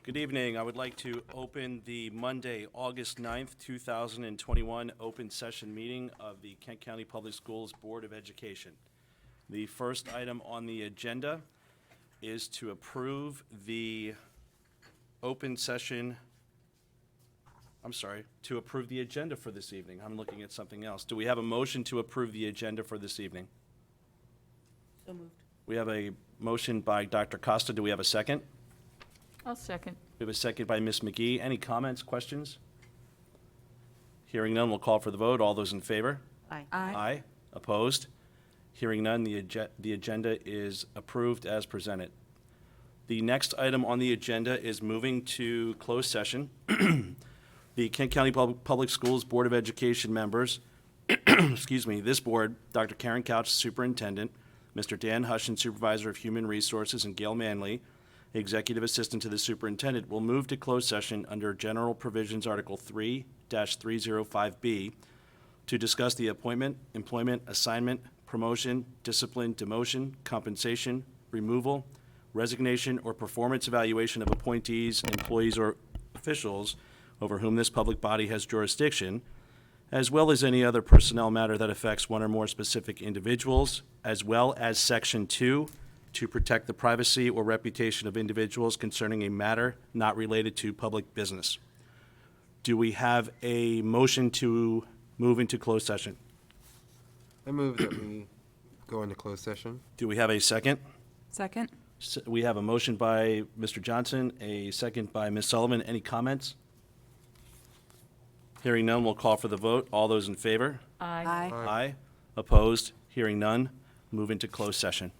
Good evening. I would like to open the Monday, August 9th, 2021 open session meeting of the Kent County Public Schools Board of Education. The first item on the agenda is to approve the open session, to approve the agenda for this evening. I'm looking at something else. Do we have a motion to approve the agenda for this evening? So moved. We have a motion by Dr. Costa. Do we have a second? I'll second. We have a second by Ms. McGee. Any comments, questions? Hearing none, we'll call for the vote. All those in favor? Aye. Aye. Opposed? Hearing none, the agenda is approved as presented. The next item on the agenda is moving to closed session. The Kent County Public Schools Board of Education members, excuse me, this board, Dr. Karen Couch, Superintendent, Mr. Dan Hushin, Supervisor of Human Resources, and Gail Manley, Executive Assistant to the Superintendent, will move to closed session under General Provisions Article 3-305B to discuss the appointment, employment, assignment, promotion, discipline, demotion, compensation, removal, resignation, or performance evaluation of appointees, employees, or officials over whom this public body has jurisdiction, as well as any other personnel matter that affects one or more specific individuals, as well as Section 2, to protect the privacy or reputation of individuals concerning a matter not related to public business. Do we have a motion to move into closed session? I move that we go into closed session. Do we have a second? Second? We have a motion by Mr. Johnson, a second by Ms. Sullivan. Any comments? Hearing none, we'll call for the vote. All those in favor? Aye. Aye. Opposed? Hearing none, move into closed session.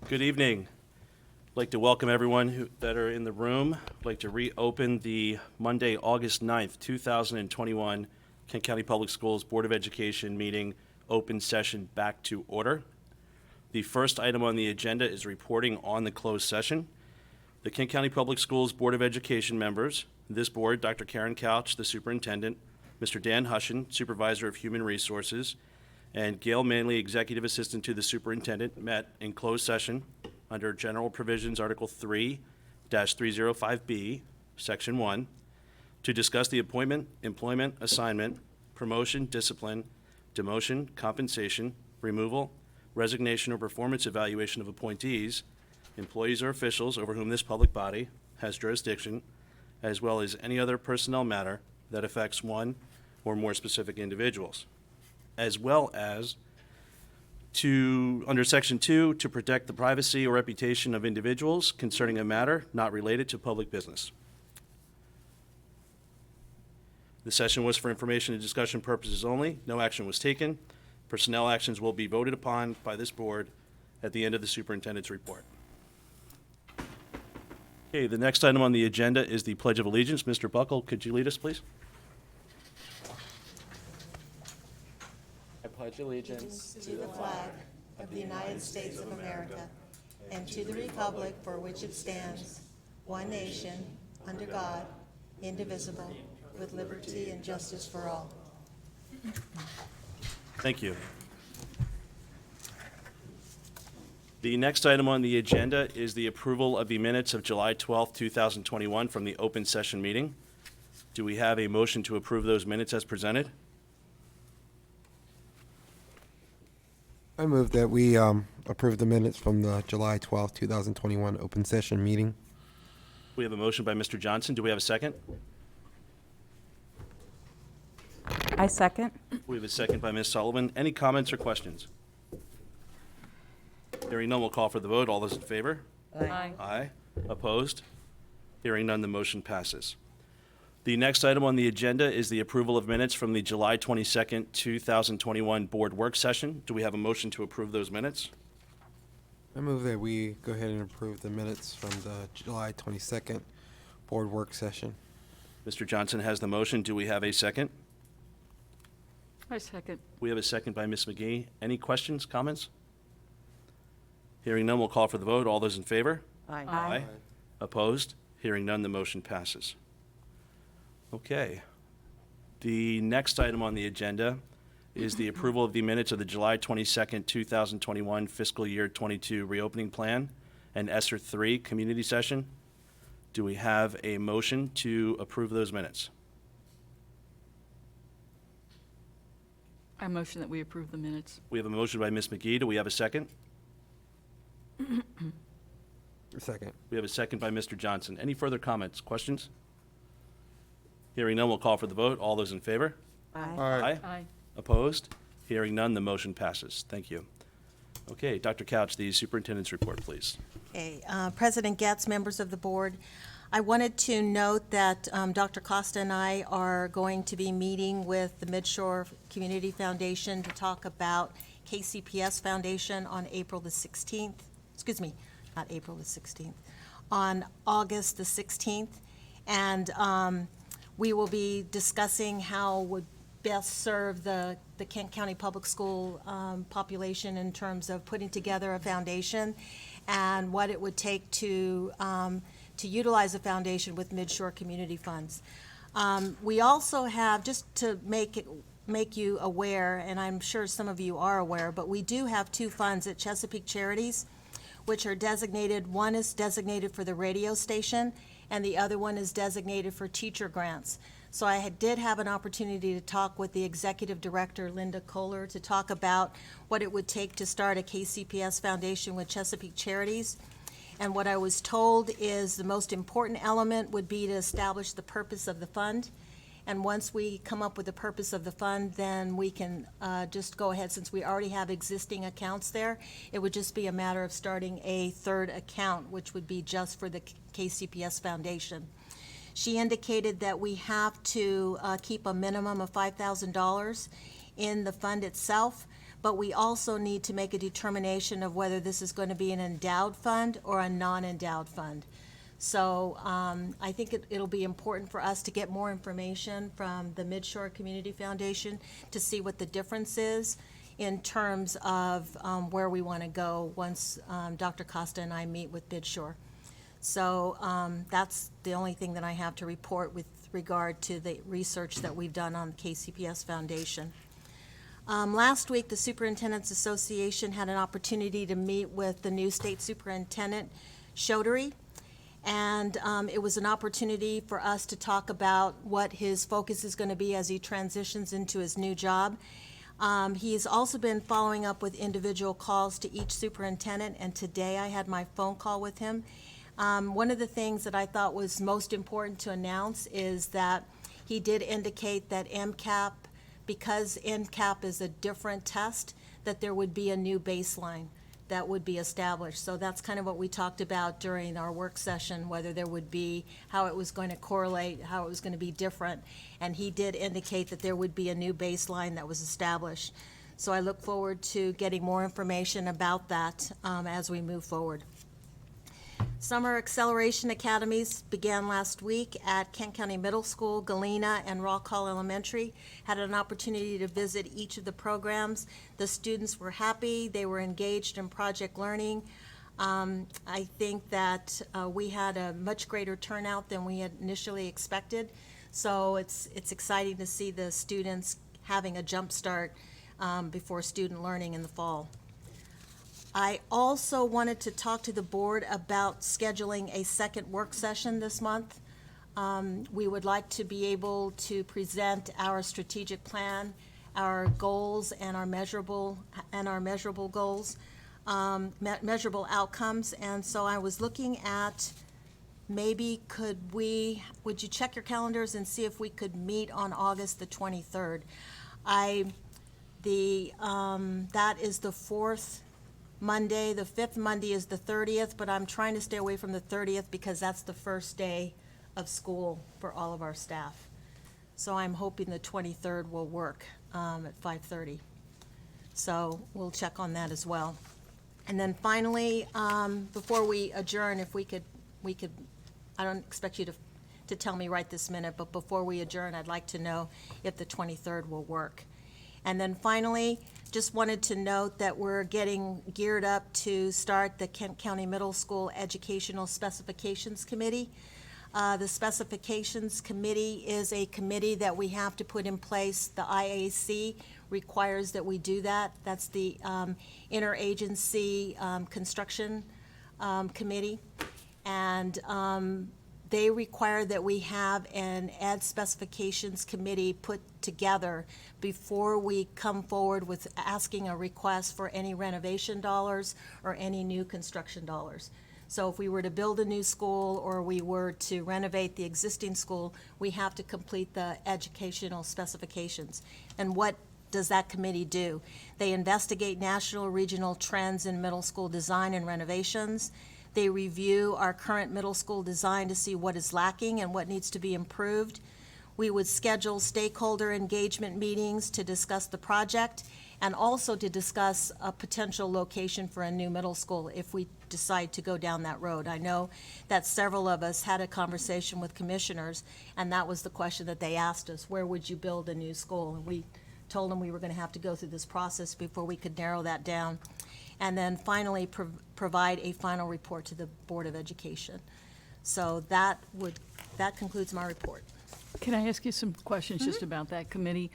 Good evening. I'd like to welcome everyone that are in the room. I'd like to reopen the Monday, August 9th, 2021 Kent County Public Schools Board of Education meeting open session back to order. The first item on the agenda is reporting on the closed session. The Kent County Public Schools Board of Education members, this board, Dr. Karen Couch, the superintendent, Mr. Dan Hushin, supervisor of human resources, and Gail Manley, executive assistant to the superintendent, met in closed session under General Provisions Article 3-305B, Section 1, to discuss the appointment, employment, assignment, promotion, discipline, demotion, compensation, removal, resignation, or performance evaluation of appointees, employees or officials over whom this public body has jurisdiction, as well as any other personnel matter that affects one or more specific individuals, as well as under Section 2, to protect the privacy or reputation of individuals concerning a matter not related to public business. The session was for information and discussion purposes only. No action was taken. Personnel actions will be voted upon by this board at the end of the superintendent's report. Okay, the next item on the agenda is the Pledge of Allegiance. Mr. Buckle, could you lead us, please? I pledge allegiance To the flag of the United States of America and to the republic for which it stands, one nation, under God, indivisible, with liberty and justice for all. Thank you. The next item on the agenda is the approval of the minutes of July 12th, 2021 from the open session meeting. Do we have a motion to approve those minutes as presented? I move that we approve the minutes from the July 12th, 2021 open session meeting. We have a motion by Mr. Johnson. Do we have a second? I second. We have a second by Ms. Sullivan. Any comments or questions? Hearing none, we'll call for the vote. All those in favor? Aye. Aye. Opposed? Hearing none, the motion passes. The next item on the agenda is the approval of minutes from the July 22nd, 2021 board work session. Do we have a motion to approve those minutes? I move that we go ahead and approve the minutes from the July 22nd board work session. Mr. Johnson has the motion. Do we have a second? I second. We have a second by Ms. McGee. Any questions, comments? Hearing none, we'll call for the vote. All those in favor? Aye. Opposed? Hearing none, the motion passes. Okay. The next item on the agenda is the approval of the minutes of the July 22nd, 2021 fiscal year 22 reopening plan and ESSER 3 community session. Do we have a motion to approve those minutes? I motion that we approve the minutes. We have a motion by Ms. McGee. Do we have a second? Second. We have a second by Mr. Johnson. Any further comments, questions? Hearing none, we'll call for the vote. All those in favor? Aye. Aye. Opposed? Hearing none, the motion passes. Thank you. Okay, Dr. Couch, the superintendent's report, please. Okay, President Getz, members of the board, I wanted to note that Dr. Costa and I are going to be meeting with the Midshore Community Foundation to talk about KCPS Foundation on April the 16th. Excuse me, not April the 16th, on August the 16th. And we will be discussing how would best serve the Kent County Public School population in terms of putting together a foundation and what it would take to utilize a foundation with Midshore Community Funds. We also have, just to make you aware, and I'm sure some of you are aware, but we do have two funds at Chesapeake Charities, which are designated. One is designated for the radio station, and the other one is designated for teacher grants. So I did have an opportunity to talk with the executive director, Linda Kohler, to talk about what it would take to start a KCPS Foundation with Chesapeake Charities. And what I was told is the most important element would be to establish the purpose of the fund. And once we come up with the purpose of the fund, then we can just go ahead, since we already have existing accounts there. It would just be a matter of starting a third account, which would be just for the KCPS Foundation. She indicated that we have to keep a minimum of $5,000 in the fund itself, but we also need to make a determination of whether this is going to be an endowed fund or a non-endowed fund. So I think it'll be important for us to get more information from the Midshore Community Foundation to see what the difference is in terms of where we want to go once Dr. Costa and I meet with Midshore. So that's the only thing that I have to report with regard to the research that we've done on the KCPS Foundation. Last week, the Superintendent's Association had an opportunity to meet with the new state superintendent, Shodery, and it was an opportunity for us to talk about what his focus is going to be as he transitions into his new job. He's also been following up with individual calls to each superintendent, and today I had my phone call with him. One of the things that I thought was most important to announce is that he did indicate that MCAP, because MCAP is a different test, that there would be a new baseline that would be established. So that's kind of what we talked about during our work session, whether there would be, how it was going to correlate, how it was going to be different. And he did indicate that there would be a new baseline that was established. So I look forward to getting more information about that as we move forward. Summer Acceleration Academies began last week at Kent County Middle School, Galena, and Rock Hall Elementary. Had an opportunity to visit each of the programs. The students were happy. They were engaged in project learning. I think that we had a much greater turnout than we had initially expected. So it's exciting to see the students having a jump start before student learning in the fall. I also wanted to talk to the board about scheduling a second work session this month. We would like to be able to present our strategic plan, our goals, and our measurable goals, measurable outcomes. And so I was looking at maybe would you check your calendars and see if we could meet on August the 23rd? That is the fourth Monday. The fifth Monday is the 30th, but I'm trying to stay away from the 30th because that's the first day of school for all of our staff. So I'm hoping the 23rd will work at 5:30. So we'll check on that as well. And then finally, before we adjourn, if we could, I don't expect you to tell me right this minute, but before we adjourn, I'd like to know if the 23rd will work. And then finally, just wanted to note that we're getting geared up to start the Kent County Middle School Educational Specifications Committee. The Specifications Committee is a committee that we have to put in place. The IAC requires that we do that. That's the Interagency Construction Committee. And they require that we have an Ed Specifications Committee put together before we come forward with asking a request for any renovation dollars or any new construction dollars. So if we were to build a new school or we were to renovate the existing school, we have to complete the educational specifications. And what does that committee do? They investigate national, regional trends in middle school design and renovations. They review our current middle school design to see what is lacking and what needs to be improved. We would schedule stakeholder engagement meetings to discuss the project and also to discuss a potential location for a new middle school if we decide to go down that road. I know that several of us had a conversation with commissioners, and that was the question that they asked us: where would you build a new school? And we told them we were going to have to go through this process before we could narrow that down. And then finally provide a final report to the Board of Education. So that concludes my report. Can I ask you some questions just about that committee?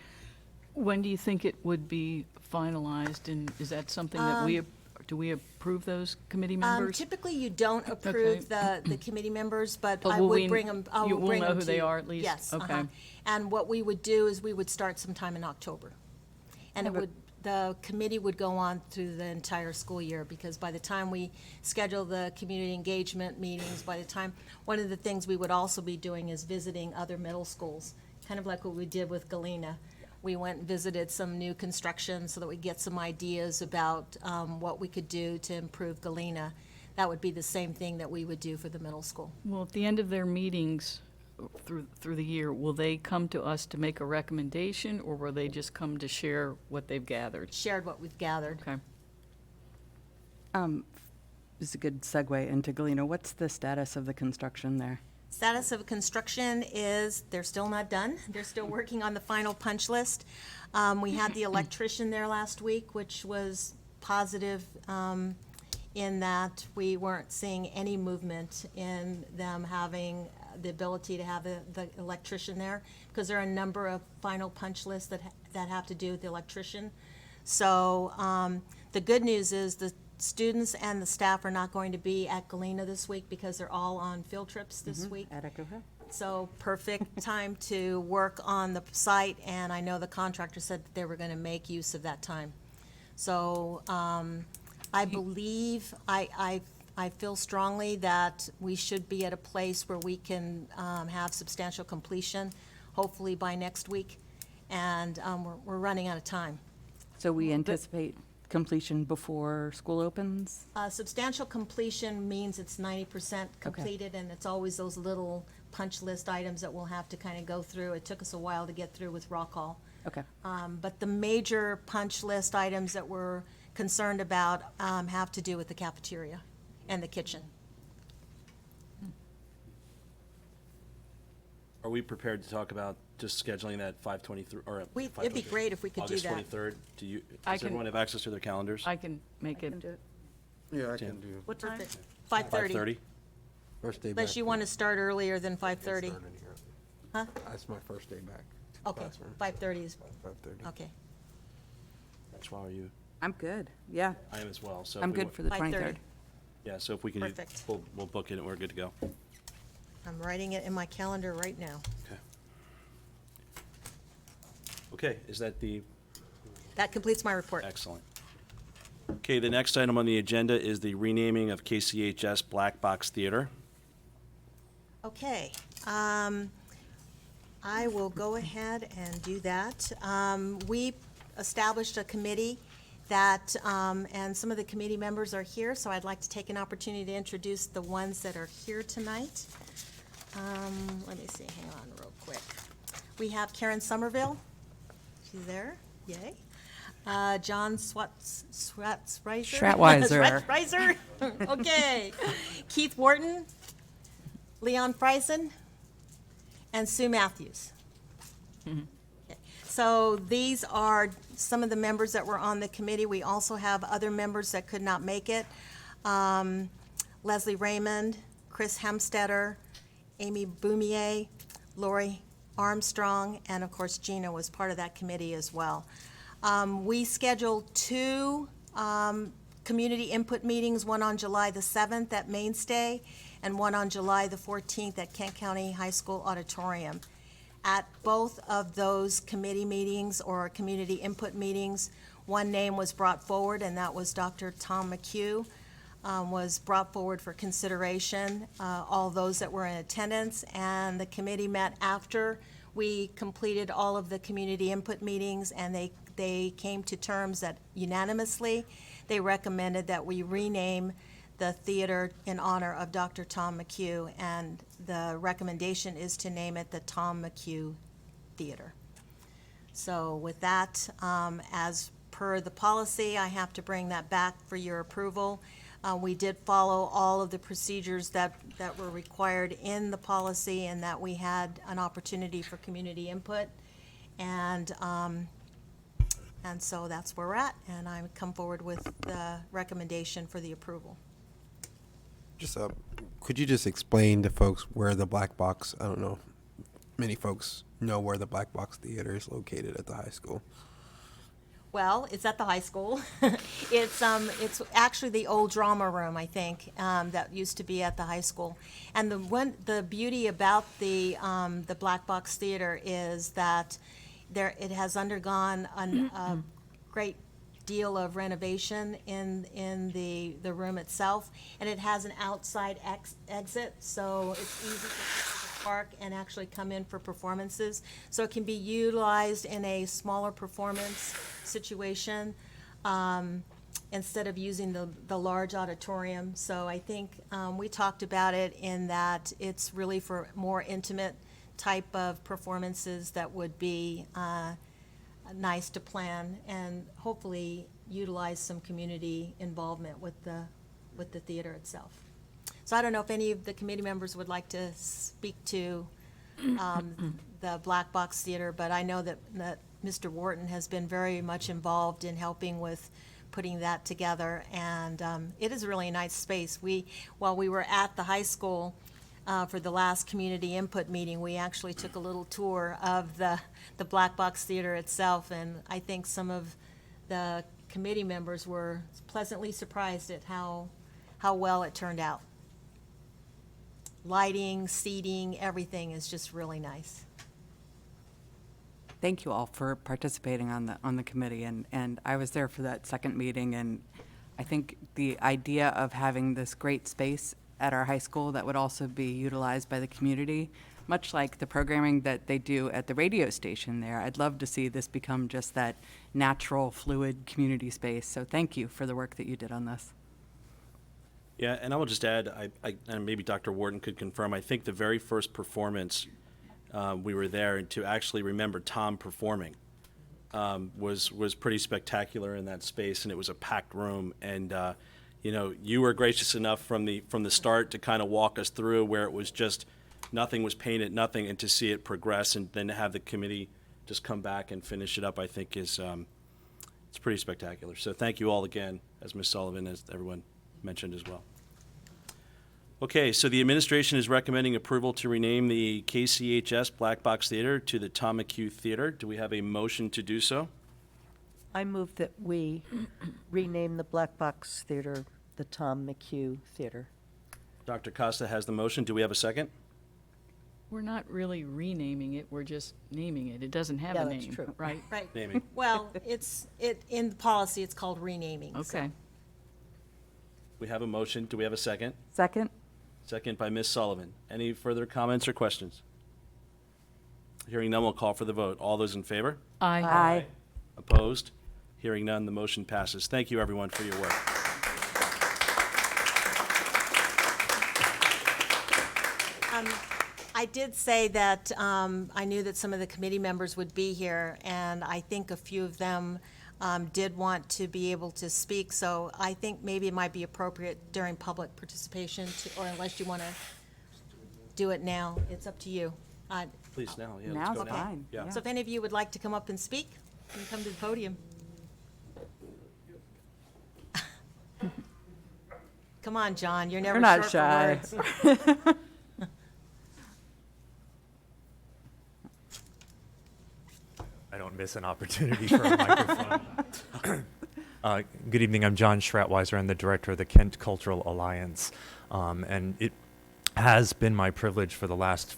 When do you think it would be finalized, and is that something that do we approve those committee members? Typically, you don't approve the committee members, but I will would we- bring them, I you will will bring know them who to they you. are at least? Yes. Okay. And what we would do is we would start sometime in October. And the committee would go on through the entire school year, because by the time we schedule the community engagement meetings, one of the things we would also be doing is visiting other middle schools, kind of like what we did with Galena. We went and visited some new construction so that we get some ideas about what we could do to improve Galena. That would be the same thing that we would do for the middle school. Well, at the end of their meetings, through the year, will they come to us to make a recommendation, or will they just come to share what they've gathered? Shared what we've gathered. Okay. This is a good segue into Galena. What's the status of the construction there? Status of construction is they're still not done. They're still working on the final punch list. We had the electrician there last week, which was positive in that we weren't seeing any movement in them having the ability to have the electrician there, because there are a number of final punch lists that have to do with the electrician. So the good news is the students and the staff are not going to be at Galena this week because they're all on field trips this week. At Echo Hill? So perfect time to work on the site, and I know the contractor said that they were gonna make use of that time. So, I believe, I feel strongly that we should be at a place where we can, have substantial completion, hopefully by next week, and, we're running out of time. So we anticipate completion before school opens? Substantial completion means it's 90% completed, and it's always those little punch list items that we'll have to kind of go through. It took us a while to get through with Rock Hall. Okay. But the major punch list items that we're concerned about have to do with the cafeteria and the kitchen. Are we prepared to talk about just scheduling that 5/23, or It'd be great if we could do August that. 23rd? Do you, I does can- everyone have access to their calendars? I can make it. Yeah, I can do. What time? Perfect. 5:30, 5:30? First day back. unless you want to start earlier than 5:30. Huh? That's my first day back. Okay, Classroom. 5:30 is, 5:30. okay. That's why you, I'm good, yeah. I am as well, so. if I'm we good wa- for the 5:30. 23rd. Yeah, so if we can, Perfect. we'll book it and we're good to go. I'm writing it in my calendar right now. Okay. Okay, is that the, That completes my report. excellent. Okay, the next item on the agenda is the renaming of KCHS Black Box Theater. Okay, I will go ahead and do that. We established a committee that, and some of the committee members are here, so I'd like to take an opportunity to introduce the ones that are here tonight. Let me see, hang on real quick. We have Karen Somerville. She's there, yay. John Schwarzweiser. Schratweiser. Schratweiser, okay. Keith Wharton, Leon Friesen, and Sue Matthews. Okay. So these are some of the members that were on the committee. We also have other members that could not make it. Leslie Raymond, Chris Hemstetter, Amy Boumier, Lori Armstrong, and of course Gina was part of that committee as well. We scheduled two community input meetings, one on July the 7th at Mainstay, and one on July the 14th at Kent County High School Auditorium. At both of those committee meetings or community input meetings, one name was brought forward, and that was Dr. Tom McHugh, was brought forward for consideration, all those that were in attendance, and the committee met after we completed all of the community input meetings, and they came to terms that unanimously, they recommended that we rename the theater in honor of Dr. Tom McHugh, and the recommendation is to name it the Tom McHugh Theater. So with that, as per the policy, I have to bring that back for your approval. We did follow all of the procedures that were required in the policy, and that we had an opportunity for community input. And so that's where we're at, and I would come forward with the recommendation for the approval. Just, could you just explain to folks where the Black Box, I don't know, many folks know where the Black Box Theater is located at the high school. Well, it's at the high school. It's actually the old drama room, I think, that used to be at the high school. And the beauty about the Black Box Theater is that it has undergone a great deal of renovation in the room itself, and it has an outside exit, so it's easy for people to park and actually come in for performances. So it can be utilized in a smaller performance situation. instead of using the large auditorium. So I think we talked about it in that it's really for more intimate type of performances that would be nice to plan and hopefully utilize some community involvement with the theater itself. So I don't know if any of the committee members would like to speak to the Black Box Theater, but I know that Mr. Wharton has been very much involved in helping with putting that together, and it is a really nice space. While we were at the high school for the last community input meeting, we actually took a little tour of the Black Box Theater itself, and I think some of the committee members were pleasantly surprised at how well it turned out. Lighting, seating, everything is just really nice. Thank you all for participating on the committee, and I was there for that second meeting, and I think the idea of having this great space at our high school that would also be utilized by the community, much like the programming that they do at the radio station there, I'd love to see this become just that natural, fluid community space. So thank you for the work that you did on this. Yeah, and I will just add, and maybe Dr. Wharton could confirm, I think the very first performance we were there, and to actually remember Tom performing was pretty spectacular in that space, and it was a packed room. And you were gracious enough from the start to kind of walk us through where it was just nothing was painted, nothing, and to see it progress, and then to have the committee just come back and finish it up, I think is it's pretty spectacular. So thank you all again, as Ms. Sullivan, as everyone mentioned as well. Okay, so the administration is recommending approval to rename the KCHS Black Box Theater to the Tom McHugh Theater. Do we have a motion to do so? I move that we rename the Black Box Theater the Tom McHugh Theater. Dr. Costa has the motion. Do we have a second? We're not really renaming it, we're just naming it. It doesn't have Yeah, a that's name, true. right? Right. Naming. Well, in the policy, it's called renaming. so. Okay. We have a motion. Do we have a second? Second? Second by Ms. Sullivan. Any further comments or questions? Hearing none, we'll call for the vote. All those in favor? Aye. Opposed? Hearing none, the motion passes. Thank you, everyone, for your work. I did say that I knew that some of the committee members would be here, and I think a few of them did want to be able to speak, so I think maybe it might be appropriate during public participation, or unless you want to do it now, it's up to you. Please, now. Yeah, let's Now's go now. fine. Yeah. So if any of you would like to come up and speak, you can come to the podium. Come on, John, you're never You're not short shy. for words. I don't miss an opportunity for a microphone. Good evening. I'm John Schratweiser. I'm the director of the Kent Cultural Alliance, and it had been my privilege for the last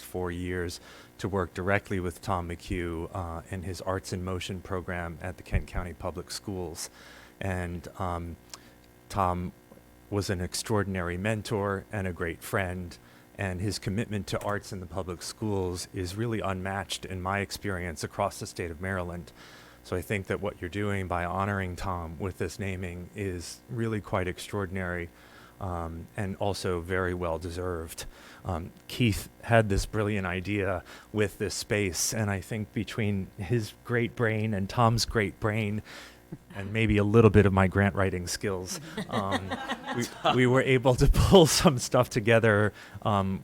4 years to work directly with Tom McHugh in his Arts in Motion program at the Kent County Public Schools, and Tom was an extraordinary mentor and a great friend. And his commitment to arts in the public schools is really unmatched in my experience across the state of Maryland. So I think that what you're doing by honoring Tom with this naming is really quite extraordinary and also very well deserved. Keith had this brilliant idea with this space, and I think between his great brain and Tom's great brain, and maybe a little bit of my grant writing skills, we were able to pull some stuff together.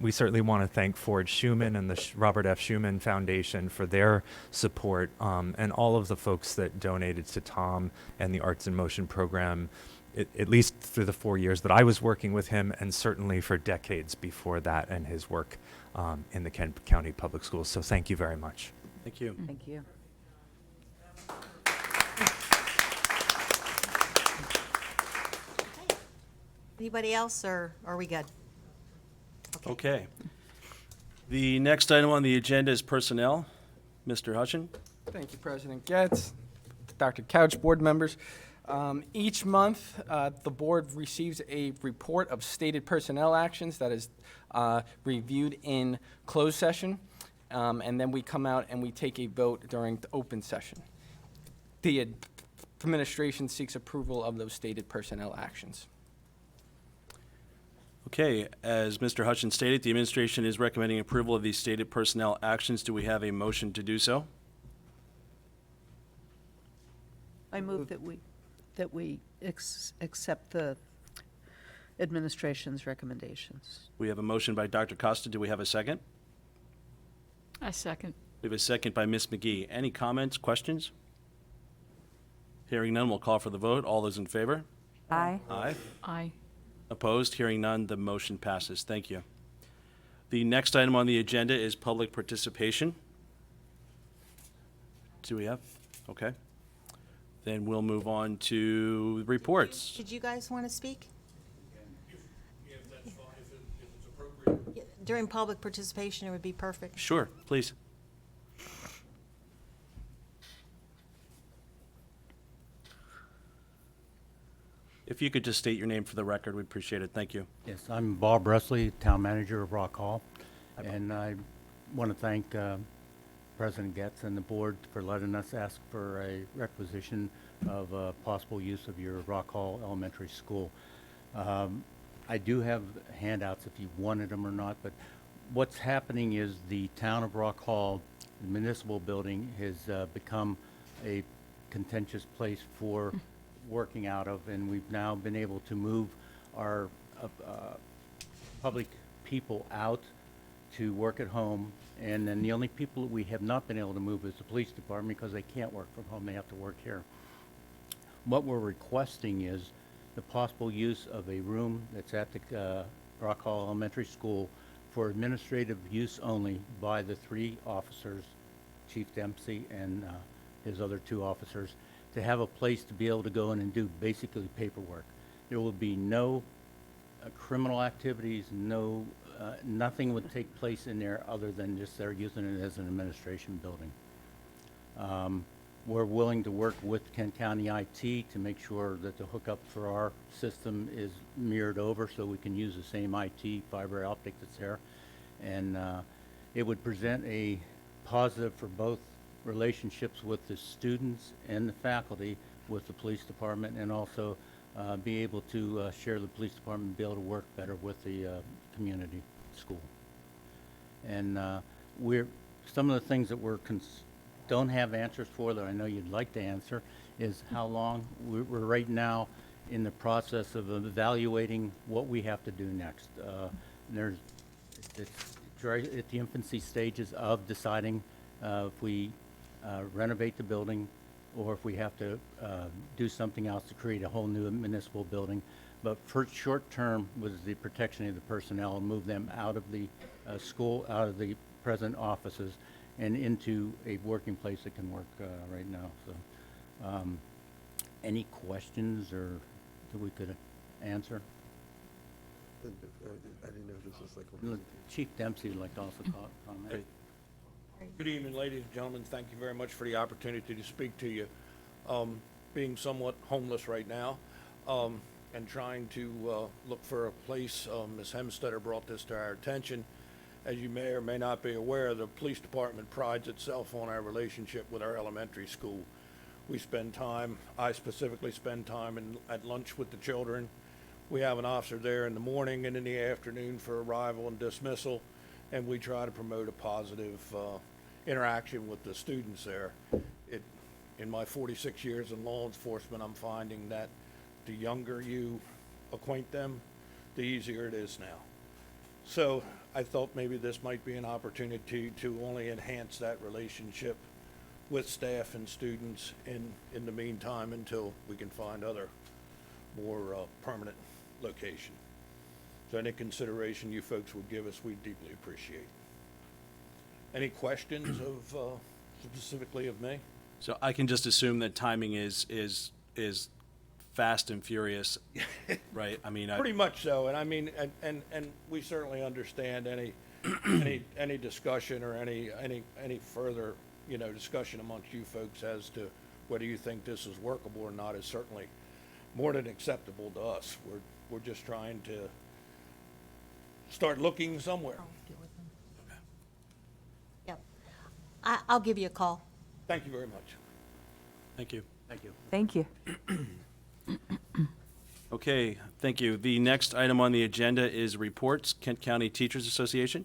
We certainly want to thank Ford Schuman and the Robert F. Schuman Foundation for their support, and all of the folks that donated to Tom and the Arts in Motion program, at least through the 4 years that I was working with him, and certainly for decades before that, and his work in the Kent County Public Schools. So thank you very much. Thank you. Thank you. Anybody else, or are we good? Okay. The next item on the agenda is personnel. Mr. Hutchin. Thank you, President Getz, Dr. Couch, board members. Each month, the board receives a report of stated personnel actions that is reviewed in closed session, and then we come out and we take a vote during the open session. The administration seeks approval of those stated personnel actions. Okay, as Mr. Hutchins stated, the administration is recommending approval of these stated personnel actions. Do we have a motion to do so? I move that we accept the administration's recommendations. We have a motion by Dr. Costa. Do we have a second? I second. We have a second by Ms. McGee. Any comments, questions? Hearing none, we'll call for the vote. All those in favor? Aye. Aye. Aye. Opposed? Hearing none, the motion passes. Thank you. The next item on the agenda is public participation. Do we have? Okay. Then we'll move on to reports. Did you guys want to speak? Yeah, during public participation, it would be perfect. Sure, please. If you could just state your name for the record, we'd appreciate it. Thank you. Yes, I'm Bob Bresley, Town Manager of Rock Hall, and I want to thank President Getz and the board for letting us ask for a requisition of possible use of your Rock Hall Elementary School. I do have handouts if you wanted them or not, but what's happening is the town of Rock Hall, the municipal building, has become a contentious place for working out of, and we've now been able to move our public people out to work at home, and then the only people that we have not been able to move is the police department because they can't work from home, they have to work here. What we're requesting is the possible use of a room that's at the Rock Hall Elementary School for administrative use only by the 3 officers, Chief Dempsey and his other 2 officers, to have a place to be able to go in and do basically paperwork. There will be no criminal activities, nothing would take place in there other than just they're using it as an administration building. We're willing to work with Kent County IT to make sure that the hookup for our system is mirrored over so we can use the same IT fiber optic that's there. And it would present a positive for both relationships with the students and the faculty with the police department, and also be able to share the police department and be able to work better with the community school. And some of the things that we're don't have answers for that I know you'd like to answer is how long. We're right now in the process of evaluating what we have to do next. It's right at the infancy stages of deciding if we renovate the building or if we have to do something else to create a whole new municipal building. But for short term was the protection of the personnel and move them out of the school, out of the present offices and into a working place that can work right now. So any questions or that we could answer? I didn't know if this was like a Chief Dempsey would like to also comment. Great. Good evening, ladies and gentlemen. Thank you very much for the opportunity to speak to you. Being somewhat homeless right now and trying to look for a place, Ms. Hemstetter brought this to our attention. As you may or may not be aware, the police department prides itself on our relationship with our elementary school. We spend time, I specifically spend time at lunch with the children. We have an officer there in the morning and in the afternoon for arrival and dismissal, and we try to promote a positive interaction with the students there. In my 46 years in law enforcement, I'm finding that the younger you acquaint them, the easier it is now. So I thought maybe this might be an opportunity to only enhance that relationship with staff and students in the meantime until we can find other more permanent location. So any consideration you folks would give us, we'd deeply appreciate. Any questions of specifically of me? So I can just assume that timing is fast and furious, right? I mean, Pretty much so, and I mean, and we certainly understand any any discussion or any further, discussion amongst you folks as to whether you think this is workable or not is certainly more than acceptable to us. We're just trying to start looking somewhere. I'll deal with them. Yep. I'll give you a call. Thank you very much. Thank you. Thank you. Thank you. Okay, thank you. The next item on the agenda is reports, Kent County Teachers Association.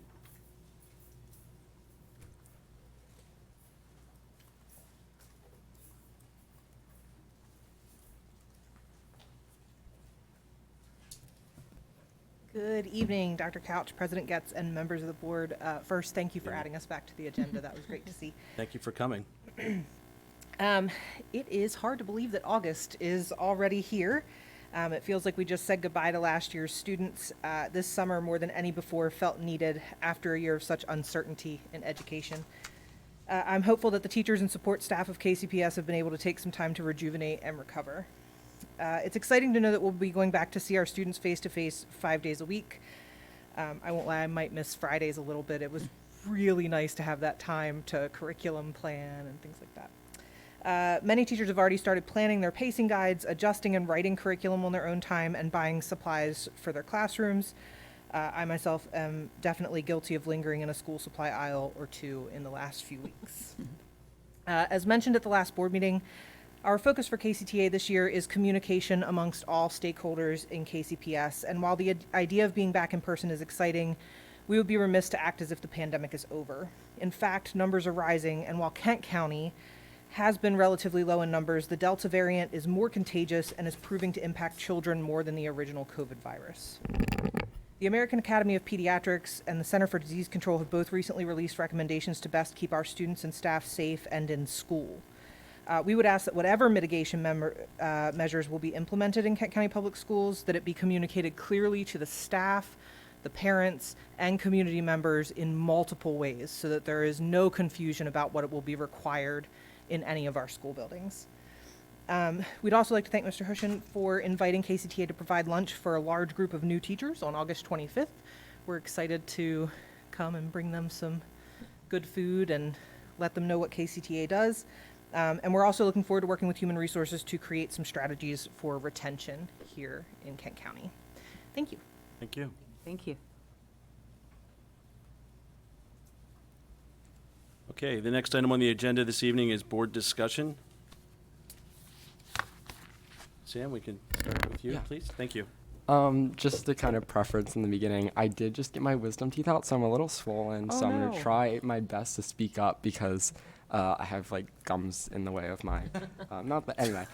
Good evening, Dr. Couch, President Getz, and members of the board. First, thank you for adding us back to the agenda. That was great to see. Thank you for coming. It is hard to believe that August is already here. It feels like we just said goodbye to last year's students. This summer, more than any before, felt needed after a year of such uncertainty in education. I'm hopeful that the teachers and support staff of KCPS have been able to take some time to rejuvenate and recover. It's exciting to know that we'll be going back to see our students face-to-face 5 days a week. I won't lie, I might miss Fridays a little bit. It was really nice to have that time to curriculum plan and things like that. Many teachers have already started planning their pacing guides, adjusting and writing curriculum on their own time, and buying supplies for their classrooms. I myself am definitely guilty of lingering in a school supply aisle or two in the last few weeks. As mentioned at the last board meeting, our focus for KCTA this year is communication amongst all stakeholders in KCPS, and while the idea of being back in person is exciting, we would be remiss to act as if the pandemic is over. In fact, numbers are rising, and while Kent County has been relatively low in numbers, the Delta variant is more contagious and is proving to impact children more than the original COVID virus. The American Academy of Pediatrics and the Center for Disease Control have both recently released recommendations to best keep our students and staff safe and in school. We would ask that whatever mitigation measures will be implemented in Kent County Public Schools, that it be communicated clearly to the staff, the parents, and community members in multiple ways so that there is no confusion about what will be required in any of our school buildings. We'd also like to thank Mr. Hushin for inviting KCTA to provide lunch for a large group of new teachers on August 25th. We're excited to come and bring them some good food and let them know what KCTA does. And we're also looking forward to working with Human Resources to create some strategies for retention here in Kent County. Thank you. Thank you. Thank you. Okay, the next item on the agenda this evening is board discussion. Sam, we can start with you, Yeah. please. Thank you. Just to kind of preference in the beginning, I did just get my wisdom teeth out, so I'm a little swollen. So I'm gonna try my best to speak up because I have like gums in the way of my, not but anyway.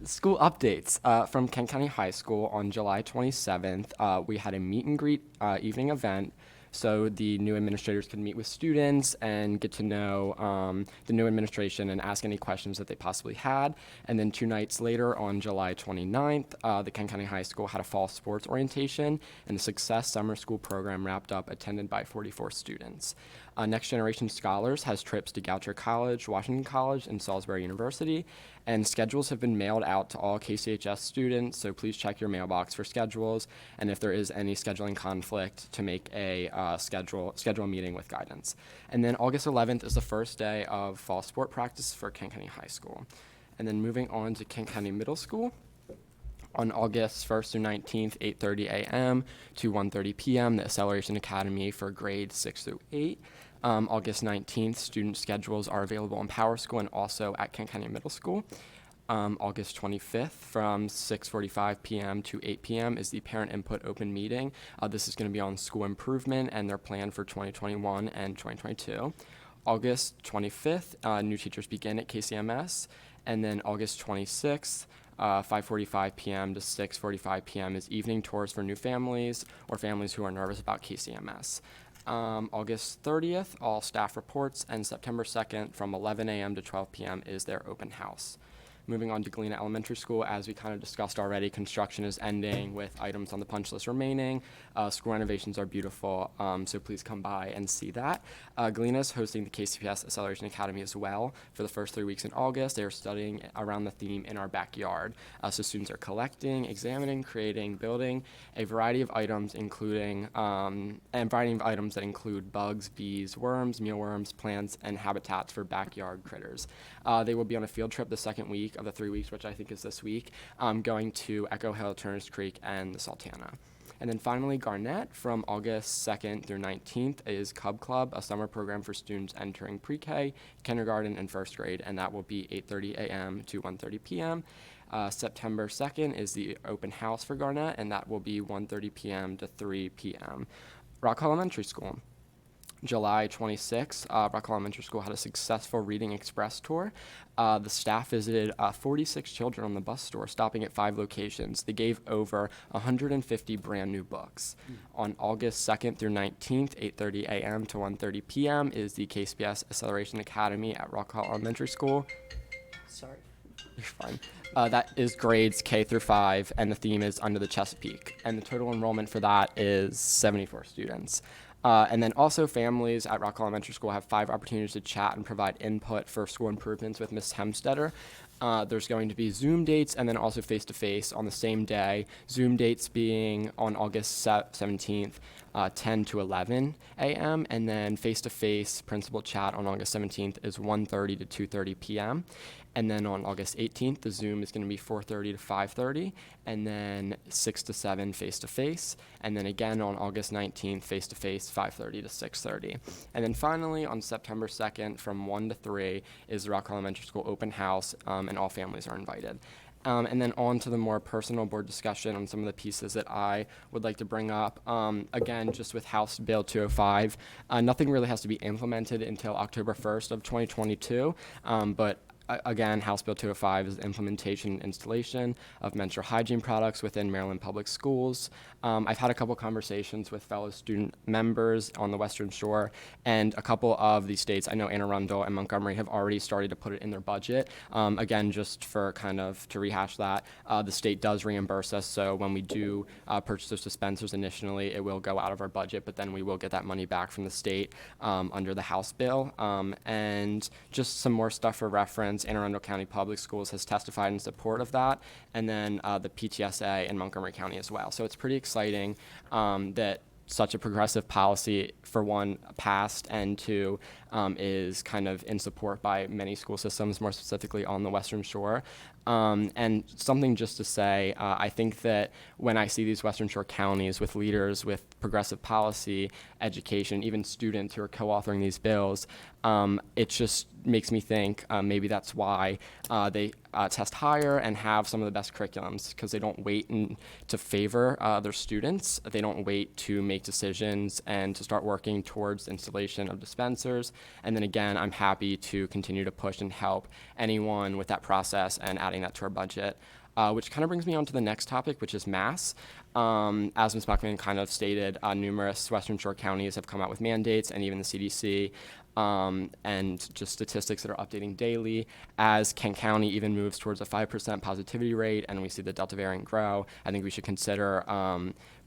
School updates from Kent County High School on July 27th. We had a meet and greet evening event. So the new administrators could meet with students and get to know the new administration and ask any questions that they possibly had. And then 2 nights later, on July 29th, the Kent County High School had a fall sports orientation and the Success Summer School program wrapped up, attended by 44 students. Next Generation Scholars has trips to Goucher College, Washington College, and Salisbury University. And schedules have been mailed out to all KCHS students, so please check your mailbox for schedules. And if there is any scheduling conflict, to make a schedule a meeting with guidance. And then August 11th is the first day of fall sport practice for Kent County High School. And then moving on to Kent County Middle School. On August 1st through 19th, 8:30 a.m. to 1:30 p.m., the Acceleration Academy for grades 6 through 8. August 19th, student schedules are available in Power School and also at Kent County Middle School. August 25th from 6:45 p.m. to 8 p.m. is the Parent Input Open Meeting. This is going to be on school improvement and their plan for 2021 and 2022. August 25th, new teachers begin at KCMS. And then August 26th, 5:45 p.m. to 6:45 p.m. is evening tours for new families or families who are nervous about KCMS. August 30th, all staff reports, and September 2nd from 11 a.m. to 12 p.m. is their open house. Moving on to Galena Elementary School, as we kind of discussed already, construction is ending with items on the punch list remaining. School renovations are beautiful, so please come by and see that. Galena is hosting the KCPS Acceleration Academy as well for the first 3 weeks in August. They are studying around the theme In Our Backyard. So students are collecting, examining, creating, building a variety of items, including that include bugs, bees, worms, mealworms, plants, and habitats for backyard critters. They will be on a field trip the second week of the 3 weeks, which I think is this week, going to Echo Hill, Turners Creek, and the Sultana. And then finally, Garnett, from August 2nd through 19th, is Cub Club, a summer program for students entering pre-K, kindergarten, and first grade, and that will be 8:30 a.m. to 1:30 p.m. September 2nd is the open house for Garnett, and that will be 1:30 p.m. to 3 p.m. Rock Hall Elementary School. July 26th, Rock Hall Elementary School had a successful Reading Express tour. The staff visited 46 children on the bus tour, stopping at 5 locations. They gave over 150 brand new books. On August 2nd through 19th, 8:30 a.m. to 1:30 p.m. is the KSBS Acceleration Academy at Rock Hall Elementary School. Sorry. You're fine. That is grades K through 5, and the theme is Under the Chesapeake. And the total enrollment for that is 74 students. And then also families at Rock Hall Elementary School have 5 opportunities to chat and provide input for school improvements with Ms. Hemstetter. There's going to be Zoom dates and then also face-to-face on the same day. Zoom dates being on August 17th, 10 to 11 a.m. And then face-to-face principal chat on August 17th is 1:30 to 2:30 p.m. And then on August 18th, the Zoom is going to be 4:30 to 5:30, and then 6 to 7 face-to-face. And then again on August 19th, face-to-face, 5:30 to 6:30. And then finally on September 2nd, from 1 to 3, is the Rock Hall Elementary School open house, and all families are invited. And then on to the more personal board discussion on some of the pieces that I would like to bring up. Again, just with House Bill 205, nothing really has to be implemented until October 1st of 2022, but again, House Bill 205 is the implementation and installation of menstrual hygiene products within Maryland Public Schools. I've had a couple conversations with fellow student members on the Western Shore, and a couple of these states, I know Anne Arundel and Montgomery, have already started to put it in their budget. Again, just for kind of to rehash that, the state does reimburse us, so when we do purchase those dispensers initially, it will go out of our budget, but then we will get that money back from the state under the House bill. And just some more stuff for reference. Anne Arundel County Public Schools has testified in support of that, and then the PTSA in Montgomery County as well. So it's pretty exciting that such a progressive policy, for one, passed, and two, is kind of in support by many school systems, more specifically on the Western Shore. And something just to say, I think that when I see these Western Shore counties with leaders with progressive policy, education, even students who are co-authoring these bills, it just makes me think maybe that's why they test higher and have some of the best curriculums, because they don't wait to favor their students. They don't wait to make decisions and to start working towards the installation of dispensers. And then again, I'm happy to continue to push and help anyone with that process and adding that to our budget. Which kind of brings me on to the next topic, which is mass. As Ms. Buckman kind of stated, numerous Western Shore counties have come out with mandates, and even the CDC, and just statistics that are updating daily. As Kent County even moves towards a 5% positivity rate, and we see the Delta variant grow, I think we should consider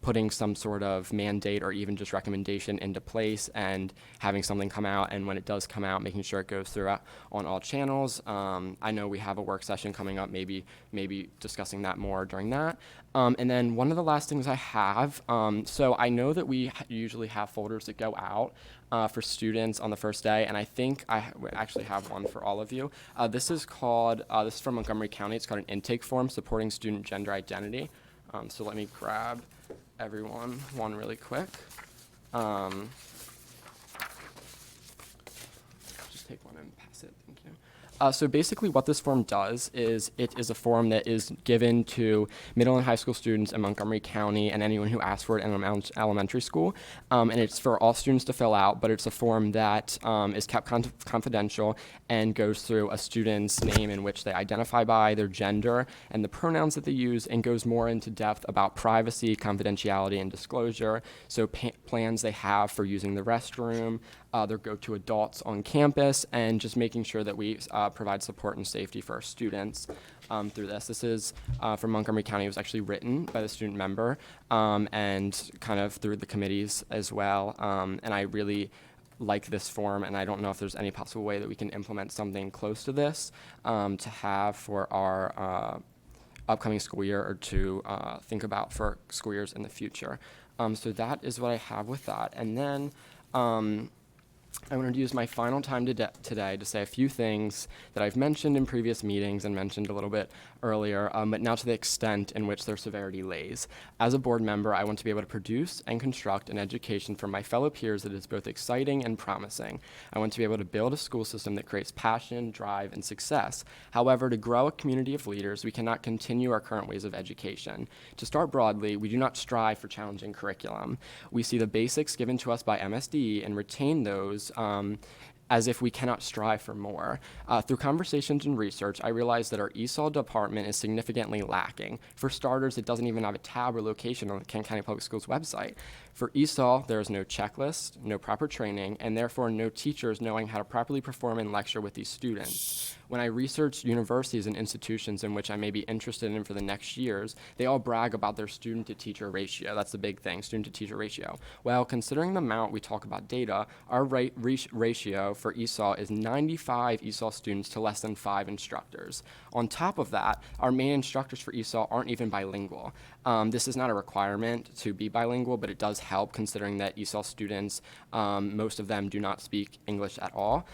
putting some sort of mandate or even just recommendation into place and having something come out, and when it does come out, making sure it goes through on all channels. I know we have a work session coming up, maybe discussing that more during that. And then one of the last things I have, so I know that we usually have folders that go out for students on the first day, and I think I actually have one for all of you. This is called, this is from Montgomery County. It's called an intake form supporting student gender identity. So let me grab everyone one really quick. Just take one and pass it, thank you. So basically what this form does is it is a form that is given to middle and high school students in Montgomery County and anyone who asks for it in elementary school. And it's for all students to fill out, but it's a form that is kept confidential and goes through a student's name in which they identify by, their gender, and the pronouns that they use, and goes more into depth about privacy, confidentiality, and disclosure. So plans they have for using the restroom, their go-to adults on campus, and just making sure that we provide support and safety for our students through this. This is from Montgomery County. It was actually written by the student member and kind of through the committees as well. And I really like this form, and I don't know if there's any possible way that we can implement something close to this to have for our upcoming school year, or to think about for school years in the future. So that is what I have with that. And then I wanted to use my final time today to say a few things that I've mentioned in previous meetings and mentioned a little bit earlier, but now to the extent in which their severity lays. As a board member, I want to be able to produce and construct an education for my fellow peers that is both exciting and promising. I want to be able to build a school system that creates passion, drive, and success. However, to grow a community of leaders, we cannot continue our current ways of education. To start broadly, we do not strive for challenging curriculum. We see the basics given to us by MSDE and retain those as if we cannot strive for more. Through conversations and research, I realized that our ESOL department is significantly lacking. For starters, it doesn't even have a tab or location on the Kent County Public Schools website. For ESOL, there is no checklist, no proper training, and therefore no teachers knowing how to properly perform and lecture with these students. When I researched universities and institutions in which I may be interested in for the next years, they all brag about their student-to-teacher ratio. That's the big thing, student-to-teacher ratio. Well, considering the amount we talk about data, our ratio for ESOL is 95 ESOL students to less than 5 instructors. On top of that, our main instructors for ESOL aren't even bilingual. This is not a requirement to be bilingual, but it does help considering that ESOL students, most of them do not speak English at all.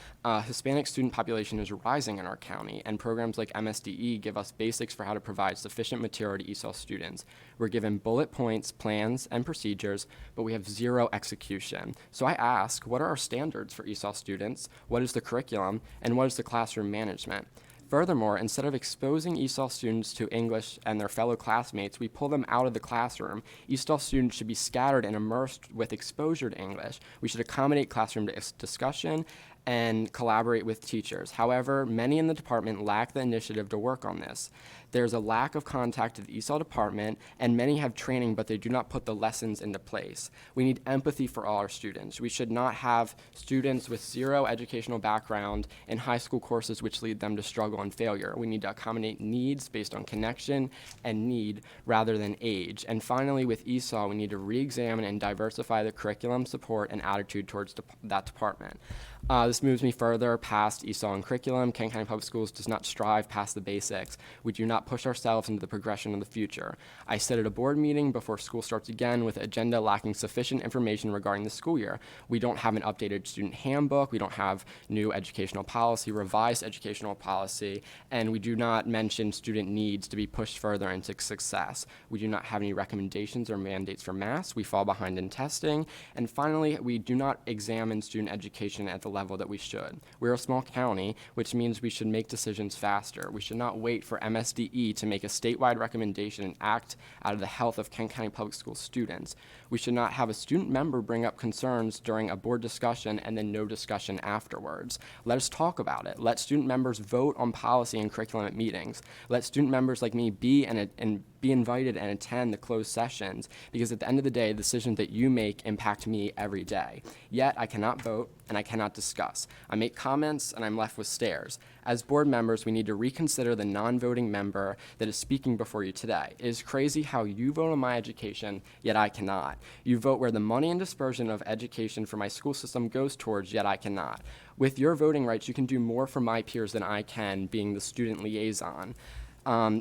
Hispanic student population is rising in our county, and programs like MSDE give us basics for how to provide sufficient material to ESOL students. We're given bullet points, plans, and procedures, but we have zero execution. So I ask, what are our standards for ESOL students? What is the curriculum? And what is the classroom management? Furthermore, instead of exposing ESOL students to English and their fellow classmates, we pull them out of the classroom. ESOL students should be scattered and immersed with exposure to English. We should accommodate classroom discussion and collaborate with teachers. However, many in the department lack the initiative to work on this. There's a lack of contact to the ESOL department, and many have training, but they do not put the lessons into place. We need empathy for all our students. We should not have students with zero educational background in high school courses which lead them to struggle and failure. We need to accommodate needs based on connection and need rather than age. And finally, with ESOL, we need to re-examine and diversify the curriculum, support, and attitude towards that department. This moves me further past ESOL and curriculum. Kent County Public Schools does not strive past the basics. We do not push ourselves into the progression of the future. I sit at a board meeting before school starts again with an agenda lacking sufficient information regarding the school year. We don't have an updated student handbook. We don't have new educational policy, revised educational policy, and we do not mention student needs to be pushed further into success. We do not have any recommendations or mandates for math. We fall behind in testing. And finally, we do not examine student education at the level that we should. We're a small county, which means we should make decisions faster. We should not wait for MSDE to make a statewide recommendation and act out of the health of Kent County Public School students. We should not have a student member bring up concerns during a board discussion and then no discussion afterwards. Let us talk about it. Let student members vote on policy and curriculum at meetings. Let student members like me be invited and attend the closed sessions, because at the end of the day, the decisions that you make impact me every day. Yet I cannot vote and I cannot discuss. I make comments and I'm left with stares. As board members, we need to reconsider the non-voting member that is speaking before you today. It is crazy how you vote on my education, yet I cannot. You vote where the money and dispersion of education for my school system goes towards, yet I cannot. With your voting rights, you can do more for my peers than I can, being the student liaison.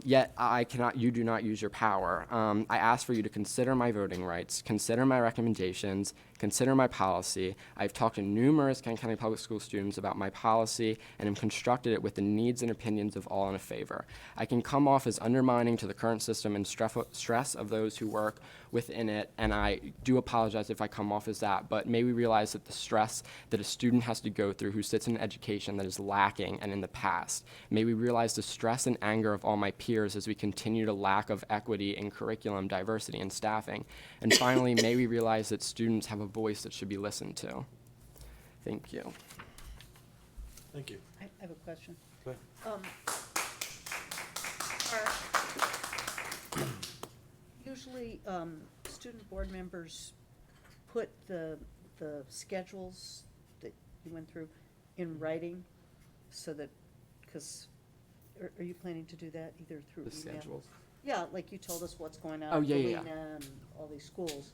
Yet you do not use your power. I ask for you to consider my voting rights, consider my recommendations, consider my policy. I've talked to numerous Kent County Public School students about my policy and have constructed it with the needs and opinions of all in a favor. I can come off as undermining to the current system and stress of those who work within it, and I do apologize if I come off as that, but may we realize that the stress that a student has to go through who sits in education that is lacking and in the past. May we realize the stress and anger of all my peers as we continue to lack of equity in curriculum, diversity, and staffing. And finally, may we realize that students have a voice that should be listened to. Thank you. Thank you. I have a question. Go ahead. Usually, student board members put the schedules that you went through in writing so that, because, are you planning to do that either through The email? schedules. Yeah, like you told us what's going on Oh, at yeah, yeah, yeah. Galena and all these schools.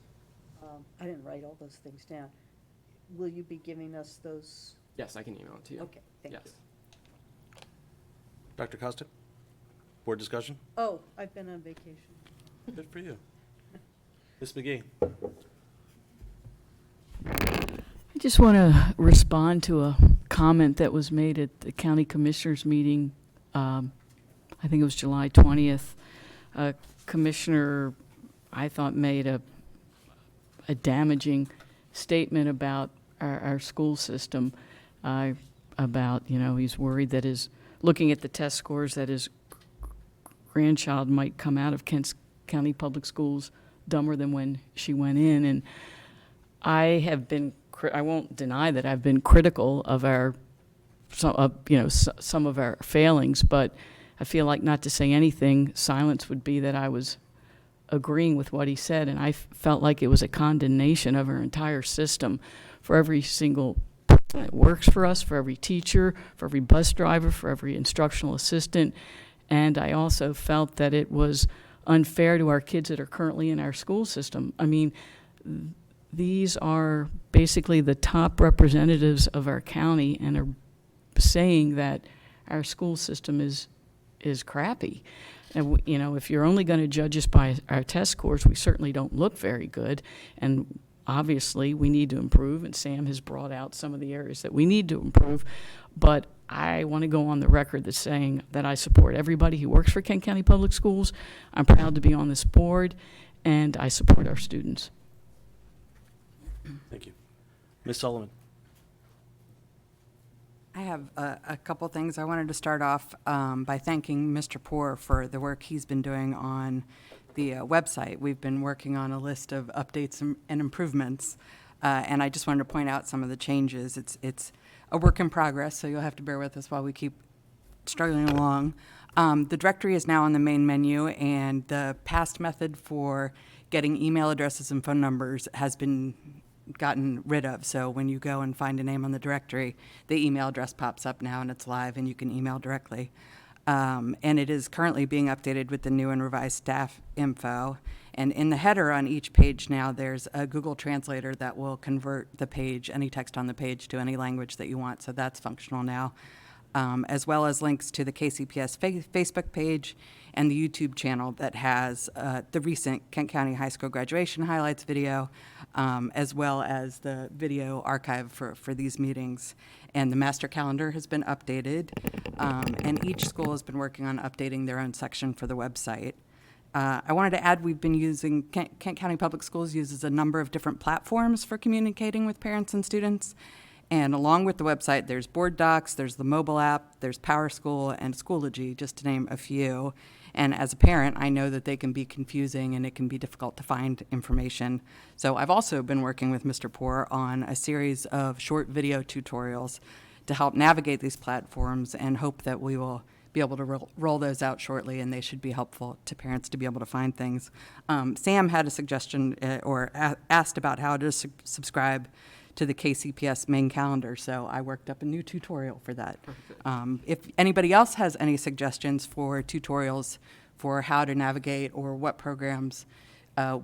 I didn't write all those things down. Will you be giving us those? Yes, I can email it to you. Okay, thank you. Yes. Dr. Costa? Board discussion? Oh, I've been on vacation. Good for you. Ms. McGee? just want to respond to a comment that was made at the county commissioners meeting. I think it was July 20th. Commissioner, I thought, made a damaging statement about our school system. About, he's worried that looking at the test scores, that his grandchild might come out of Kent County Public Schools dumber than when she went in. And I won't deny that I've been critical of some of our failings, but I feel like, not to say anything, silence would be that I was agreeing with what he said, and I felt like it was a condemnation of our entire system for every single person that works for us, for every teacher, for every bus driver, for every instructional assistant. And I also felt that it was unfair to our kids that are currently in our school system. I mean, these are basically the top representatives of our county and are saying that our school system is crappy. And if you're only going to judge us by our test scores, we certainly don't look very good. And obviously, we need to improve, and Sam has brought out some of the areas that we need to improve. But I want to go on the record that's saying that I support everybody who works for Kent County Public Schools. I'm proud to be on this board, and I support our students. Thank you. Ms. Sullivan. I have a couple things. I wanted to start off by thanking Mr. Poor for the work he's been doing on the website. We've been working on a list of updates and improvements, and I just wanted to point out some of the changes. It's a work in progress, so you'll have to bear with us while we keep struggling along. The directory is now on the main menu, and the past method for getting email addresses and phone numbers has been gotten rid of. So when you go and find a name on the directory, the email address pops up now and it's live and you can email directly. And it is currently being updated with the new and revised staff info. And in the header on each page now, there's a Google Translator that will convert the page, any text on the page, to any language that you want. So that's functional now. As well as links to the KCPS Facebook page and the YouTube channel that has the recent Kent County High School graduation highlights video, as well as the video archive for these meetings. And the master calendar has been updated, and each school has been working on updating their own section for the website. I wanted to add, we've been using, Kent County Public Schools uses a number of different platforms for communicating with parents and students. And along with the website, there's Board Docs, there's the mobile app, there's PowerSchool, and Schoology, just to name a few. And as a parent, I know that they can be confusing and it can be difficult to find information. So I've also been working with Mr. Poor on a series of short video tutorials to help navigate these platforms, and hope that we will be able to roll those out shortly, and they should be helpful to parents to be able to find things. Sam had a suggestion or asked about how to subscribe to the KCPS main calendar, so I worked up a new tutorial for that. If anybody else has any suggestions for tutorials for how to navigate or what programs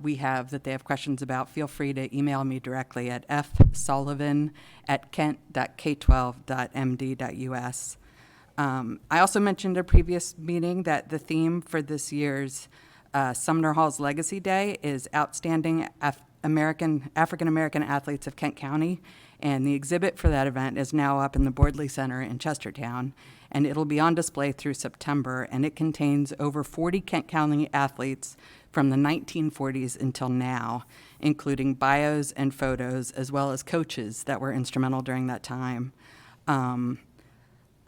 we have that they have questions about, feel free to email me directly at fsullivan@kent.k12.md.us. I also mentioned at a previous meeting that the theme for this year's Sumner Hall's Legacy Day is Outstanding African-American Athletes of Kent County, and the exhibit for that event is now up in the Bordley Center in Chestertown, and it'll be on display through September, and it contains over 40 Kent County athletes from the 1940s until now, including bios and photos, as well as coaches that were instrumental during that time.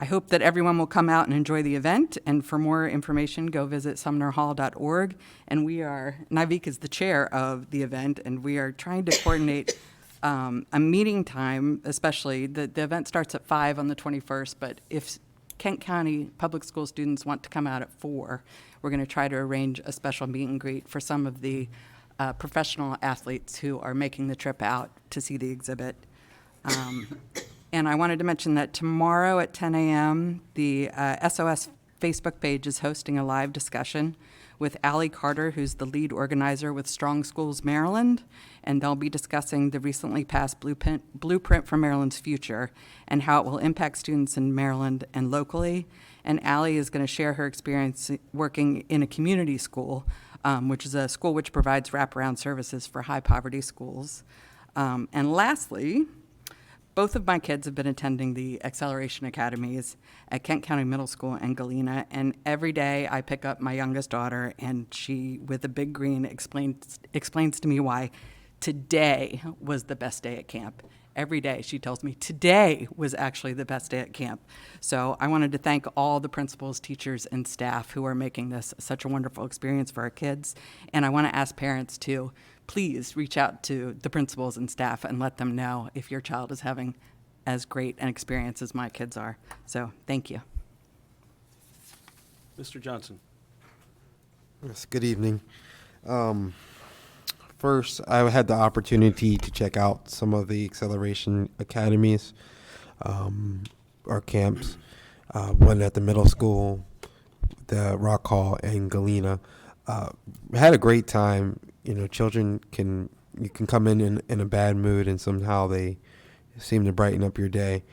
I hope that everyone will come out and enjoy the event, and for more information, go visit sumnerhall.org. And Nivek is the chair of the event, and we are trying to coordinate a meeting time, especially. The event starts at 5 on the 21st, but if Kent County Public School students want to come out at 4, we're going to try to arrange a special meet and greet for some of the professional athletes who are making the trip out to see the exhibit. And I wanted to mention that tomorrow at 10 a.m., the SOS Facebook page is hosting a live discussion with Allie Carter, who's the lead organizer with Strong Schools Maryland, and they'll be discussing the recently passed Blueprint for Maryland's Future and how it will impact students in Maryland and locally. And Allie is going to share her experience working in a community school, which is a school which provides wraparound services for high poverty schools. And lastly, both of my kids have been attending the Acceleration Academies at Kent County Middle School and Galena, and every day I pick up my youngest daughter, and she, with a big grin, explains to me why today was the best day at camp. Every day she tells me today was actually the best day at camp. So I wanted to thank all the principals, teachers, and staff who are making this such a wonderful experience for our kids. And I want to ask parents to please reach out to the principals and staff and let them know if your child is having as great an experience as my kids are. So thank you. Mr. Johnson. Yes, good evening. First, I had the opportunity to check out some of the Acceleration Academies, our camps, one at the middle school, the Rock Hall, and Galena. Had a great time. You know, children you can come in a bad mood, and somehow they seem to brighten up your day.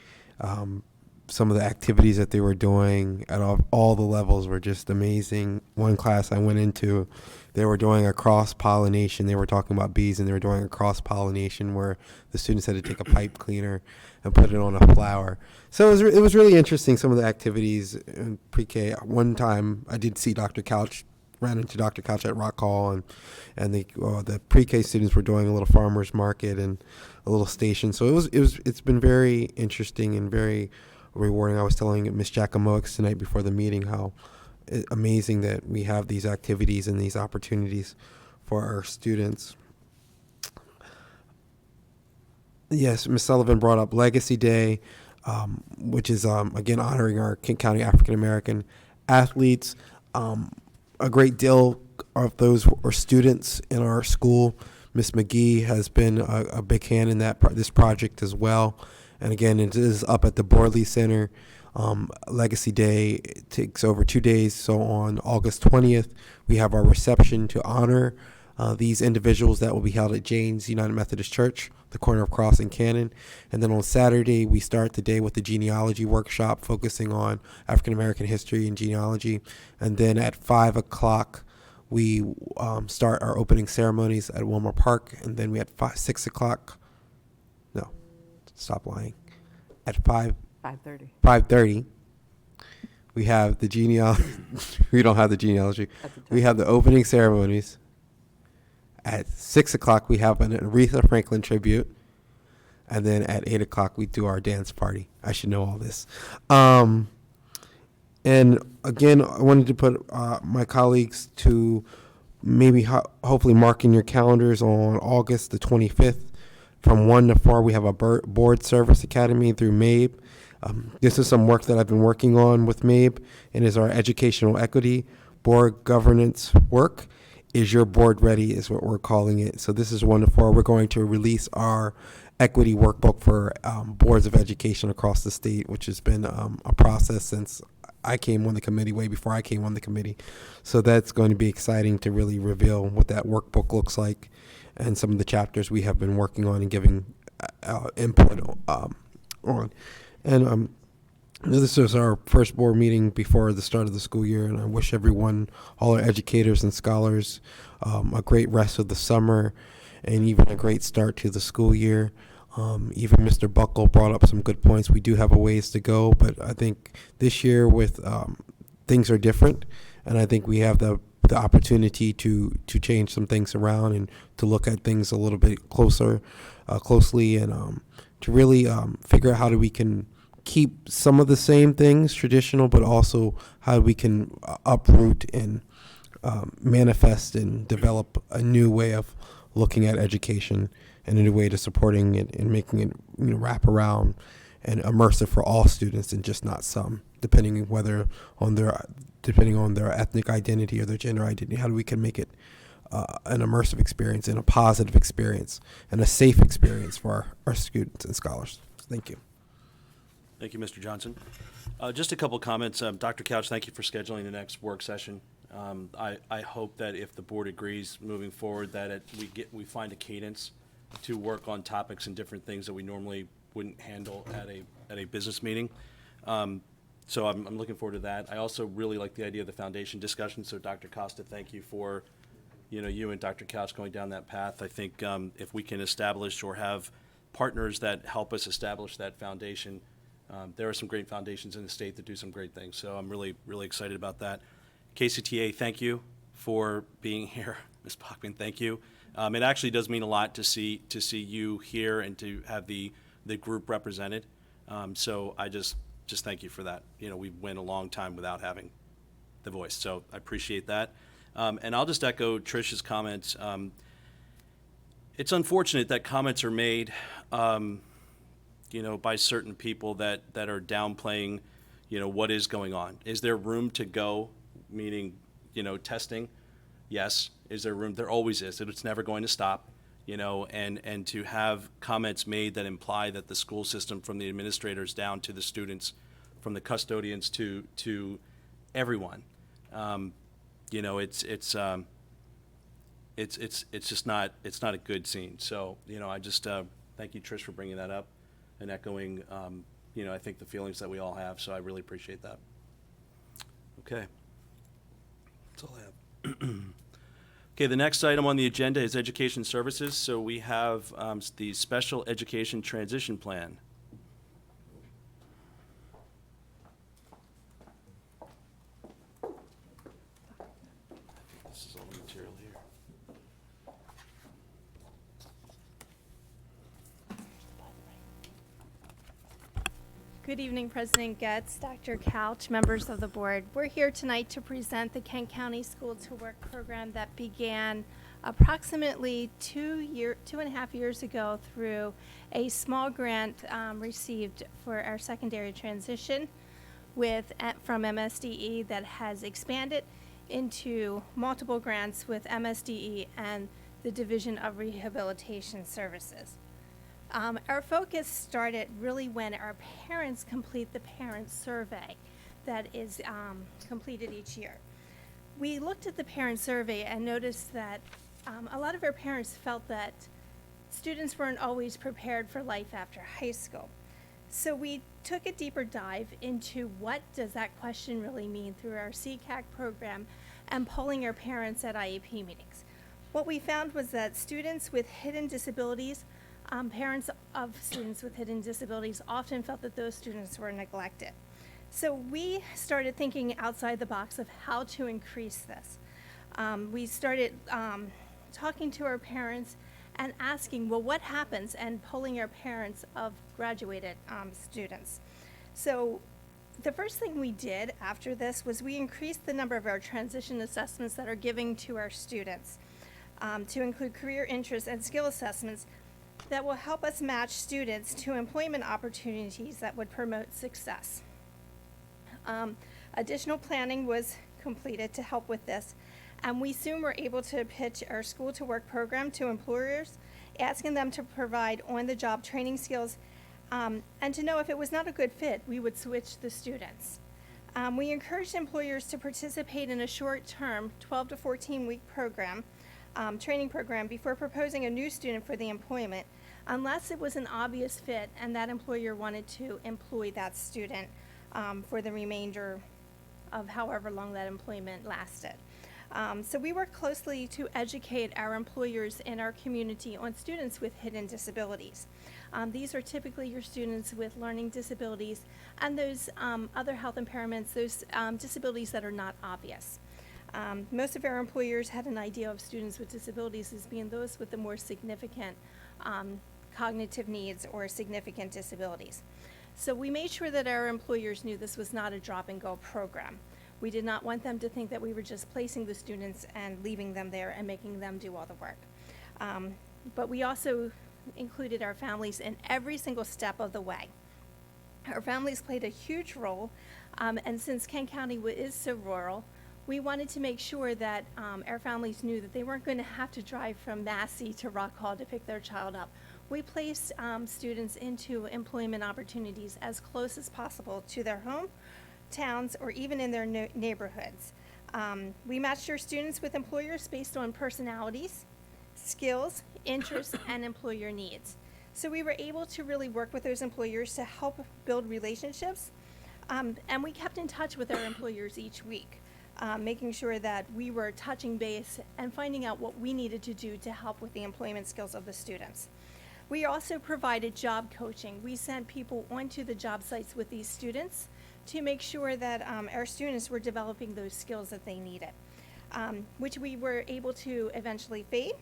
Some of the activities that they were doing at all the levels were just amazing. One class I went into, they were doing a cross-pollination. They were talking about bees, and they were doing a cross-pollination where the students had to take a pipe cleaner and put it on a flower. So it was really interesting, some of the activities in pre-K. One time I did see Dr. Couch, ran into Dr. Couch at Rock Hall, and the pre-K students were doing a little farmer's market and a little station. So it's been very interesting and very rewarding. I was telling Ms. Giacomoix tonight before the meeting how amazing that we have these activities and these opportunities for our students. Yes, Ms. Sullivan brought up Legacy Day, which is, again, honoring our Kent County African American athletes. A great deal of those are students in our school. Ms. McGee has been a big hand in this project as well. And again, it is up at the Borley Center. Legacy Day takes over 2 days. So on August 20th, we have our reception to honor these individuals that will be held at Jane's United Methodist Church, the corner of Cross and Cannon. And then on Saturday, we start the day with the genealogy workshop focusing on African American history and genealogy. And then at 5 o'clock, we start our opening ceremonies at Wilmore Park. And then we at 6 o'clock. No, stop lying. At 5:30, we have the genealogy. We don't have the genealogy. We have the opening ceremonies. At 6 o'clock, we have an Aretha Franklin tribute. And then at 8 o'clock, we do our dance party. I should know all this. And again, I wanted to put my colleagues to maybe hopefully mark in your calendars on August the 25th. From 1 to 4, we have a board service academy through MABE. This is some work that I've been working on with MABE, and is our educational equity board governance work. Is Your Board Ready is what we're calling it. So this is 1 to 4. We're going to release our equity workbook for boards of education across the state, which has been a process since I came on the committee, way before I came on the committee. So that's going to be exciting to really reveal what that workbook looks like and some of the chapters we have been working on and giving input on. And this is our first board meeting before the start of the school year, and I wish everyone, all our educators and scholars, a great rest of the summer and even a great start to the school year. Even Mr. Buckle brought up some good points. We do have a ways to go, but I think this year with things are different, and I think we have the opportunity to change some things around and to look at things a little bit closely, and to really figure out how we can keep some of the same things traditional, but also how we can uproot and manifest and develop a new way of looking at education and a new way to supporting it and making it wrap around and immersive for all students and just not some, depending on their ethnic identity or their gender identity. How do we can make it an immersive experience and a positive experience and a safe experience for our students and scholars. Thank you. Thank you, Mr. Johnson. Just a couple comments. Dr. Couch, thank you for scheduling the next work session. I hope that if the board agrees moving forward that we find a cadence to work on topics and different things that we normally wouldn't handle at a business meeting. So I'm looking forward to that. I also really like the idea of the foundation discussion. So Dr. Costa, thank you for you and Dr. Couch going down that path. I think if we can establish or have partners that help us establish that foundation. There are some great foundations in the state that do some great things, so I'm really, really excited about that. KCTA, thank you for being here. Ms. Bachman, thank you. It actually does mean a lot to see you here and to have the group represented. So I just thank you for that. You know, we went a long time without having the voice, so I appreciate that. And I'll just echo Trish's comments. It's unfortunate that comments are made, you know, by certain people that are downplaying, you know, what is going on. Is there room to go, meaning, you know, testing? Yes. Is there room? There always is. It's never going to stop, you know, and to have comments made that imply that the school system, from the administrators down to the students, from the custodians to everyone, you know, it's just not a good scene. So, you know, I just thank you, Trish, for bringing that up and echoing, you know, I think the feelings that we all have. So I really appreciate that. Okay. That's all I have. Okay, the next item on the agenda is education services. So we have the special education transition plan. This is all the material here. Good evening, President Getz, Dr. Couch, members of the board. We're here tonight to present the Kent County School to Work program that began approximately 2.5 years ago through a small grant received for our secondary transition from MSDE that has expanded into multiple grants with MSDE and the Division of Rehabilitation Services. Our focus started really when our parents complete the parent survey that is completed each year. We looked at the parent survey and noticed that a lot of our parents felt that students weren't always prepared for life after high school. So we took a deeper dive into what does that question really mean through our CCAC program and polling our parents at IEP meetings. What we found was that students with hidden disabilities, parents of students with hidden disabilities often felt that those students were neglected. So we started thinking outside the box of how to increase this. We started talking to our parents and asking, well, what happens, and polling our parents of graduated students. So the first thing we did after this was we increased the number of our transition assessments that are given to our students to include career interest and skill assessments that will help us match students to employment opportunities that would promote success. Additional planning was completed to help with this, and we soon were able to pitch our School to Work program to employers, asking them to provide on-the-job training skills, and to know if it was not a good fit, we would switch the students. We encouraged employers to participate in a short-term 12 to 14-week program, training program before proposing a new student for the employment, unless it was an obvious fit and that employer wanted to employ that student for the remainder of however long that employment lasted. So we work closely to educate our employers in our community on students with hidden disabilities. These are typically your students with learning disabilities and those other health impairments, those disabilities that are not obvious. Most of our employers had an idea of students with disabilities as being those with the more significant cognitive needs or significant disabilities. So we made sure that our employers knew this was not a drop-and-go program. We did not want them to think that we were just placing the students and leaving them there and making them do all the work. But we also included our families in every single step of the way. Our families played a huge role, and since Kent County is so rural, we wanted to make sure that our families knew that they weren't going to have to drive from Massey to Rock Hall to pick their child up. We placed students into employment opportunities as close as possible to their home, towns, or even in their neighborhoods. We matched our students with employers based on personalities, skills, interests, and employer needs. So we were able to really work with those employers to help build relationships, and we kept in touch with our employers each week, making sure that we were touching base and finding out what we needed to do to help with the employment skills of the students. We also provided job coaching. We sent people onto the job sites with these students to make sure that our students were developing those skills that they needed, which we were able to eventually fade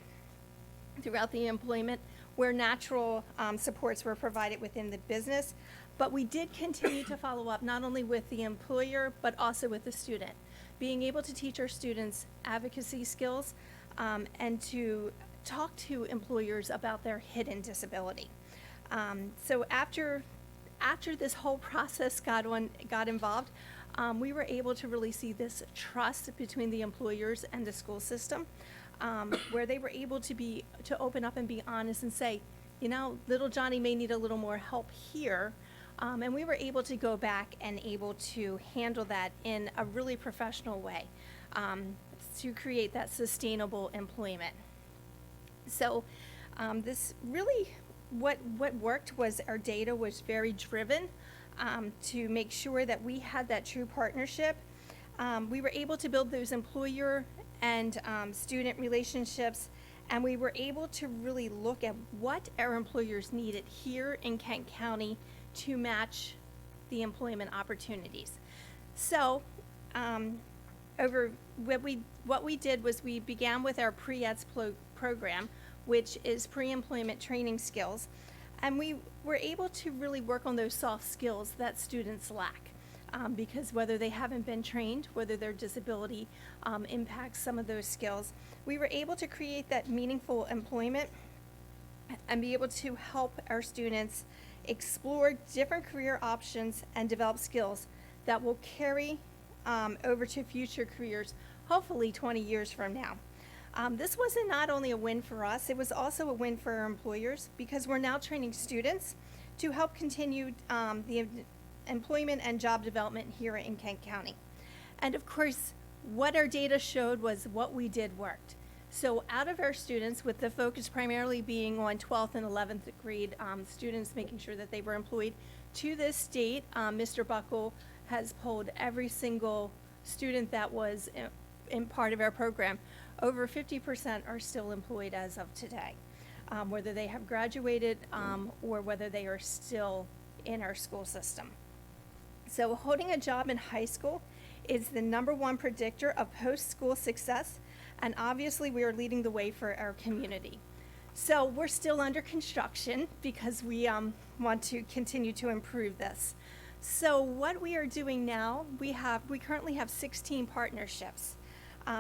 throughout the employment where natural supports were provided within the business. But we did continue to follow up not only with the employer, but also with the student. Being able to teach our students advocacy skills and to talk to employers about their hidden disability. So after this whole process got involved, we were able to really see this trust between the employers and the school system, where they were able to open up and be honest and say, you know, little Johnny may need a little more help here. And we were able to go back and able to handle that in a really professional way to create that sustainable employment. So this really, what worked was our data was very driven to make sure that we had that true partnership. We were able to build those employer and student relationships, and we were able to really look at what our employers needed here in Kent County to match the employment opportunities. So what we did was we began with our pre-EDS program, which is pre-employment training skills, and we were able to really work on those soft skills that students lack, because whether they haven't been trained, whether their disability impacts some of those skills, we were able to create that meaningful employment and be able to help our students explore different career options and develop skills that will carry over to future careers, hopefully 20 years from now. This was not only a win for us, it was also a win for our employers, because we're now training students to help continue the employment and job development here in Kent County. And of course, what our data showed was what we did worked. So out of our students, with the focus primarily being on 12th and 11th grade students, making sure that they were employed, to this date, Mr. Buckle has polled every single student that was in part of our program. Over 50% are still employed as of today, whether they have graduated or whether they are still in our school system. So holding a job in high school is the #1 predictor of post-school success, and obviously we are leading the way for our community. So we're still under construction because we want to continue to improve this. So what we are doing now, we currently have 16 partnerships.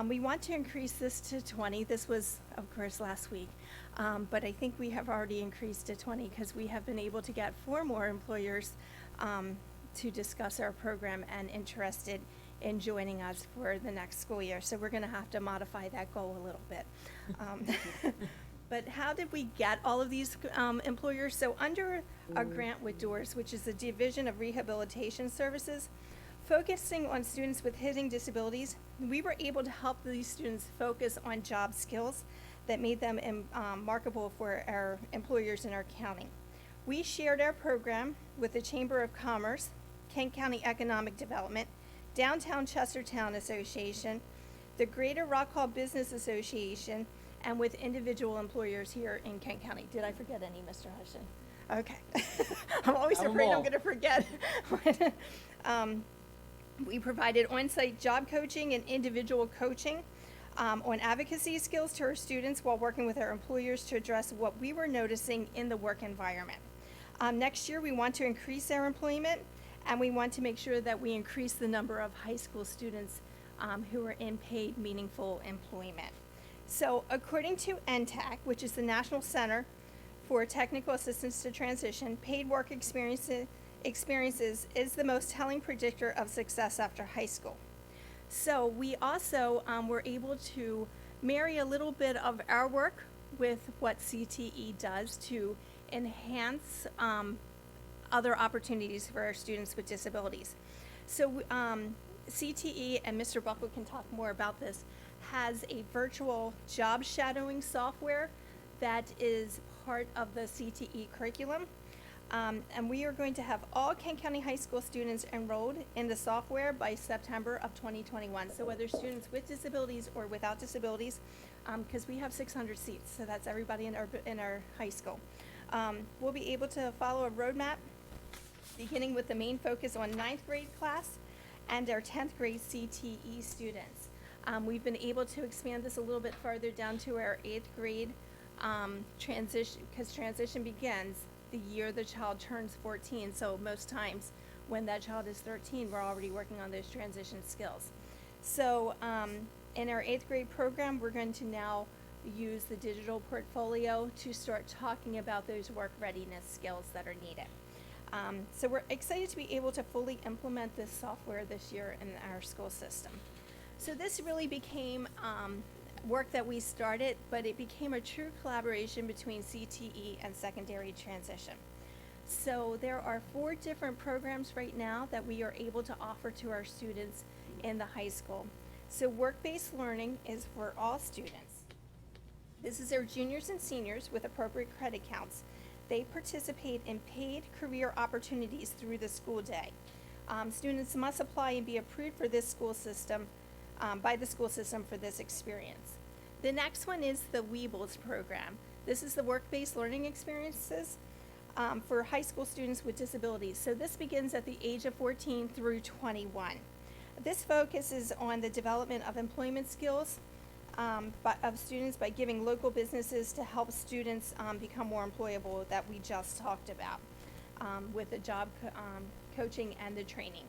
We want to increase this to 20. This was, of course, last week, but I think we have already increased to 20 because we have been able to get 4 more employers to discuss our program and interested in joining us for the next school year. So we're going to have to modify that goal a little bit. But how did we get all of these employers? So under a grant with DOORS, which is the Division of Rehabilitation Services, focusing on students with hidden disabilities, we were able to help these students focus on job skills that made them marketable for our employers in our county. We shared our program with the Chamber of Commerce, Kent County Economic Development, Downtown Chestertown Association, the Greater Rock Hall Business Association, and with individual employers here in Kent County. Did I forget any, Mr. Hushin? Okay. I'm always afraid I'm going to forget. We provided on-site job coaching and individual coaching on advocacy skills to our students while working with our employers to address what we were noticing in the work environment. Next year, we want to increase our employment, and we want to make sure that we increase the number of high school students who are in paid, meaningful employment. So according to NTAC, which is the National Center for Technical Assistance to Transition, paid work experiences is the most telling predictor of success after high school. So we also were able to marry a little bit of our work with what CTE does to enhance other opportunities for our students with disabilities. So CTE, and Mr. Buckle can talk more about this, has a virtual job shadowing software that is part of the CTE curriculum. And we are going to have all Kent County High School students enrolled in the software by September of 2021. So whether students with disabilities or without disabilities, because we have 600 seats, so that's everybody in our high school. We'll be able to follow a roadmap, beginning with the main focus on 9th grade class and our 10th grade CTE students. We've been able to expand this a little bit farther down to our 8th grade transition, because transition begins the year the child turns 14. So most times when that child is 13, we're already working on those transition skills. So in our 8th grade program, we're going to now use the digital portfolio to start talking about those work readiness skills that are needed. So we're excited to be able to fully implement this software this year in our school system. So this really became work that we started, but it became a true collaboration between CTE and secondary transition. So there are 4 different programs right now that we are able to offer to our students in the high school. So work-based learning is for all students. This is our juniors and seniors with appropriate credit counts. They participate in paid career opportunities through the school day. Students must apply and be approved for this school system, by the school system for this experience. The next one is the Weebles program. This is the work-based learning experiences for high school students with disabilities. So this begins at the age of 14 through 21. This focuses on the development of employment skills of students by giving local businesses to help students become more employable that we just talked about with the job coaching and the training.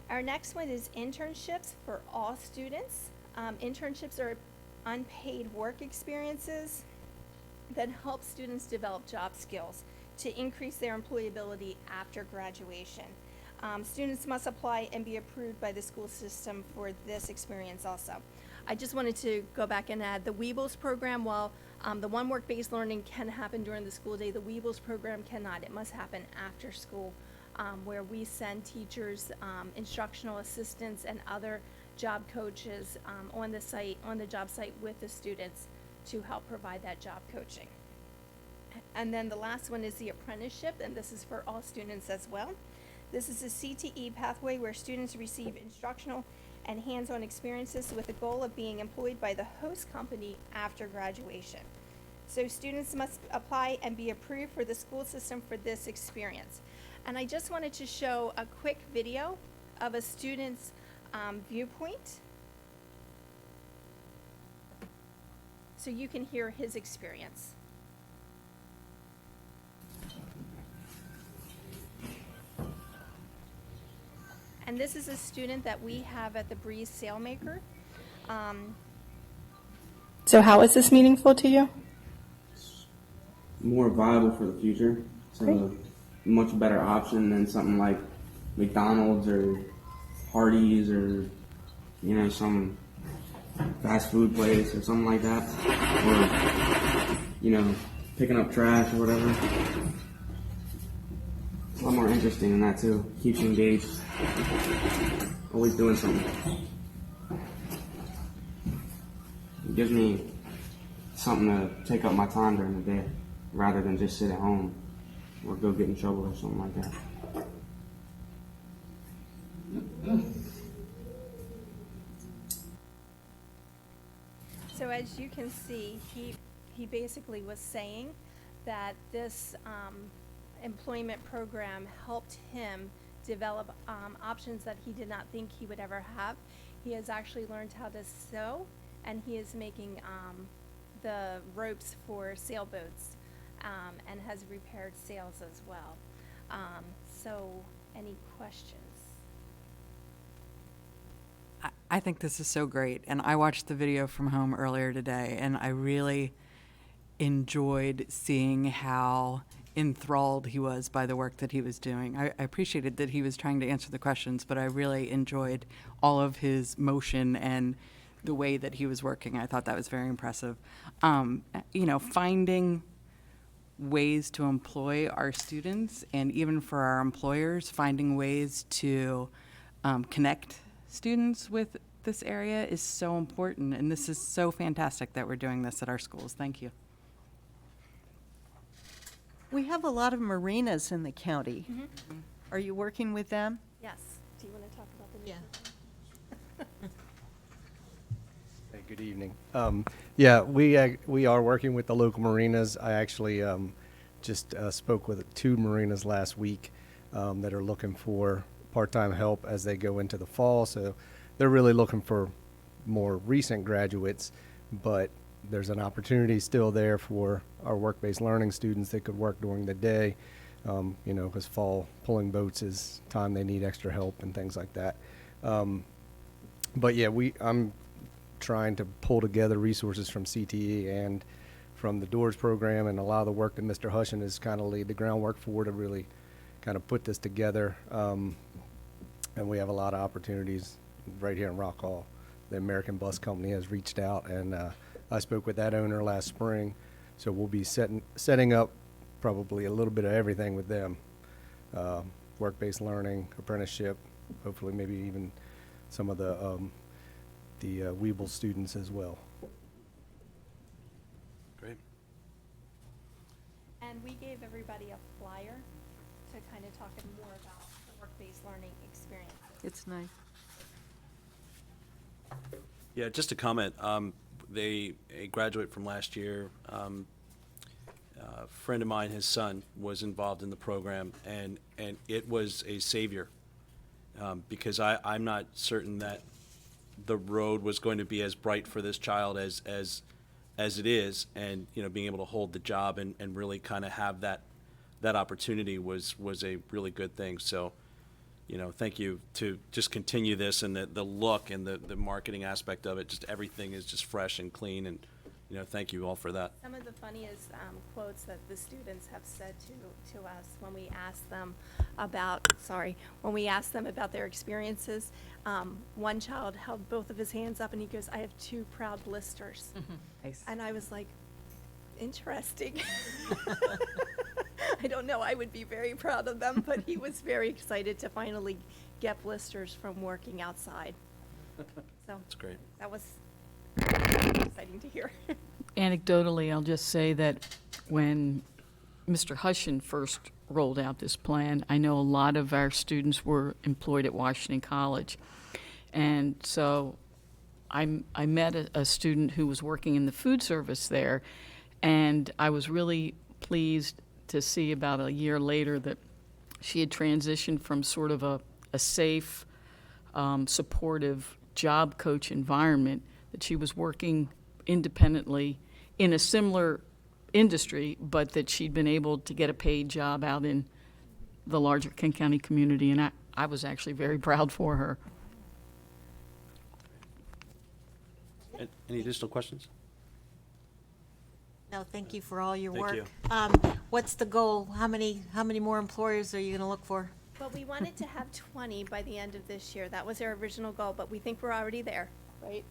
Our next one is internships for all students. Internships are unpaid work experiences that help students develop job skills to increase their employability after graduation. Students must apply and be approved by the school system for this experience also. I just wanted to go back and add the Weebles program. While the one work-based learning can happen during the school day, the Weebles program cannot. It must happen after school, where we send teachers, instructional assistants, and other job coaches on the job site with the students to help provide that job coaching. And then the last one is the apprenticeship, and this is for all students as well. This is a CTE pathway where students receive instructional and hands-on experiences with the goal of being employed by the host company after graduation. So students must apply and be approved for the school system for this experience. And I just wanted to show a quick video of a student's viewpoint, so you can hear his experience. And this is a student that we have at the Breeze Sailmaker. So how is this meaningful to you? More viable for the future. It's a much better option than something like McDonald's or Hardee's or, some fast food place or something like that. Or, picking up trash or whatever. It's a lot more interesting than that too. Keeps you engaged. Always doing something. It gives me something to take up my time during the day, rather than just sit at home or go get in trouble or something like that. So as you can see, he basically was saying that this employment program helped him develop options that he did not think he would ever have. He has actually learned how to sew, and he is making the ropes for sailboats, and has repaired sails as well. So any questions? I think this is so great, and I watched the video from home earlier today, and I really enjoyed seeing how enthralled he was by the work that he was doing. I appreciated that he was trying to answer the questions, but I really enjoyed all of his motion and the way that he was working. I thought that was very impressive. Finding ways to employ our students, and even for our employers, finding ways to connect students with this area is so important, and this is so fantastic that we're doing this at our schools. Thank you. We have a lot of marinas in the county. Mm-hmm. Are you working with them? Yes. Do you want to talk about the new? Yeah. Thank Good evening. Yeah, we are working with the local marinas. I actually just spoke with 2 marinas last week that are looking for part-time help as they go into the fall. So they're really looking for more recent graduates, but there's an opportunity still there for our work-based learning students that could work during the day, you know, because fall pulling boats is time they need extra help and things like that. But yeah, I'm trying to pull together resources from CTE and from the Doors program, and a lot of the work that Mr. Hushin has kind of laid the groundwork for to really kind of put this together. And we have a lot of opportunities right here in Rock Hall. The American Bus Company has reached out, and I spoke with that owner last spring. So we'll be setting up probably a little bit of everything with them. Work-based learning, apprenticeship, hopefully maybe even some of the Weeble students as well. Great. And we gave everybody a flyer to kind of talk more about the work-based learning experience. It's nice. Yeah, just a comment. A graduate from last year, a friend of mine, his son, was involved in the program, and it was a savior, because I'm not certain that the road was going to be as bright for this child as it is, and you know, being able to hold the job and really kind of have that opportunity was a really good thing. So, you know, thank you to just continue this, and the look and the marketing aspect of it, just everything is just fresh and clean, and you know, thank you all for that. Some of the funniest quotes that the students have said to us when we asked them about, their experiences, one child held both of his hands up and he goes, "I have 2 proud blisters." Nice. And I was like, interesting. I don't know, I would be very proud of them, but he was very excited to finally get blisters from working outside. So That's great. that was exciting to hear. Anecdotally, I'll just say that when Mr. Hushin first rolled out this plan, I know a lot of our students were employed at Washington College. And so I met a student who was working in the food service there, and I was really pleased to see about a year later that she had transitioned from sort of a safe, supportive job coach environment, that she was working independently in a similar industry, but that she'd been able to get a paid job out in the larger Kent County community, and I was actually very proud for her. Any additional questions? No, thank you for all your Thank work. you. What's the goal? How many more employers are you going to look for? But we wanted to have 20 by the end of this year. That was our original goal, but we think we're already there, right?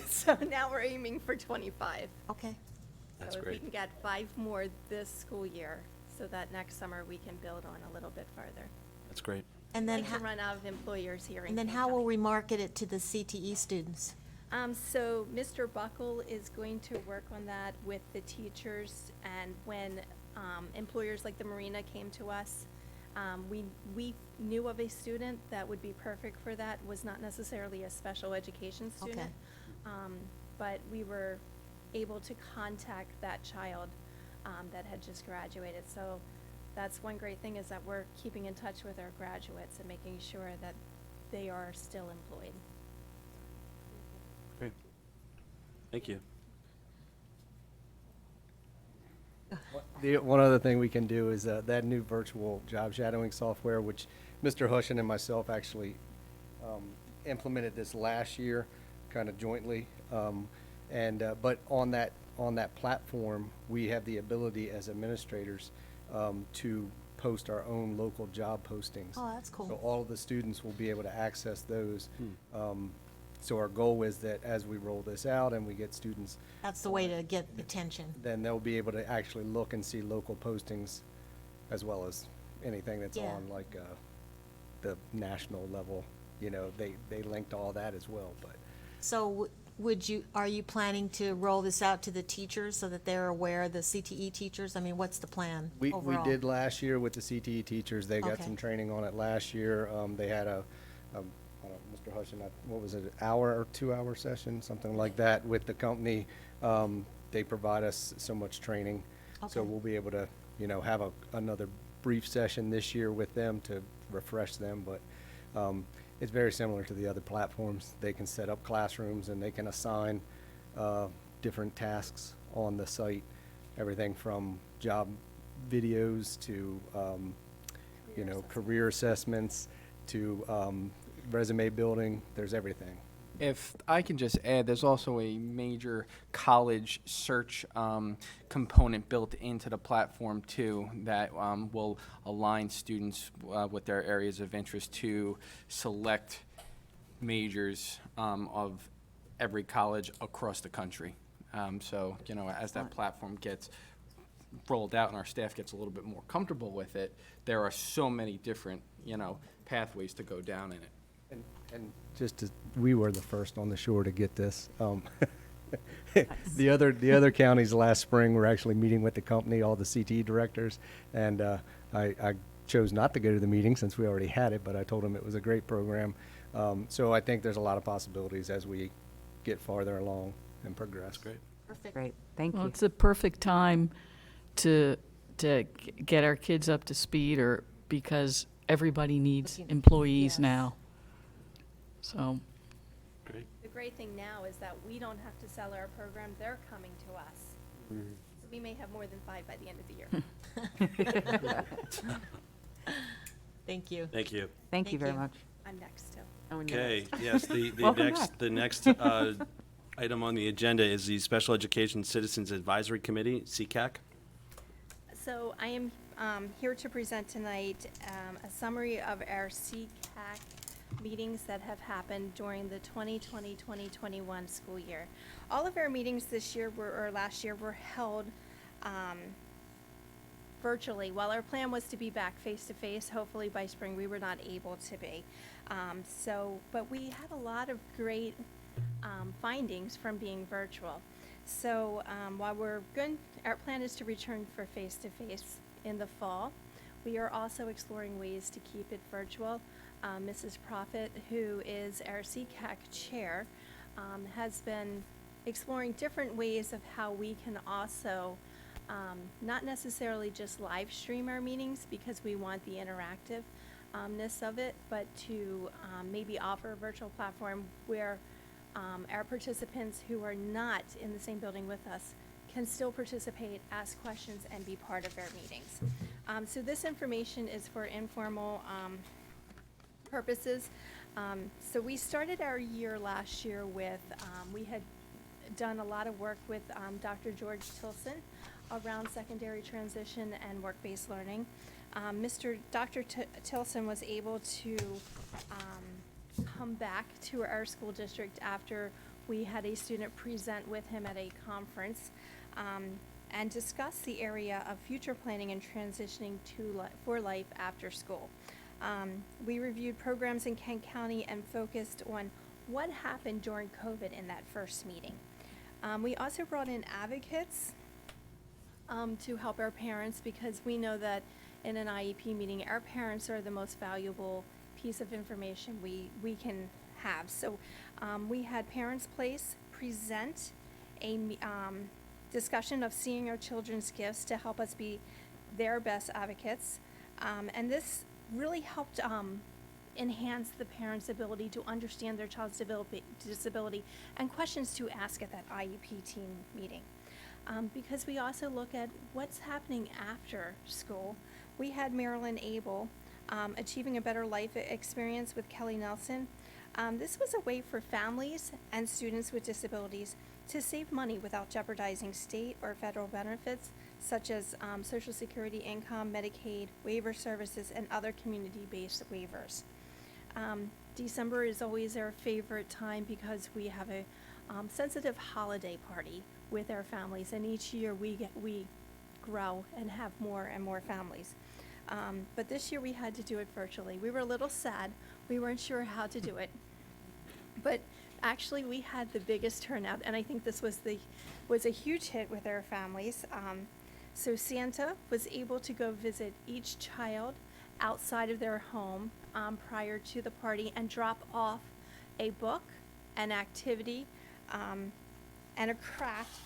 So now we're aiming for 25. Okay. That's So if great. we can get 5 more this school year, so that next summer we can build on a little bit further. That's great. And then, Like to run out of employers here in and then Kent how will County. we market it to the CTE students? So Mr. Buckle is going to work on that with the teachers, and when employers like the Marina came to us, we knew of a student that would be perfect for that, was not necessarily a special education student. Okay. But we were able to contact that child that had just graduated. So that's one great thing, is that we're keeping in touch with our graduates and making sure that they are still employed. Great. Thank you. One other thing we can do is that new virtual job shadowing software, which Mr. Hushin and myself actually implemented this last year, kind of jointly. But on that platform, we have the ability as administrators to post our own local job postings. Oh, that's cool. So all of the students will be able to access those. So our goal is that as we roll this out and we get students, That's the way to get attention. then they'll be able to actually look and see local postings as well as anything that's Yeah. on like the national level. You know, they linked all that as well, but So are you planning to roll this out to the teachers so that they're aware, the CTE teachers? I mean, what's the plan we overall? did last year with the CTE teachers. They got Okay. some training on it last year. They had Mr. Mr. Hushin, what was it, an hour or 2-hour session, something like that with the company. They provide us so much training. So Okay. we'll be able to, have another brief session this year with them to refresh them. But it's very similar to the other platforms. They can set up classrooms and they can assign different tasks on the site, everything from job videos to, career assessments to resume building. There's everything. If I can just add, there's also a major college search component built into the platform too that will align students with their areas of interest to select majors of every college across the country. So, as that platform gets rolled out and our staff gets a little bit more comfortable with it, there are so many different, pathways to go down in it. And we were the first on the shore to get this. The other counties last spring were actually meeting with the company, all the CTE directors, and I chose not to go to the meeting since we already had it, but I told them it was a great program. So I think there's a lot of possibilities as we get farther along and progress. Great. Perfect. Great, thank Well, you. it's a perfect time to get our kids up to speed, or because everybody needs employees Yes. now. So, Great. The great thing now is that we don't have to sell our program, they're coming to us. So we may have more than 5 by the end of the year. Thank you. Thank you. Thank you very you. much. I'm next still. Oh, and you're Okay, next. yes, the Welcome next, back. the next item on the agenda is the Special Education Citizens Advisory Committee, CCAC. So I am here to present tonight a summary of our CCAC meetings that have happened during the 2020-2021 school year. All of our meetings this year or last year were held virtually. While our plan was to be back face-to-face, hopefully by spring, we were not able to be. But we had a lot of great findings from being virtual. So while our plan is to return for face-to-face in the fall. We are also exploring ways to keep it virtual. Mrs. Profit, who is our CCAC chair, has been exploring different ways of how we can also not necessarily just live stream our meetings because we want the interactiveness of it, but to maybe offer a virtual platform where our participants who are not in the same building with us can still participate, ask questions, and be part of our meetings. So this information is for informal purposes. So we started our year last year with, we had done a lot of work with Dr. George Tilson around secondary transition and work-based learning. Dr. Tilson was able to come back to our school district after we had a student present with him at a conference and discuss the area of future planning and transitioning for life after school. We reviewed programs in Kent County and focused on what happened during COVID in that first meeting. We also brought in advocates to help our parents because we know that in an IEP meeting, our parents are the most valuable piece of information we can have. So we had Parents Place present a discussion of seeing our children's gifts to help us be their best advocates. And this really helped enhance the parents' ability to understand their child's disability and questions to ask at that IEP team meeting. Because we also look at what's happening after school. We had Marilyn Abel Achieving a Better Life Experience with Kelly Nelson. This was a way for families and students with disabilities to save money without jeopardizing state or federal benefits, such as Social Security income, Medicaid, waiver services, and other community-based waivers. December is always our favorite time because we have a sensitive holiday party with our families, and each year we grow and have more and more families. But this year we had to do it virtually. We were a little sad. We weren't sure how to do it. But actually we had the biggest turnout, and I think this was a huge hit with our families. So Santa was able to go visit each child outside of their home prior to the party and drop off a book, an activity, and a craft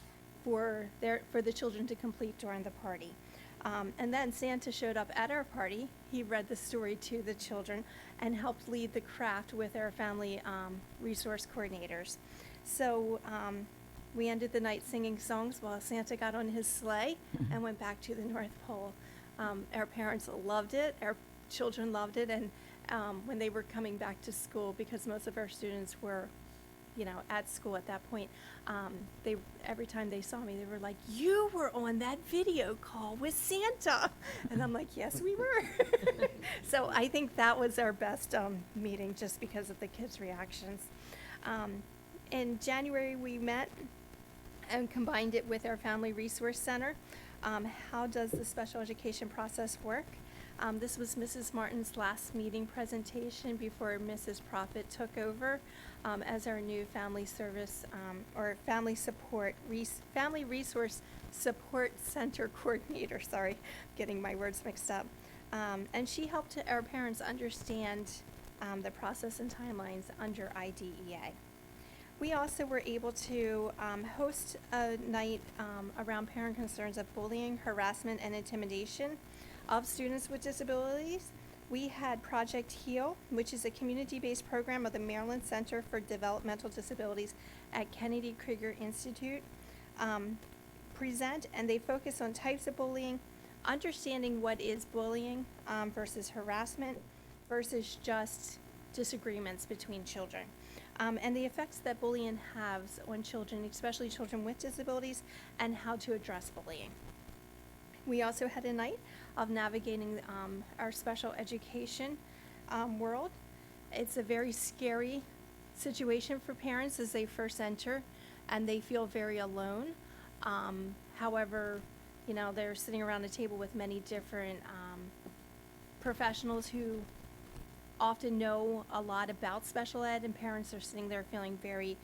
for the children to complete during the party. And then Santa showed up at our party. He read the story to the children and helped lead the craft with our family resource coordinators. So we ended the night singing songs while Santa got on his sleigh and went back to the North Pole. Our parents loved it, our children loved it, and when they were coming back to school, because most of our students were, at school at that point, every time they saw me, they were like, "You were on that video call with Santa," and I'm like, "Yes, we were." So I think that was our best meeting, just because of the kids' reactions. In January, we met and combined it with our Family Resource Center. How does the special education process work? This was Mrs. Martin's last meeting presentation before Mrs. Prophet took over as our new family service or family resource support center coordinator. Sorry, getting my words mixed up. And she helped our parents understand the process and timelines under IDEA. We also were able to host a night around parent concerns of bullying, harassment, and intimidation of students with disabilities. We had Project HEAL, which is a community-based program of the Maryland Center for Developmental Disabilities at Kennedy Krieger Institute, present, and they focus on types of bullying, understanding what is bullying versus harassment versus just disagreements between children. And the effects that bullying has on children, especially children with disabilities, and how to address bullying. We also had a night of navigating our special education world. It's a very scary situation for parents as they first enter, and they feel very alone. However, they're sitting around a table with many different professionals who often know a lot about special ed, and parents are sitting there feeling very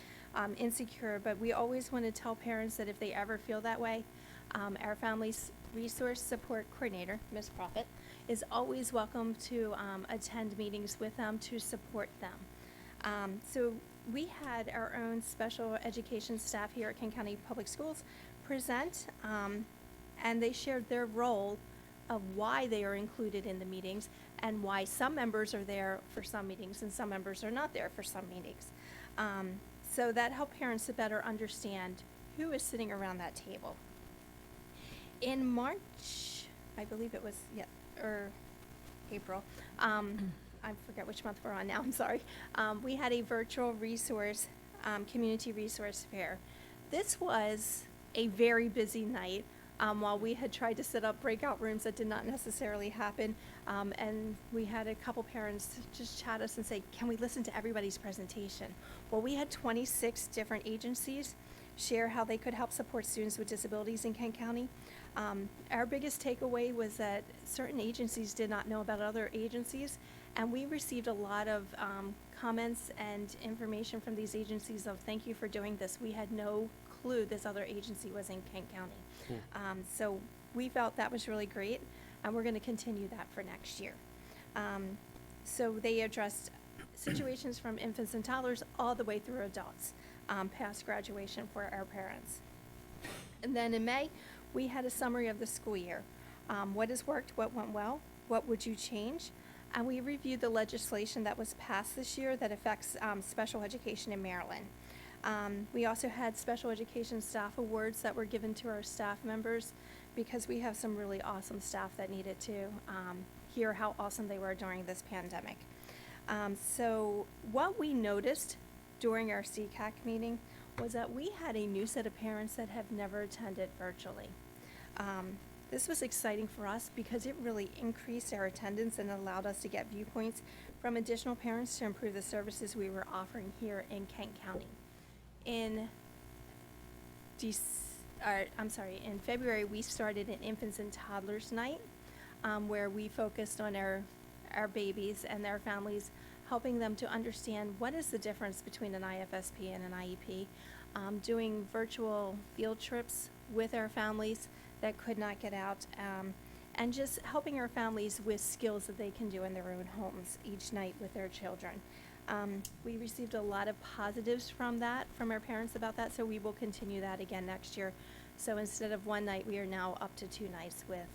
insecure. But we always want to tell parents that if they ever feel that way, our Family's Resource Support Coordinator, Ms. Prophet, is always welcome to attend meetings with them to support them. So we had our own special education staff here at Kent County Public Schools present, and they shared their role of why they are included in the meetings and why some members are there for some meetings and some members are not there for some meetings. So that helped parents to better understand who is sitting around that table. In March, I believe it was, or April, I forget which month we're on now, I'm sorry. We had a virtual resource, community resource fair. This was a very busy night. While we had tried to set up breakout rooms, that did not necessarily happen. And we had a couple parents just chat us and say, "Can we listen to everybody's presentation?" Well, we had 26 different agencies share how they could help support students with disabilities in Kent County. Our biggest takeaway was that certain agencies did not know about other agencies, and we received a lot of comments and information from these agencies of, "Thank you for doing this. We had no clue this other agency was in Kent County." So we felt that was really great, and we're going to continue that for next year. So they addressed situations from infants and toddlers all the way through adults, past graduation for our parents. And then in May, we had a summary of the school year. What has worked, what went well, what would you change? And we reviewed the legislation that was passed this year that affects special education in Maryland. We also had special education staff awards that were given to our staff members because we have some really awesome staff that needed to hear how awesome they were during this pandemic. So what we noticed during our CCAC meeting was that we had a new set of parents that have never attended virtually. This was exciting for us because it really increased our attendance and allowed us to get viewpoints from additional parents to improve the services we were offering here in Kent County. In February, we started an infants and toddlers night where we focused on our babies and their families, helping them to understand what is the difference between an IFSP and an IEP, doing virtual field trips with our families that could not get out, and just helping our families with skills that they can do in their own homes each night with their children. We received a lot of positives from that, from our parents about that, so we will continue that again next year. So instead of one night, we are now up to 2 nights with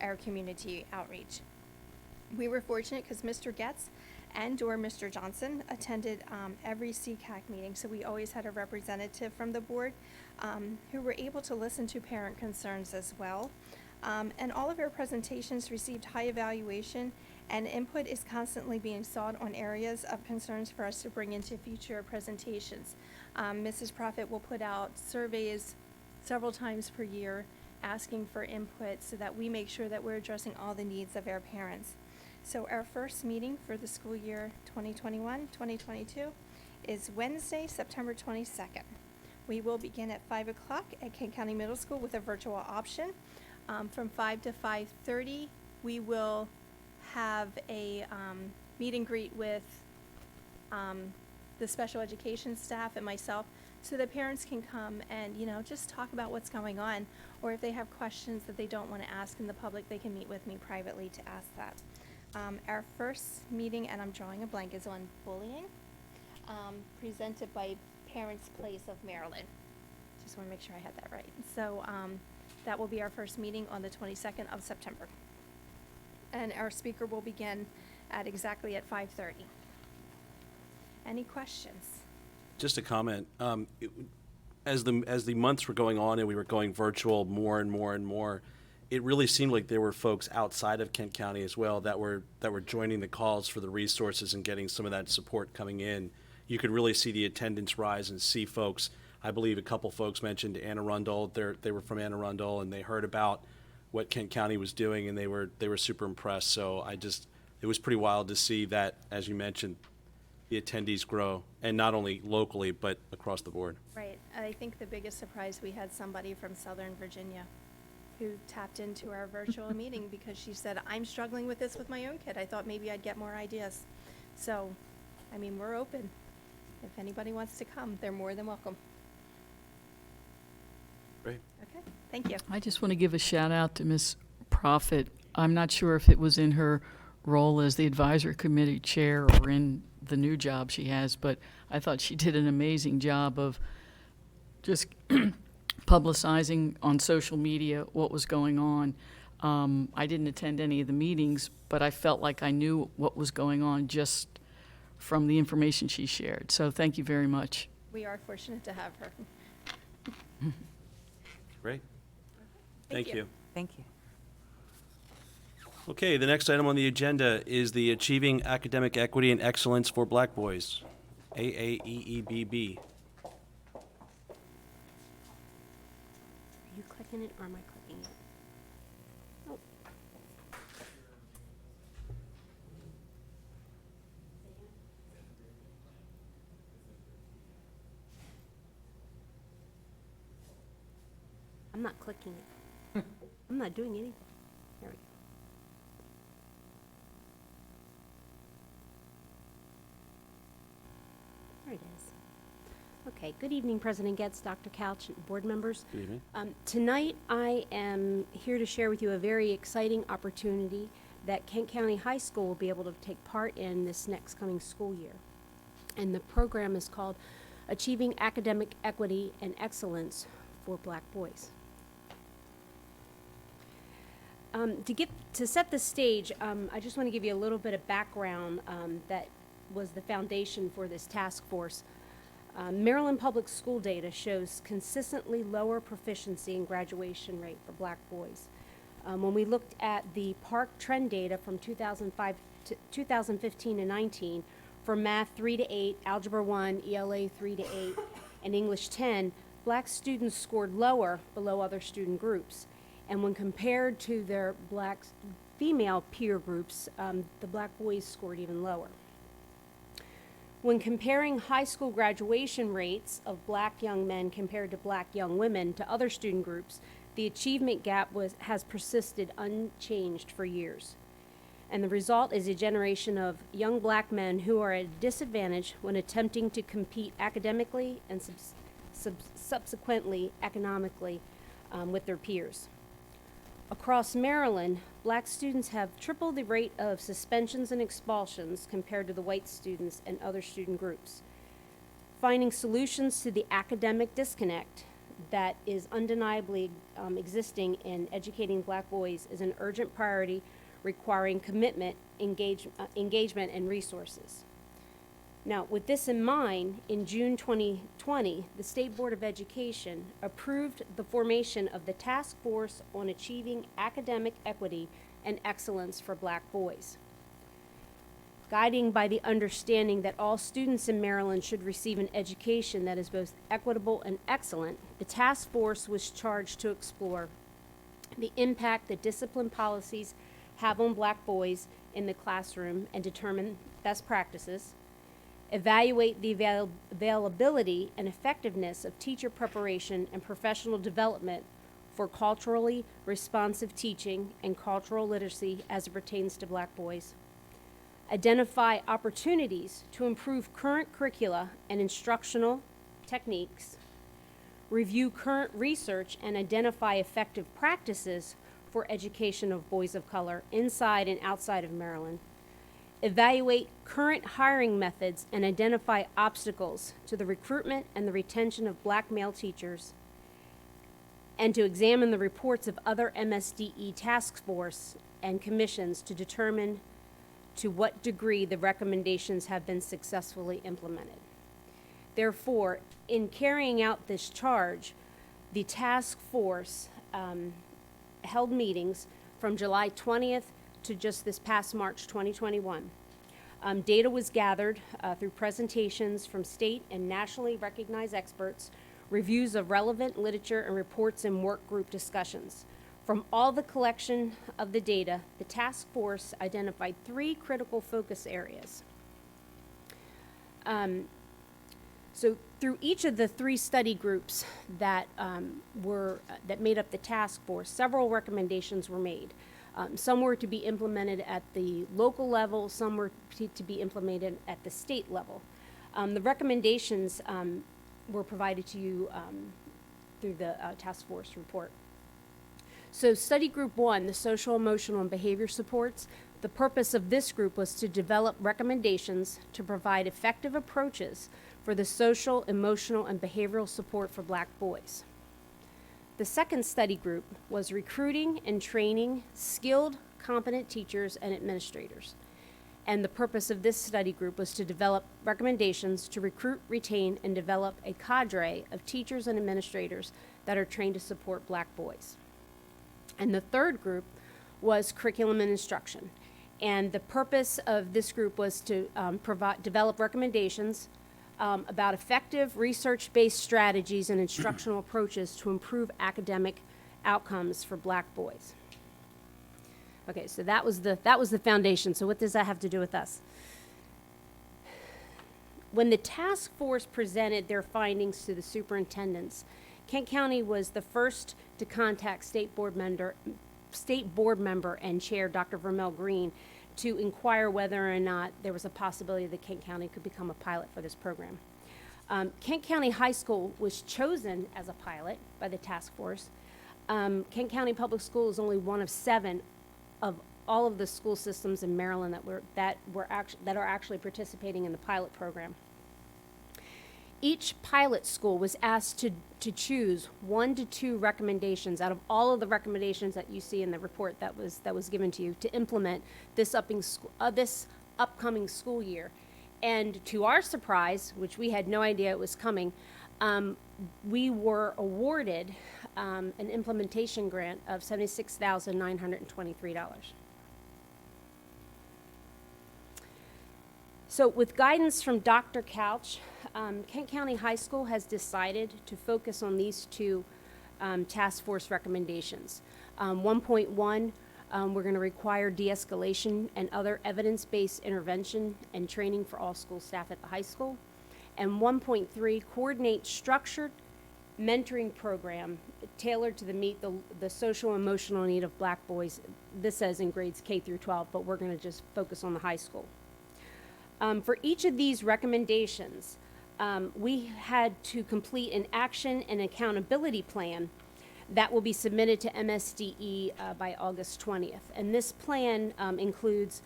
our community outreach. We were fortunate because Mr. Getz and/or Mr. Johnson attended every CCAC meeting, so we always had a representative from the board who were able to listen to parent concerns as well. And all of our presentations received high evaluation, and input is constantly being sought on areas of concerns for us to bring into future presentations. Mrs. Profit will put out surveys several times per year asking for input so that we make sure that we're addressing all the needs of our parents. So our first meeting for the school year 2021-2022 is Wednesday, September 22nd. We will begin at 5 o'clock at Kent County Middle School with a virtual option. From 5 to 5:30, we will have a meet and greet with the special education staff and myself, so that parents can come and, just talk about what's going on, or if they have questions that they don't want to ask in the public, they can meet with me privately to ask that. Our first meeting, and I'm drawing a blank, is on bullying, presented by Parents Place of Maryland. Just want to make sure I had that right. So that will be our first meeting on the 22nd of September. And our speaker will begin at exactly at 5:30. Any questions? Just a comment. As the months were going on and we were going virtual more and more and more, it really seemed like there were folks outside of Kent County as well that were joining the calls for the resources and getting some of that support coming in. You could really see the attendance rise and see folks. I believe a couple folks mentioned Anne Arundel. They were from Anne Arundel and they heard about what Kent County was doing and they were super impressed. So it was pretty wild to see that, as you mentioned, the attendees grow, and not only locally but across the board. Right. I think the biggest surprise, we had somebody from Southern Virginia who tapped into our virtual meeting because she said, I'm struggling with this with my own kid. I thought maybe I'd get more ideas. So, we're open. If anybody wants to come, they're more than welcome. Great. Okay, thank you. I just want to give a shout out to Ms. Profit. I'm not sure if it was in her role as the advisory committee chair or in the new job she has, but I thought she did an amazing job of just publicizing on social media what was going on. I didn't attend any of the meetings, but I felt like I knew what was going on just from the information she shared. So thank you very much. We are fortunate to have her. Great. Thank you. Thank you. Okay, the next item on the agenda is the Achieving Academic Equity and Excellence for Black Boys, AAEEBB. Are you clicking it or am I clicking it? Oh. I'm not clicking it. I'm not doing anything. There we go. There it is. Okay, good evening, President Getz, Dr. Couch, and board members. Good evening. Tonight, I am here to share with you a very exciting opportunity that Kent County High School will be able to take part in this next coming school year. And the program is called Achieving Academic Equity and Excellence for Black Boys. To set the stage, I just want to give you a little bit of background that was the foundation for this task force. Maryland Public School data shows consistently lower proficiency and graduation rate for black boys. When we looked at the PARC trend data from 2005 to 2015 and 19 for math 3 to 8, algebra 1, ELA 3 to 8, and English 10, black students scored lower below other student groups. And when compared to their black female peer groups, the black boys scored even lower. When comparing high school graduation rates of black young men compared to black young women to other student groups, the achievement gap has persisted unchanged for years. And the result is a generation of young black men who are at a disadvantage when attempting to compete academically and subsequently economically with their peers. Across Maryland, black students have triple the rate of suspensions and expulsions compared to the white students and other student groups. Finding solutions to the academic disconnect that is undeniably existing in educating black boys is an urgent priority requiring commitment, engagement, and resources. Now, with this in mind, in June 2020, the State Board of Education approved the formation of the Task Force on Achieving Academic Equity and Excellence for Black Boys. Guiding by the understanding that all students in Maryland should receive an education that is both equitable and excellent, the task force was charged to explore the impact that discipline policies have on black boys in the classroom and determine best practices, evaluate the availability and effectiveness of teacher preparation and professional development for culturally responsive teaching and cultural literacy as it pertains to black boys, identify opportunities to improve current curricula and instructional techniques, review current research and identify effective practices for education of boys of color inside and outside of Maryland, evaluate current hiring methods and identify obstacles to the recruitment and the retention of black male teachers, and to examine the reports of other MSDE task force and commissions to determine to what degree the recommendations have been successfully implemented. Therefore, in carrying out this charge, the task force held meetings from July 20th to just this past March 2021. Data was gathered through presentations from state and nationally recognized experts, reviews of relevant literature, and reports and work group discussions. From all the collection of the data, the task force identified 3 critical focus areas. So through each of the 3 study groups that that made up the task force, several recommendations were made. Some were to be implemented at the local level, some were to be implemented at the state level. The recommendations were provided to you through the task force report. So study group 1, the social, emotional, and behavior supports, the purpose of this group was to develop recommendations to provide effective approaches for the social, emotional, and behavioral support for black boys. The second study group was recruiting and training skilled, competent teachers and administrators. And the purpose of this study group was to develop recommendations to recruit, retain, and develop a cadre of teachers and administrators that are trained to support black boys. And the third group was curriculum and instruction. And the purpose of this group was to develop recommendations about effective research-based strategies and instructional approaches to improve academic outcomes for black boys. Okay, so that was the foundation. So what does that have to do with us? When the task force presented their findings to the superintendents, Kent County was the first to contact State Board member and Chair Dr. Vermel Green to inquire whether or not there was a possibility that Kent County could become a pilot for this program. Kent County High School was chosen as a pilot by the task force. Kent County Public School is only one of 7 of all of the school systems in Maryland that are actually participating in the pilot program. Each pilot school was asked to choose 1 to 2 recommendations out of all of the recommendations that you see in the report that was given to you to implement this upcoming school year. And to our surprise, which we had no idea it was coming, we were awarded an implementation grant of $76,923. So with guidance from Dr. Couch, Kent County High School has decided to focus on these 2 task force recommendations. 1.1, we're going to require de-escalation and other evidence-based intervention and training for all school staff at the high school. And 1.3, coordinate structured mentoring program tailored to meet the social and emotional need of black boys. This says in grades K through 12, but we're going to just focus on the high school. For each of these recommendations, we had to complete an action and accountability plan That will be submitted to MSDE by August 20th. And this plan includes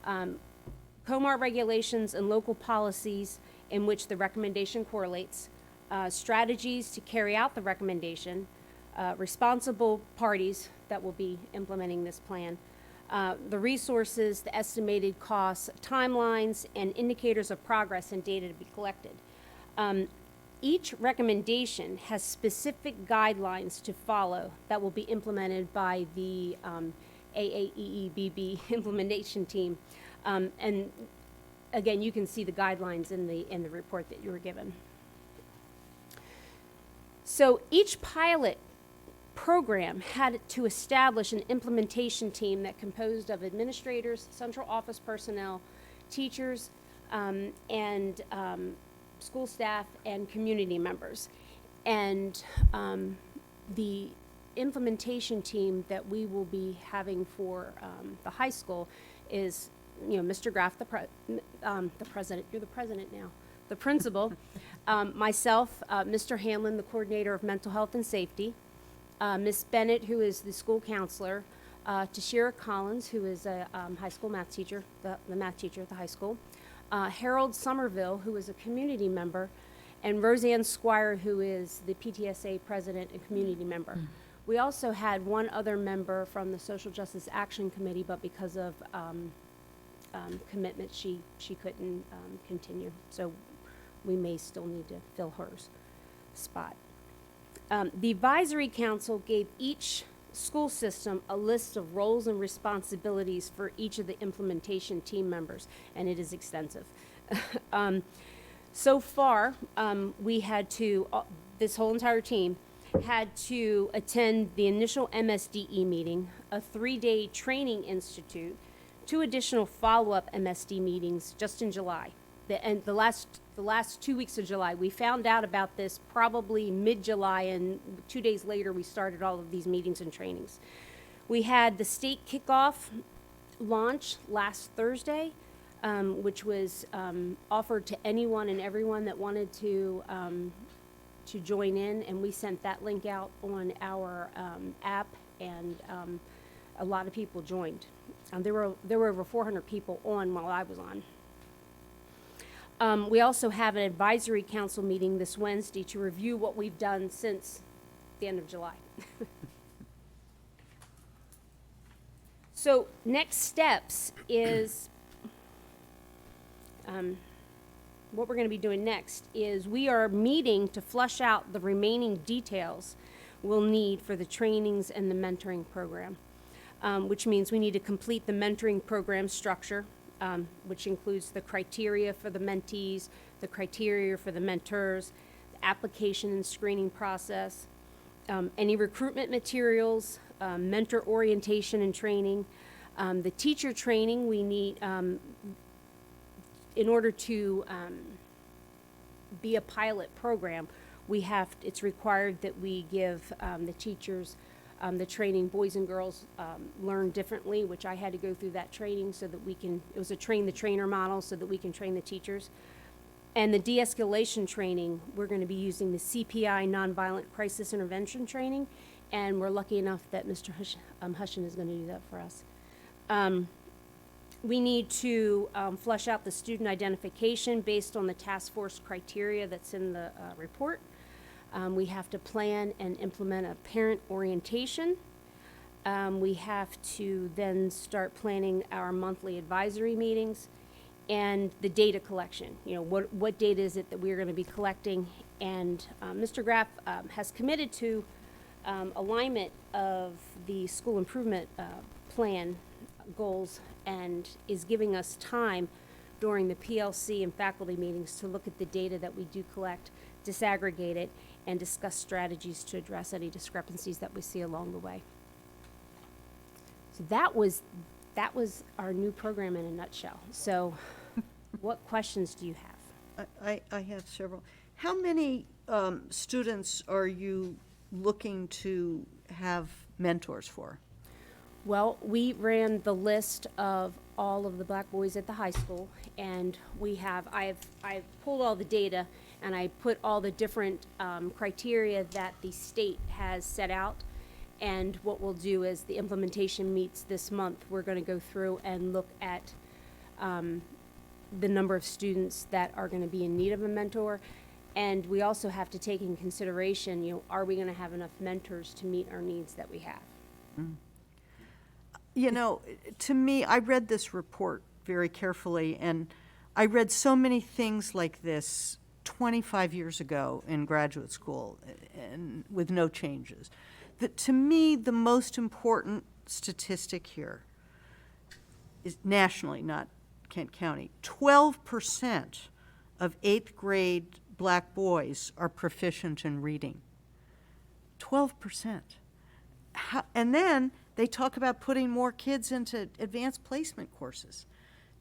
COMAR regulations and local policies in which the recommendation correlates, strategies to carry out the recommendation, responsible parties that will be implementing this plan, the resources, the estimated costs, timelines, and indicators of progress and data to be collected. Each recommendation has specific guidelines to follow that will be implemented by the AAEEBB implementation team. And again, you can see the guidelines in the report that you were given. So each pilot program had to establish an implementation team that composed of administrators, central office personnel, teachers, and school staff and community members. And the implementation team that we will be having for the high school is, Mr. Graff, the president, you're the president now, the principal, myself, Mr. Hanlon, the coordinator of mental health and safety, Ms. Bennett, who is the school counselor, Tashira Collins, who is a high school math teacher, the math teacher at the high school, Harold Somerville, who is a community member, and Roseanne Squire, who is the PTSA president and community member. We also had one other member from the Social Justice Action Committee, but because of commitment, she couldn't continue. So we may still need to fill her spot. The Advisory Council gave each school system a list of roles and responsibilities for each of the implementation team members, and it is extensive. So far, we had to, this whole entire team had to attend the initial MSDE meeting, a 3-day training institute, 2 additional follow-up MSD meetings just in July. And the last 2 weeks of July. We found out about this probably mid-July, and 2 days later, we started all of these meetings and trainings. We had the state kickoff launch last Thursday, which was offered to anyone and everyone that wanted to join in, and we sent that link out on our app, and a lot of people joined. There were over 400 people on while I was on. We also have an advisory council meeting this Wednesday to review what we've done since the end of July. So next steps is, what we're going to be doing next is we are meeting to flush out the remaining details we'll need for the trainings and the mentoring program, which means we need to complete the mentoring program structure, which includes the criteria for the mentees, the criteria for the mentors, the application and screening process, any recruitment materials, mentor orientation and training, the teacher training we need in order to be a pilot program. It's required that we give the teachers the training. Boys and girls learn differently, which I had to go through that training so that it was a train the trainer model so that we can train the teachers. And the de-escalation training, we're going to be using the CPI nonviolent crisis intervention training, and we're lucky enough that Mr. Hushin is going to do that for us. We need to flesh out the student identification based on the task force criteria that's in the report. We have to plan and implement a parent orientation. We have to then start planning our monthly advisory meetings and the data collection. What data is it that we're going to be collecting? And Mr. Graff has committed to alignment of the school improvement plan goals and is giving us time during the PLC and faculty meetings to look at the data that we do collect, disaggregate it, and discuss strategies to address any discrepancies that we see along the way. So that was our new program in a nutshell. So what questions do you have? I have several. How many students are you looking to have mentors for? Well, we ran the list of all of the black boys at the high school, and I've pulled all the data, and I put all the different criteria that the state has set out, And what we'll do is the implementation meets this month. We're going to go through and look at the number of students that are going to be in need of a mentor. And we also have to take in consideration, are we going to have enough mentors to meet our needs that we have? You know, to me, I read this report very carefully, and I read so many things like this 25 years ago in graduate school, and with no changes. That to me, the most important statistic here is nationally, not Kent County. 12% of 8th grade black boys are proficient in reading. 12%. And then they talk about putting more kids into advanced placement courses.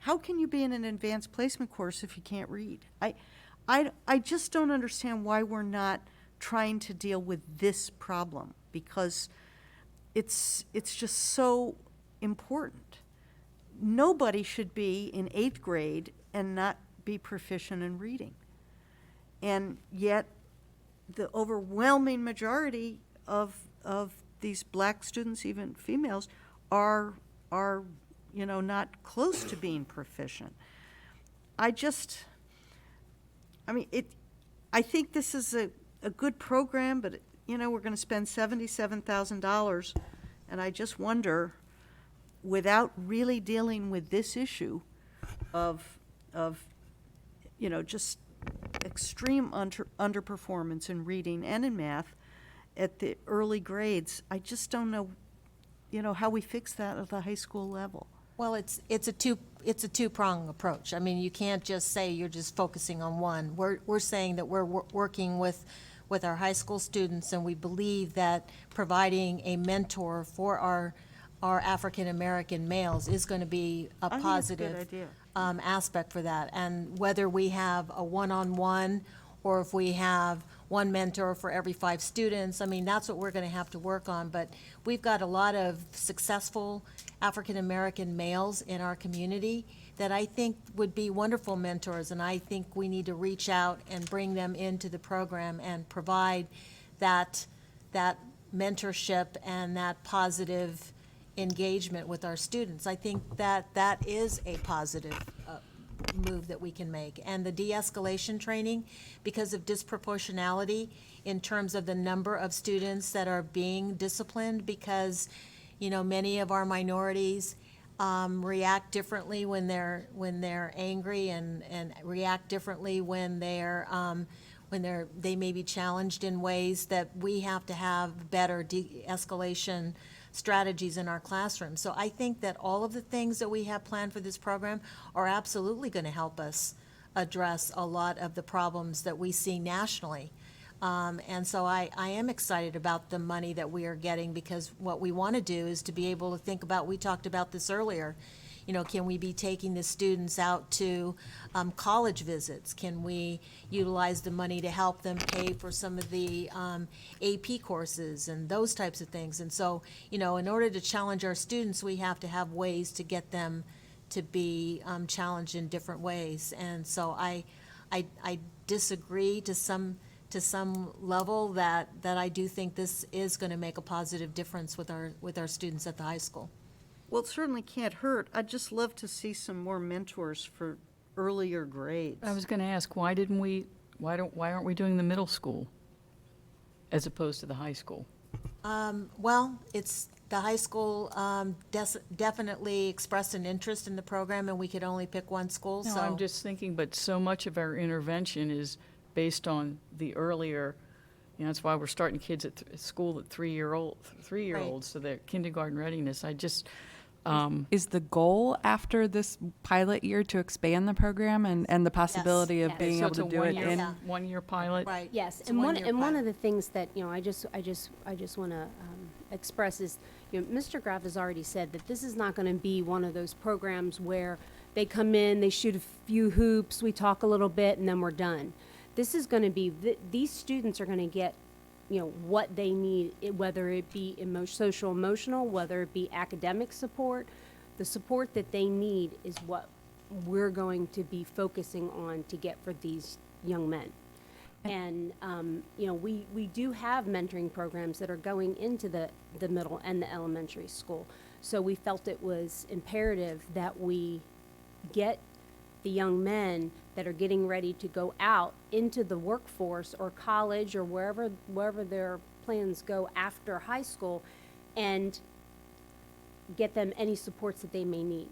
How can you be in an advanced placement course if you can't read? I just don't understand why we're not trying to deal with this problem, because it's just so important. Nobody should be in 8th grade and not be proficient in reading. And yet, the overwhelming majority of these black students, even females, are not close to being proficient. I think this is a good program, but we're going to spend $77,000, and I just wonder, without really dealing with this issue of just extreme underperformance in reading and in math at the early grades, I just don't know, how we fix that at the high school level. Well, it's a two-prong approach. I mean, you can't just say you're just focusing on one. We're saying that we're working with our high school students, and we believe that providing a mentor for our African American males is going to be a positive That's a good idea. Aspect for that. And whether we have a one-on-one or if we have one mentor for every 5 students, I mean, that's what we're going to have to work on. But we've got a lot of successful African American males in our community that I think would be wonderful mentors, and I think we need to reach out and bring them into the program and provide that mentorship and that positive engagement with our students. I think that is a positive move that we can make. And the de-escalation training, because of disproportionality in terms of the number of students that are being disciplined, because many of our minorities react differently when they're angry, and react differently when they may be challenged in ways that we have to have better de-escalation strategies in our classroom. So I think that all of the things that we have planned for this program are absolutely going to help us address a lot of the problems that we see nationally. And so I am excited about the money that we are getting, because what we want to do is to be able to think about, we talked about this earlier, can we be taking the students out to college visits? Can we utilize the money to help them pay for some of the AP courses and those types of things? And so, in order to challenge our students, we have to have ways to get them to be challenged in different ways. And so I disagree to some level that I do think this is going to make a positive difference with our students at the high school. Well, it certainly can't hurt. I'd just love to see some more mentors for earlier grades. I was going to ask, why aren't we doing the middle school as opposed to the high school? Well, it's the high school definitely expressed an interest in the program, and we could only pick one school. No, so I'm just thinking, but so much of our intervention is based on the earlier, that's why we're starting kids at school at 3-year-olds, so their kindergarten readiness. Is the goal after this pilot year to expand the program and the possibility of Yes. being So able it's to a do it one-year- in? Yeah. one-year pilot? Right. Yes, It's a and one-year one pilot. of the things that I just want to express is, Mr. Graff has already said that this is not going to be one of those programs where they come in, they shoot a few hoops, we talk a little bit, and then we're done. This is going to be these students are going to get what they need, whether it be social emotional, whether it be academic support. The support that they need is what we're going to be focusing on to get for these young men. And, you know, we do have mentoring programs that are going into the middle and the elementary school. So we felt it was imperative that we get the young men that are getting ready to go out into the workforce or college or wherever their plans go after high school, and get them any supports that they may need.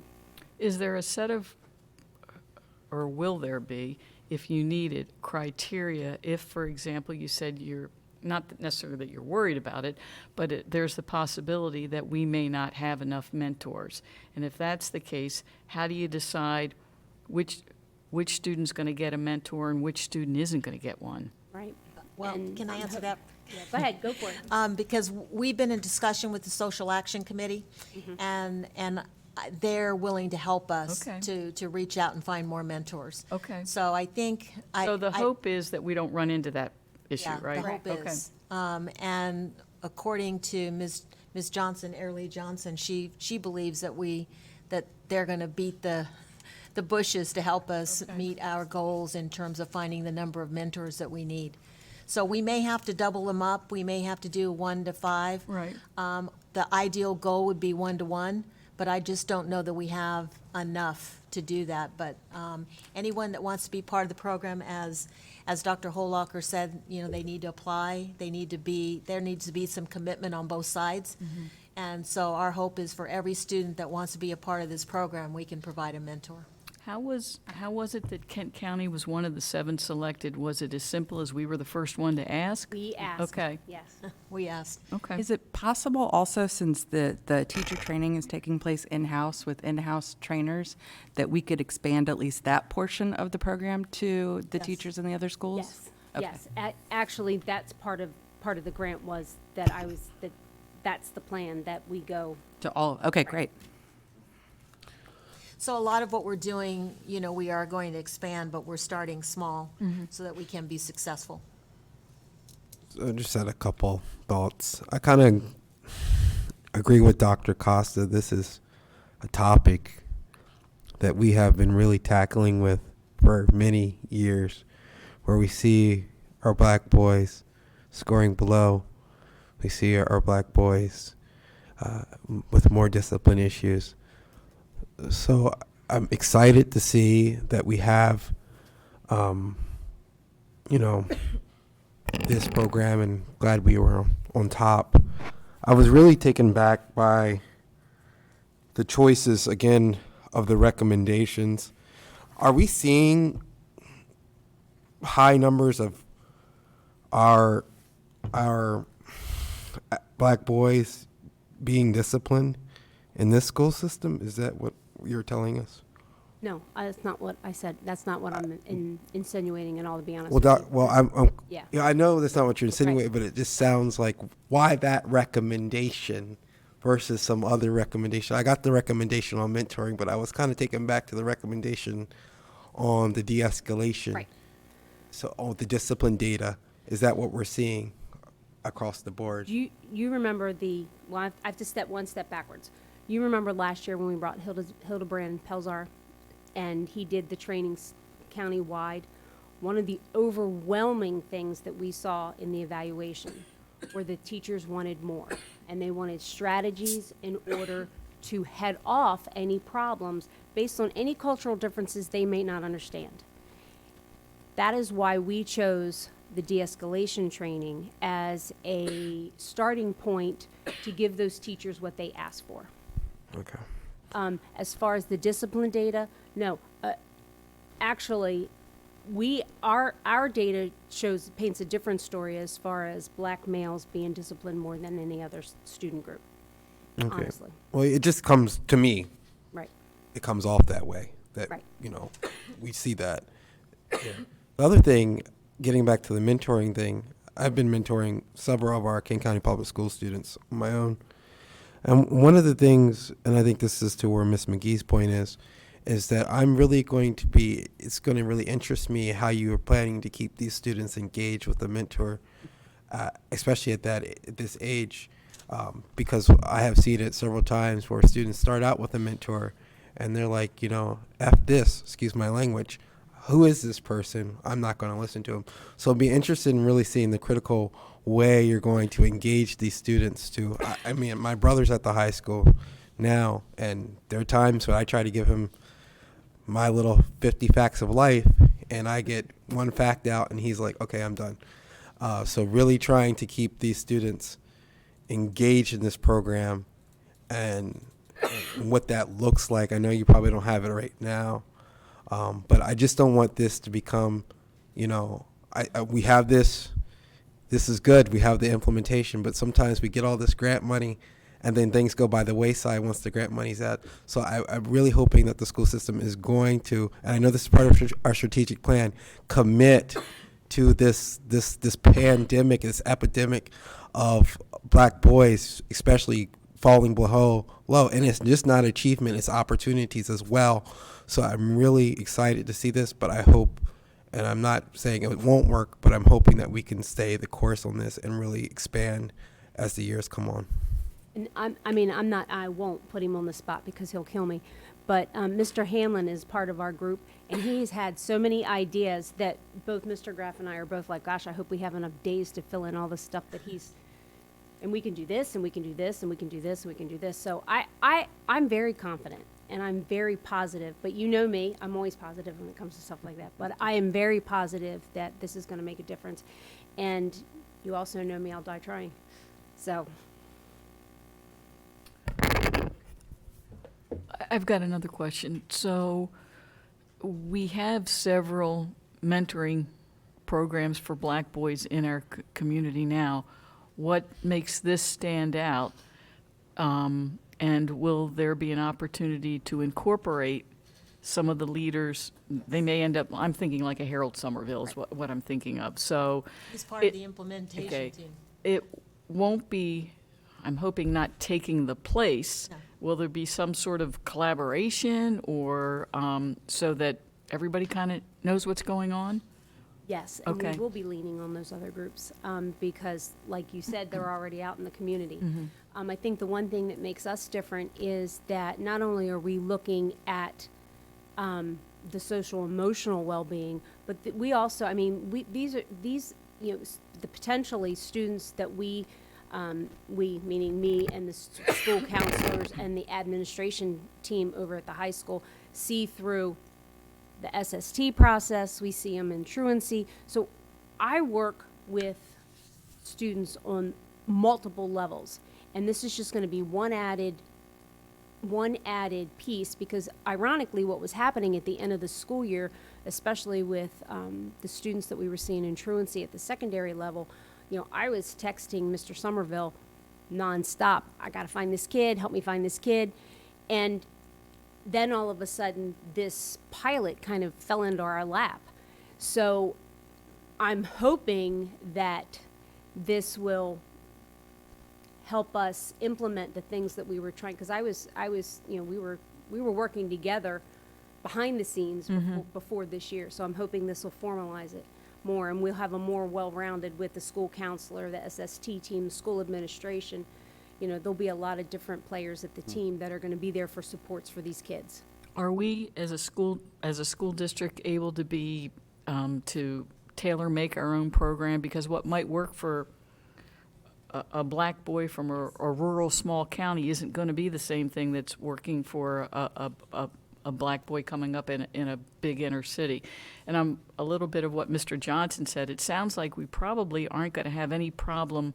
Is there a set of, or will there be, if you need it, criteria if, for example, you said you're, not necessarily that you're worried about it, but there's the possibility that we may not have enough mentors. And if that's the case, how do you decide which student's going to get a mentor and which student isn't going to get one? Right. Well, can I answer that? Yeah, go ahead, go for it. Because we've been in discussion with the Social Action Committee, and they're willing to help us Okay. to reach out and find more mentors. Okay. So I think. So the hope is that we don't run into that issue, Yeah, right? the hope is. And according to Ms. Johnson, Airlie Johnson, she believes that they're going to beat the bushes to help us meet our goals in terms of finding the number of mentors that we need. So we may have to double them up. We may have to do 1 to 5. Right. The ideal goal would be 1 to 1, but I just don't know that we have enough to do that. But anyone that wants to be part of the program, as Dr. Holacher said, you know, they need to apply. There needs to be some commitment on both sides. And so our hope is for every student that wants to be a part of this program, we can provide a mentor. How was it that Kent County was one of the 7 selected? Was it as simple as we were the first one to ask? We asked. Okay. Yes. We asked. Okay. Is it possible also, since the teacher training is taking place in-house with in-house trainers, that we could expand at least that portion of the program to the Yes. teachers in the other schools? Yes, Okay. yes. Actually, that's part of the grant was that that's the plan, that we go. To all, okay, great. So a lot of what we're doing, you know, we are going to expand, but we're starting small so that we can be successful. So I just had a couple thoughts. I kind of agree with Dr. Costa. This is a topic that we have been really tackling with for many years, where we see our black boys scoring below. We see our black boys with more discipline issues. So I'm excited to see that we have, this program, and glad we were on top. I was really taken back by the choices, again, of the recommendations. Are we seeing high numbers of our black boys being disciplined in this school system? Is that what you're telling us? No, that's not what I said. That's not what I'm insinuating at all, to be honest Well, with you. I'm Yeah. yeah, I know that's not what you're insinuating, but it just sounds like, why that recommendation versus some other recommendation? I got the recommendation on mentoring, but I was kind of taken back to the recommendation on the de-escalation. Right. So, the discipline data, is that what we're seeing across the board? Do you remember I have to step one step backwards. You remember last year when we brought Hildebrand Pelzar, and he did the trainings county-wide? One of the overwhelming things that we saw in the evaluation were the teachers wanted more, and they wanted strategies in order to head off any problems based on any cultural differences they may not understand. That is why we chose the de-escalation training as a starting point to give those teachers what they asked for. Okay. As far as the discipline data, no. Actually, our data paints a different story as far as black males being disciplined more than any other student group. Okay. Honestly. Well, it just comes to me. Right. It comes off that way. That Right. We see that. The other thing, getting back to the mentoring thing, I've been mentoring several of our Kent County Public School students on my own. And one of the things, and I think this is to where Ms. McGee's point is that I'm really it's going to really interest me how you are planning to keep these students engaged with a mentor, especially at this age, because I have seen it several times where students start out with a mentor and they're like, F this, excuse my language, who is this person? I'm not going to listen to him. So I'd be interested in really seeing the critical way you're going to engage these students to. I mean, my brother's at the high school now, and there are times when I try to give him my little 50 facts of life, and I get one fact out, and he's like, okay, I'm done. So really trying to keep these students engaged in this program and what that looks like. I know you probably don't have it right now, but I just don't want this to become, you know, we have this is good, we have the implementation, but sometimes we get all this grant money and then things go by the wayside once the grant money's out. So I'm really hoping that the school system is going to, and I know this is part of our strategic plan, commit to this pandemic, this epidemic of black boys, especially falling below low. And it's just not achievement, it's opportunities as well. So I'm really excited to see this, but I hope, and I'm not saying it won't work, but I'm hoping that we can stay the course on this and really expand as the years come on. And I won't put him on the spot because he'll kill me. But Mr. Hanlon is part of our group, and he's had so many ideas that both Mr. Graff and I are both like, gosh, I hope we have enough days to fill in all the stuff that he's, and we can do this, and we can do this, and we can do this, and we can do this. So I'm very confident, and I'm very positive. But you know me, I'm always positive when it comes to stuff like that. But I am very positive that this is going to make a difference. And you also know me, I'll die trying. So. I've got another question. So we have several mentoring programs for black boys in our community now. What makes this stand out? And will there be an opportunity to incorporate some of the leaders? They may end up, I'm thinking like a Harold Somerville is what I'm thinking of. So He's part of the implementation team. It won't be, I'm hoping, not taking the place. No. Will there be some sort of collaboration or so that everybody kind of knows what's going on? Yes, and Okay. we will be leaning on those other groups because, like you said, they're already out in the community. I think the one thing that makes us different is that not only are we looking at the social emotional well-being, but we also, these you know, the potentially students that we meaning me and the school counselors and the administration team over at the high school, see through the SST process. We see them in truancy. So I work with students on multiple levels, and this is just going to be one added piece, because ironically what was happening at the end of the school year, especially with the students that we were seeing in truancy at the secondary level, you know, I was texting Mr. Somerville nonstop. I got to find this kid, help me find this kid. And then all of a sudden, this pilot kind of fell into our lap. So I'm hoping that this will help us implement the things that we were trying, because I was, you know, we were working together behind the scenes before this year. So I'm hoping this will formalize it more, and we'll have a more well-rounded with the school counselor, the SST team, the school administration. You know, there'll be a lot of different players at the team that are going to be there for supports for these kids. Are we, as a school district, able to be to tailor make our own program? Because what might work for a black boy from a rural small county isn't going to be the same thing that's working for a black boy coming up in a big inner city. And I'm a little bit of what Mr. Johnson said. It sounds like we probably aren't going to have any problem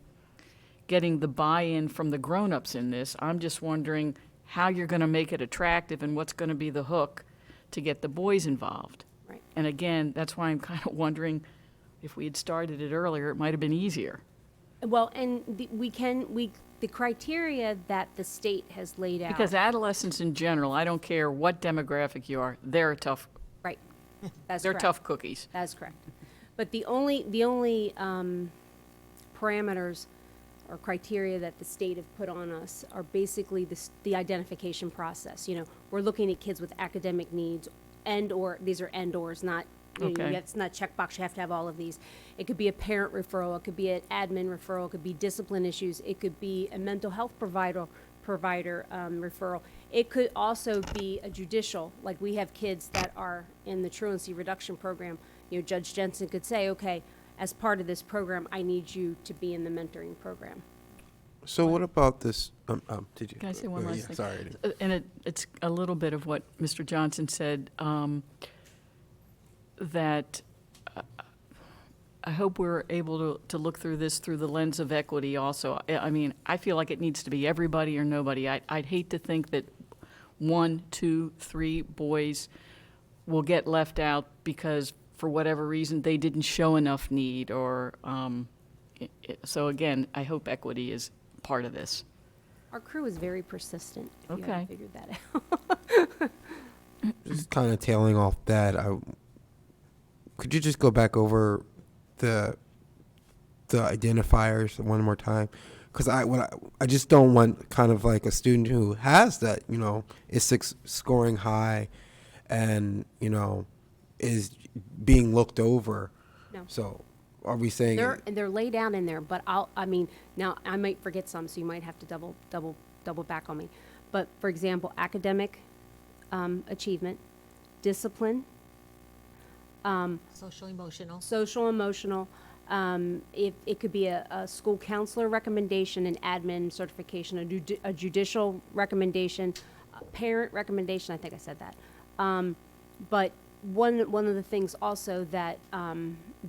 getting the buy-in from the grown-ups in this. I'm just wondering how you're going to make it attractive and what's going to be the hook to get the boys involved. Right. And again, that's why I'm kind of wondering if we had started it earlier, it might have been easier. Well, and the criteria that the state has laid out. Because adolescents in general, I don't care what demographic you are, they're a tough. Right. That's They're correct. tough cookies. That's correct. But the only parameters or criteria that the state have put on us are basically the identification process. You know, we're looking at kids with academic needs, these are and/ors, not, you know, Okay. it's not checkbox, you have to have all of these. It could be a parent referral, it could be an admin referral, it could be discipline issues, it could be a mental health provider referral. It could also be a judicial, like we have kids that are in the truancy reduction program. You know, Judge Jensen could say, okay, as part of this program, I need you to be in the mentoring program. So what about this? Did you? Can I say one last thing? Sorry. And it's a little bit of what Mr. Johnson said, that I hope we're able to look through this through the lens of equity also. I mean, I feel like it needs to be everybody or nobody. I'd hate to think that 1, 2, 3 boys will get left out because for whatever reason they didn't show enough need or, so again, I hope equity is part of this. Our crew is very persistent, if you Okay. haven't figured that out. Just kind of tailing off that, could you just go back over the identifiers one more time? Because I just don't want kind of like a student who has that, you know, is scoring high, and you know, is being looked over. No. So, are we saying? They're laid out in there, but I mean, now I might forget some, so you might have to double back on me. But for example, academic achievement, discipline, Social emotional. social emotional. It could be a school counselor recommendation, an admin certification, a judicial recommendation, a parent recommendation. I think I said that. But one of the things also that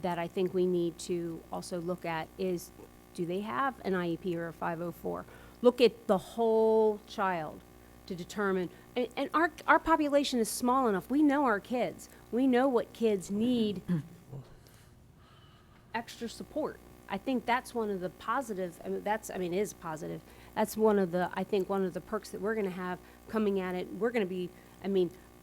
that I think we need to also look at is, do they have an IEP or a 504? Look at the whole child to determine. And our population is small enough. We know our kids. We know what kids need. Extra support. I think that's one of the positive. It is positive. That's one of the perks that we're going to have coming at it. We're going to be.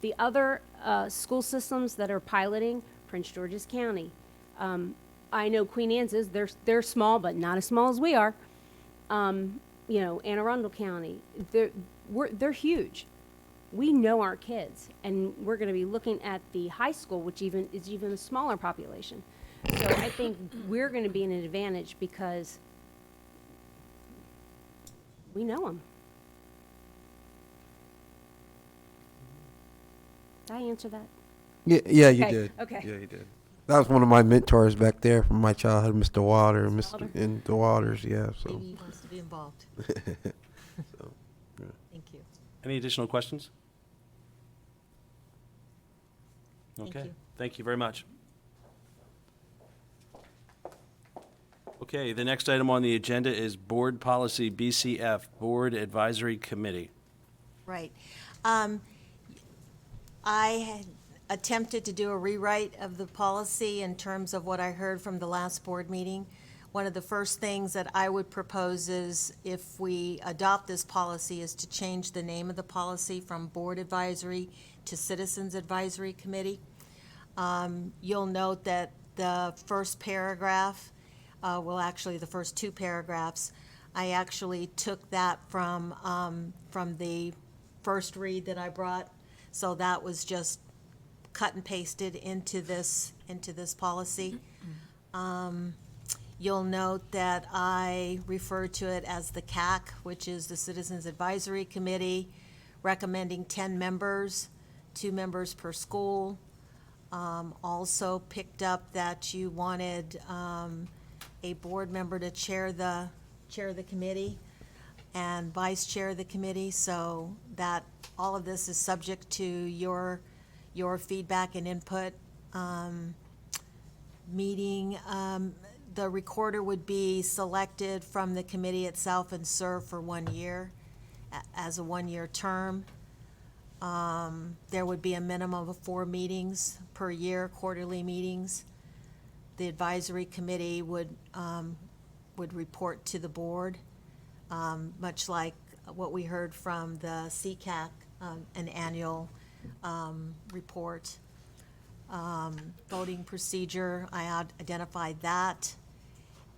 The other school systems that are piloting, Prince George's County. I know Queen Anne's is. They're small, but not as small as we are. Anne Arundel County. They're huge. We know our kids, and we're going to be looking at the high school, which is even a smaller population. So I think we're going to be in an advantage because we know them. Did I answer that? Yeah, you Okay, did. okay. Yeah, you did. That was one of my mentors back there from my childhood, Mr. Water, Walter. The Waters. Yeah. So. Maybe he wants to be involved. So, yeah. Thank you. Any additional questions? Thank Okay, you. thank you very much. Okay, the next item on the agenda is Board Policy BCF, Board Advisory Committee. Right. I had attempted to do a rewrite of the policy in terms of what I heard from the last board meeting. One of the first things that I would propose is, if we adopt this policy, is to change the name of the policy from Board Advisory to Citizens Advisory Committee. You'll note that the first paragraph, the first 2 paragraphs, I actually took that from the first read that I brought. So that was just cut and pasted into this policy. You'll note that I refer to it as the CAC, which is the Citizens Advisory Committee, recommending 10 members, 2 members per school. Also picked up that you wanted a board member to chair the committee and vice chair the committee, so that all of this is subject to your feedback and input. The recorder would be selected from the committee itself and serve for 1 year, as a 1-year term. There would be a minimum of 4 meetings per year, quarterly meetings. The advisory committee would report to the board, much like what we heard from the CCAC, an annual report. Voting procedure, I identified that.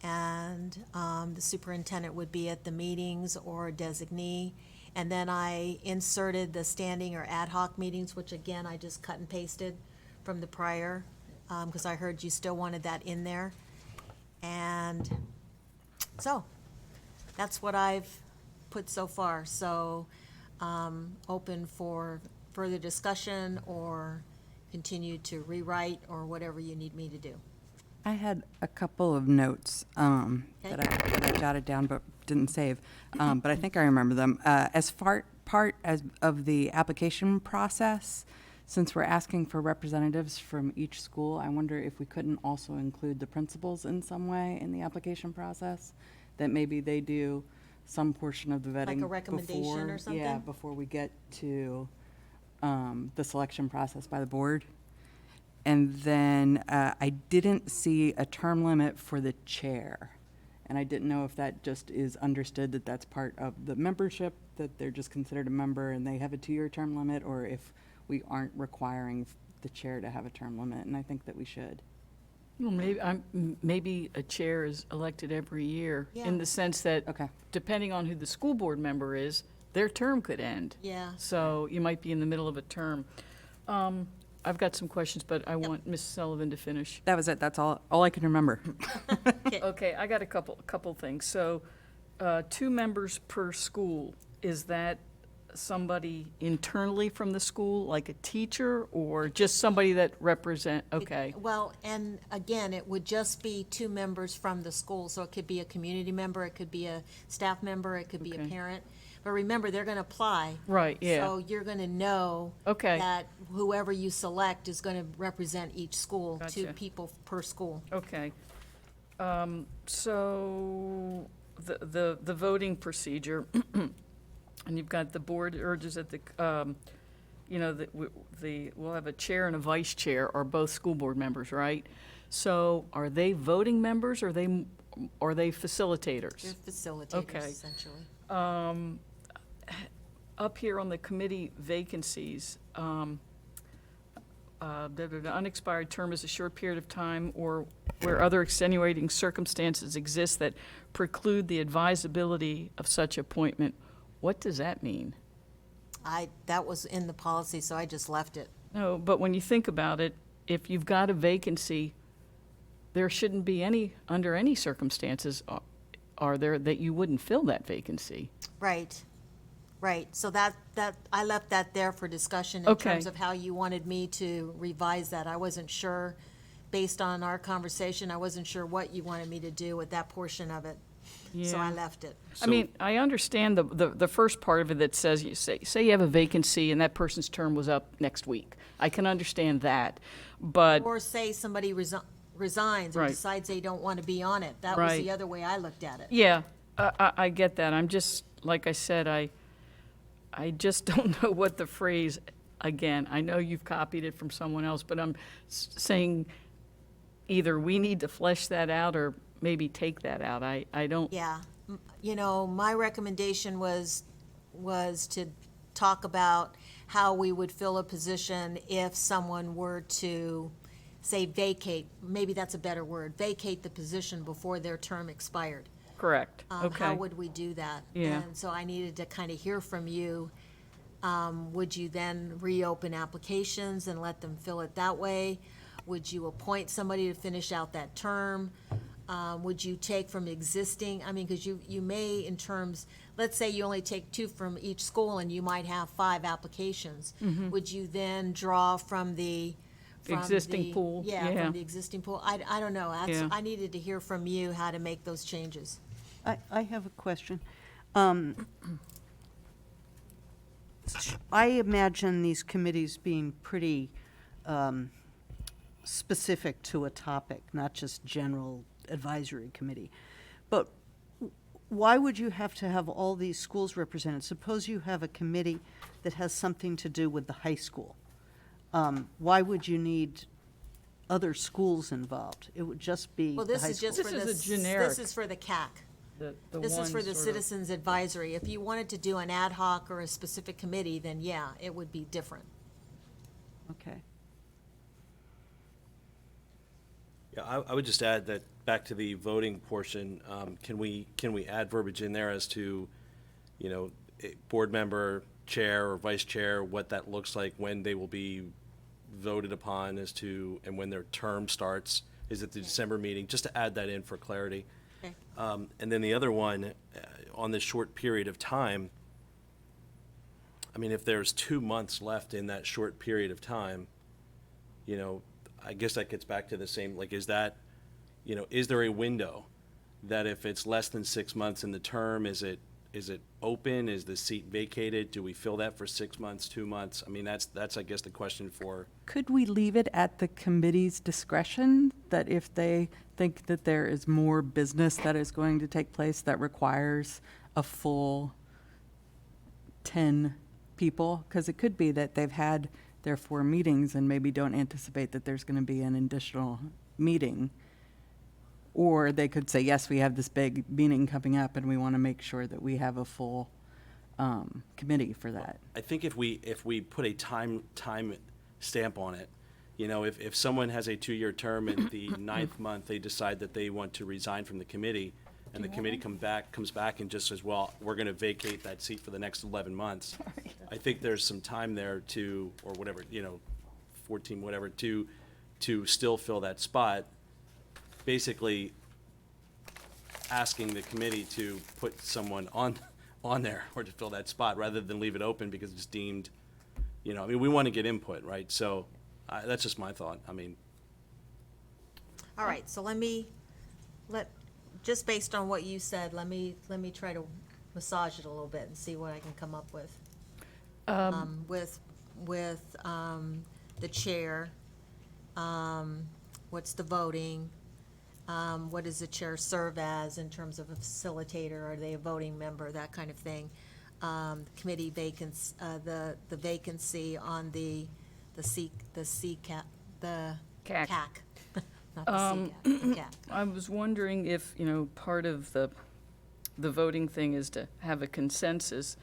And the superintendent would be at the meetings or designee. And then I inserted the standing or ad hoc meetings, which again, I just cut and pasted from the prior, because I heard you still wanted that in there. And so, that's what I've put so far, so open for further discussion or continue to rewrite or whatever you need me to do. I had a couple of notes that I jotted down but didn't save, but I think I remember them. As part of the application process, since we're asking for representatives from each school, I wonder if we couldn't also include the principals in some way in the application process, that maybe they do some portion of the vetting Like a recommendation or Yeah, something? before we get to the selection process by the board. And then I didn't see a term limit for the chair. And I didn't know if that just is understood that that's part of the membership, that they're just considered a member and they have a 2-year term limit, or if we aren't requiring the chair to have a term limit, and I think that we should. Well, maybe a chair is elected every year, Yeah. in the sense that, Okay. depending on who the school board member is, their term could end. Yeah. So you might be in the middle of a term. I've got some questions, but I want Ms. Sullivan to finish. That was it. That's all I can remember. Okay, I got a couple things. So, 2 members per school, is that somebody internally from the school, like a teacher, or just somebody that okay. Well, and again, it would just be 2 members from the school, so it could be a community member, it could be a staff member, it could be a Okay. parent. But remember, they're gonna apply. Right, yeah. So you're gonna know Okay. that whoever you select is gonna represent each school, 2 Gotcha. people per school. Okay. So, the voting procedure, and you've got the board urges that we'll have a chair and a vice chair, are both school board members, right? So, are they voting members, or are they facilitators? They're facilitators, Okay. essentially. Up here on the committee vacancies, the unexpired term is a short period of time, or where other extenuating circumstances exist that preclude the advisability of such appointment. What does that mean? That was in the policy, so I just left it. No, but when you think about it, if you've got a vacancy, there shouldn't be under any circumstances, are there, that you wouldn't fill that vacancy? Right, right. So that, I left that there for discussion in Okay. terms of how you wanted me to revise that. I wasn't sure, based on our conversation, I wasn't sure what you wanted me to do with that portion of it. So I Yeah. left it. I mean, I understand the first part of it that says, say you have a vacancy and that person's term was up next week. I can understand that, but, Or say somebody resigns or Right. decides they don't want to be on it. That was Right. the other way I looked at it. yeah, I get that. I'm just, like I said, I just don't know what the phrase, again, I know you've copied it from someone else, but I'm saying either we need to flesh that out or maybe take that out. I don't. Yeah, my recommendation was to talk about how we would fill a position if someone were to, say, vacate, maybe that's a better word, vacate the position before their term expired. Correct, okay. How would we do that? Yeah. And so I needed to kind of hear from you. Would you then reopen applications and let them fill it that way? Would you appoint somebody to finish out that term? Would you take from existing, because you may in terms, let's say you only take 2 from each school and you might have 5 applications. Would you then draw from the Existing pool, Yeah, yeah. from the existing pool. I don't know. Yeah. I needed to hear from you how to make those changes. I have a question. I imagine these committees being pretty specific to a topic, not just general advisory committee. But why would you have to have all these schools represented? Suppose you have a committee that has something to do with the high school. Why would you need other schools involved? It would just be Well, the this high is school. just for This the, is a generic- this is for the CAC. The This is for one the sort of- Citizens Advisory. If you wanted to do an ad hoc or a specific committee, then yeah, it would be different. Okay. Yeah, I would just add that, back to the voting portion, can we add verbiage in there as to, a board member, chair or vice chair, what that looks like, when they will be voted upon and when their term starts? Is it the December meeting? Just to add that in for clarity. Okay. And then the other one, on this short period of time, I mean, if there's 2 months left in that short period of time, you know, I guess that gets back to the same, like, is that, you know, is there a window that if it's less than 6 months in the term, is it open? Is the seat vacated? Do we fill that for 6 months, 2 months? I mean, that's, I guess, the question for, Could we leave it at the committee's discretion, that if they think that there is more business that is going to take place that requires a full 10 people? Because it could be that they've had their 4 meetings and maybe don't anticipate that there's going to be an additional meeting. Or they could say, yes, we have this big meeting coming up and we want to make sure that we have a full committee for that. I think if we put a time stamp on it, you know, if someone has a 2-year term and the 9th month they decide that they want to resign from the committee, and the committee comes back and just says, well, we're going to vacate that seat for the next 11 months. I think there's some time there to, or whatever, you know, 14, whatever, to still fill that spot. Basically asking the committee to put someone on there or to fill that spot rather than leave it open because it's deemed, you know, I mean, we want to get input, right? So that's just my thought. I mean, All right, so just based on what you said, let me try to massage it a little bit and see what I can come up with. With the chair, what's the voting? What does the chair serve as in terms of a facilitator? Are they a voting member? That kind of thing. Committee vacancy, the vacancy on the CCAC, the CAC. CAC. Not the CCAC, the CAC. I was wondering if, you know, part of the voting thing is to have a consensus.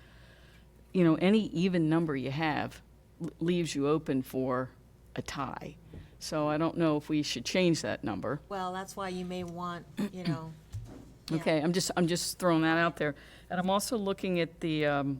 You know, any even number you have leaves you open for a tie. So I don't know if we should change that number. Well, that's why you may want, you know. yeah. Okay, I'm just throwing that out there. And I'm also looking at the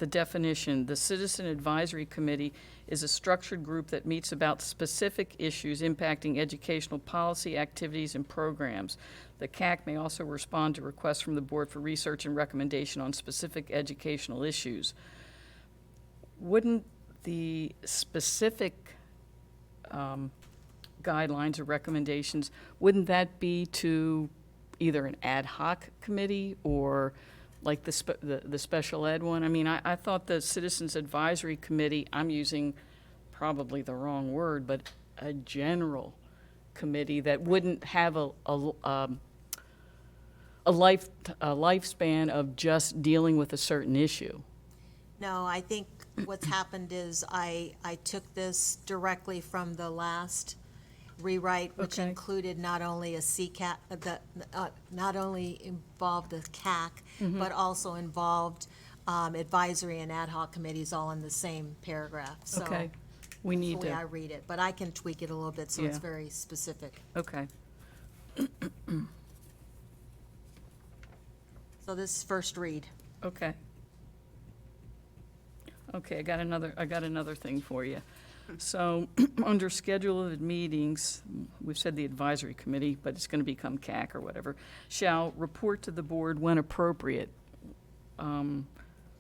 definition. The Citizen Advisory Committee is a structured group that meets about specific issues impacting educational policy, activities, and programs. The CAC may also respond to requests from the board for research and recommendation on specific educational issues. Wouldn't the specific guidelines or recommendations, wouldn't that be to either an ad hoc committee or like the special ed one? I mean, I thought the Citizens Advisory Committee, I'm using probably the wrong word, but a general committee that wouldn't have a lifespan of just dealing with a certain issue. No, I think what's happened is I took this directly from the last rewrite, which Okay. included not only a CCAC, not only involved the CAC, but also involved advisory and ad hoc committees all in the same paragraph. So Okay, we that's need the way I to, read it, but I can tweak it a little bit so it's Yeah. very specific. okay. So this is first read. Okay. Okay, I got another thing for you. So, under schedule of meetings, we've said the advisory committee, but it's gonna become CAC or whatever, shall report to the board when appropriate. You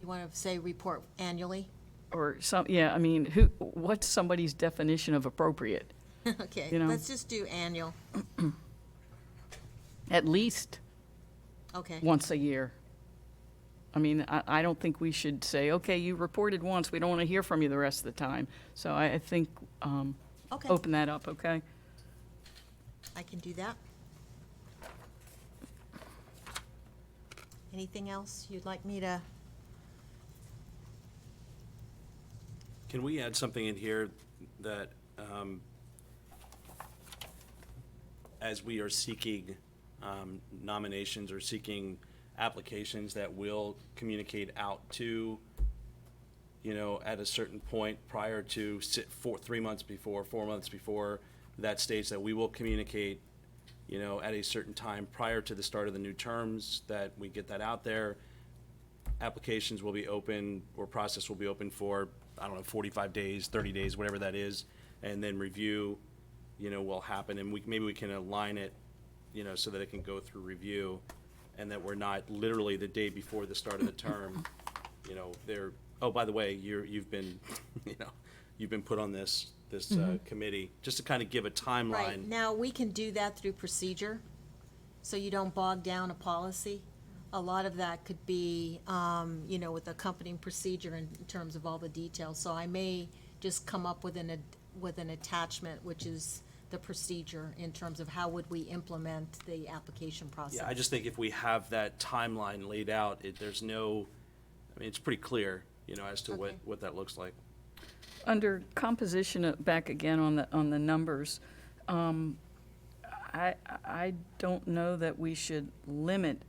want to say report annually? Or some, yeah, I mean, what's somebody's definition of appropriate? Okay, You know. let's just do annual. At least Okay. once a year. I mean, I don't think we should say, okay, you reported once, we don't want to hear from you the rest of the time. So I think, Okay. open that up, okay? I can do that. Anything else you'd like me to? can we add something in here that, as we are seeking nominations or seeking applications, that will communicate out to, you know, at a certain point prior to 3 months before, 4 months before that stage, that we will communicate, you know, at a certain time prior to the start of the new terms, that we get that out there. Applications will be open, or process will be open for, I don't know, 45 days, 30 days, whatever that is, and then review, you know, will happen, and maybe we can align it so that it can go through review, and that we're not literally the day before the start of the term, they're, oh, by the way, you've been, you've been put on this committee, just to kind of give a timeline. Right, now, we can do that through procedure, so you don't bog down a policy. A lot of that could be, with accompanying procedure in terms of all the details. So I may just come up with an attachment, which is the procedure in terms of how would we implement the application process. Yeah, I just think if we have that timeline laid out, there's no, it's pretty clear, as to Okay. what that looks like. Under composition, back again on the numbers, I don't know that we should limit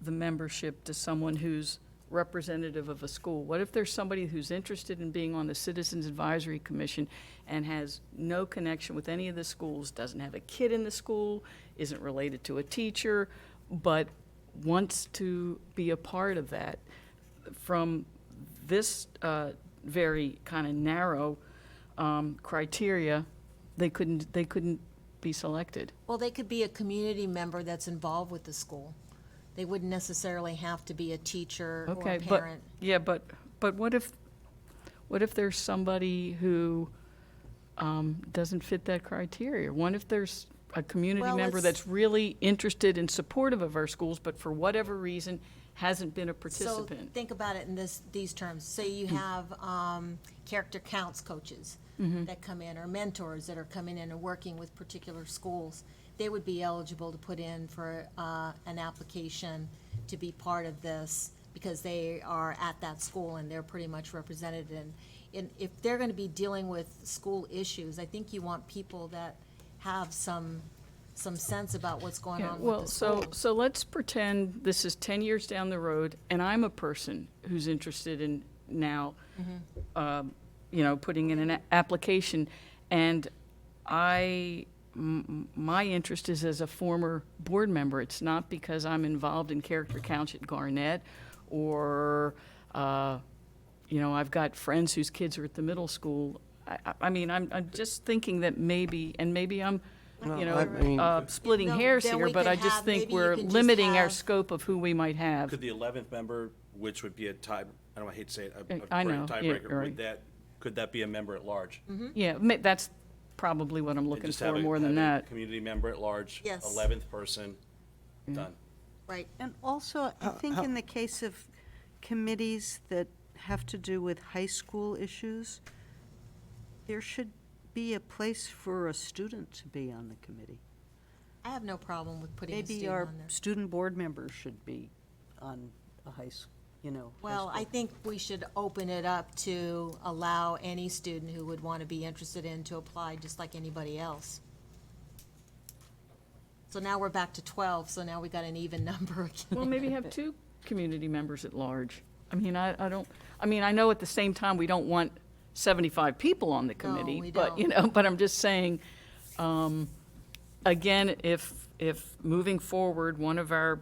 the membership to someone who's representative of a school. What if there's somebody who's interested in being on the Citizens Advisory Commission and has no connection with any of the schools, doesn't have a kid in the school, isn't related to a teacher, but wants to be a part of that? From this very kind of narrow criteria, they couldn't be selected. Well, they could be a community member that's involved with the school. They wouldn't necessarily have to be a teacher or a Okay, parent. but what if there's somebody who doesn't fit that criteria? What if there's a community Well, member let's- that's really interested and supportive of our schools, but for whatever reason hasn't been a So participant? think about it in these terms. Say you have character counts coaches that come in, or mentors that are coming in and working with particular schools. They would be eligible to put in for an application to be part of this because they are at that school and they're pretty much represented. And if they're going to be dealing with school issues, I think you want people that have some sense about what's going Yeah, on well, with the schools. so let's pretend this is 10 years down the road, and I'm a person who's interested in now, putting in an application, and my interest is as a former board member. It's not because I'm involved in character counts at Garnett, or, I've got friends whose kids are at the middle school. I'm just thinking that maybe I'm, splitting No, hairs then here, we but could I just have- think maybe you we're can just limiting our have- scope of who we might have. Could the 11th member, which would be a tie, I hate to say it, I know, yeah, tiebreaker, right. could that be a member at large? Yeah, that's probably what I'm And looking just for have more than have that. a community member at large, Yes. 11th person, done. Right. And also, I think in the case of committees that have to do with high school issues, there should be a place for a student to be on the committee. I have no problem with putting a Maybe student our on there. student board members should be on a high school, Well, I think we should open it up to allow any student who would want to be interested in to apply, just like anybody else. So now we're back to 12, so now we got an even number again. Well, maybe have two community members at large. I know at the same time, we don't want 75 people on the committee. we But, don't. but I'm just saying, again, if moving forward, one of our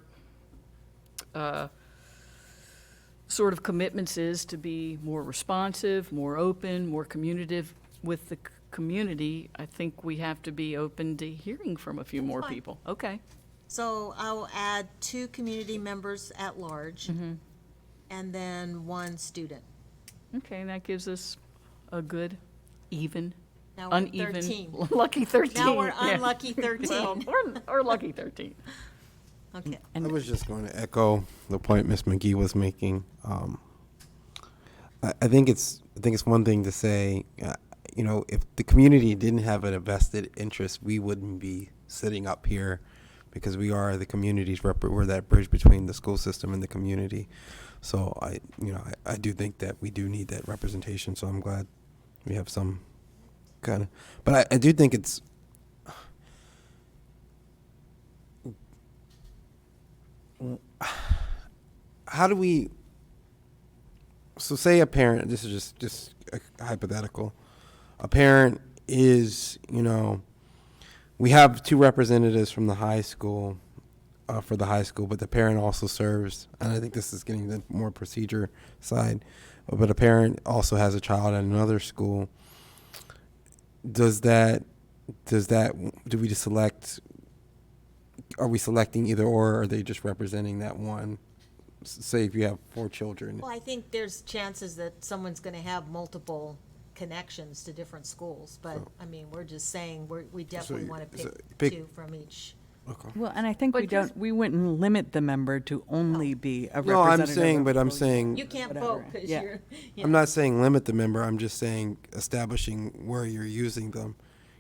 sort of commitments is to be more responsive, more open, more communicative with the community, I think we have to be open to hearing from a few more fine. people. Okay. So I will add 2 community members at large, and then 1 student. Okay, that gives us a good, even, Now we're at uneven, 13. lucky 13. Now we're yeah. unlucky 13. Well, or lucky 13. Okay. I was just going to echo the point Ms. McGee was making. I think it's one thing to say, if the community didn't have a vested interest, we wouldn't be sitting up here, because we are the community's we're that bridge between the school system and the community. So I do think that we do need that representation. So I'm glad we have some kind of, but I do think it's. How do we, so say a parent, this is just a hypothetical, a parent is, we have 2 representatives from the high school, for the high school, but the parent also serves, and I think this is getting the more procedure side, but a parent also has a child at another school. Do we just select are we selecting either or are they just representing that one? Say if you have 4 children. Well, I think there's chances that someone's going to have multiple connections to different schools, but, I mean, we're just saying, we definitely want to pick 2 from each. Okay. Well, and I think we wouldn't limit the member to only be a No, representative. I'm saying, of but I'm employees. saying, You can't Whatever. vote because Yeah. you're, you I'm know. not saying limit the member, I'm just saying establishing where you're using them.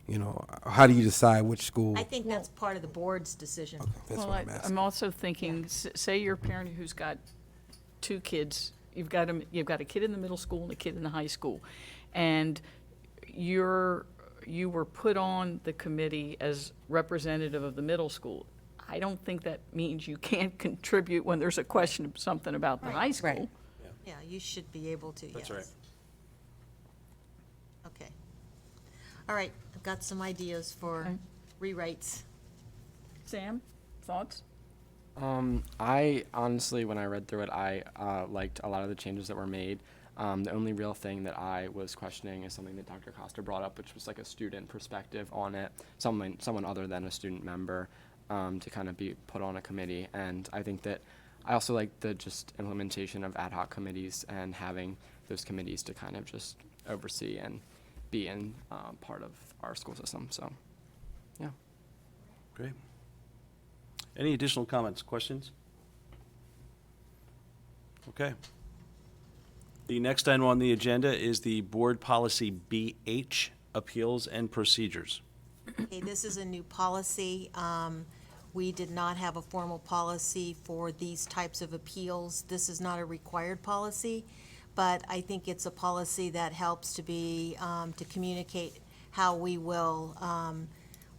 You know, how do you decide which school? I think that's part of the board's decision. That's Well, what I'm asking. I'm also thinking, say you're a parent who's got 2 kids, you've got a kid in the middle school and a kid in the high school, and you were put on the committee as representative of the middle school. I don't think that means you can't contribute when there's a question of something about the high school. Right. Yeah, you should be able to, yes. That's right. Okay. All right, I've got some ideas for Okay. rewrites. Sam, thoughts? I honestly, when I read through it, I liked a lot of the changes that were made. The only real thing that I was questioning is something that Dr. Costa brought up, which was like a student perspective on it, someone other than a student member, to kind of be put on a committee. And I think that I also like the just implementation of ad hoc committees and having those committees to kind of just oversee and be in part of our school system. So, yeah. Great. Any additional comments, questions? Okay. The next item on the agenda is the Board Policy BH, Appeals and Procedures. Okay, this is a new policy. We did not have a formal policy for these types of appeals. This is not a required policy, but I think it's a policy that helps to be, to communicate how we will,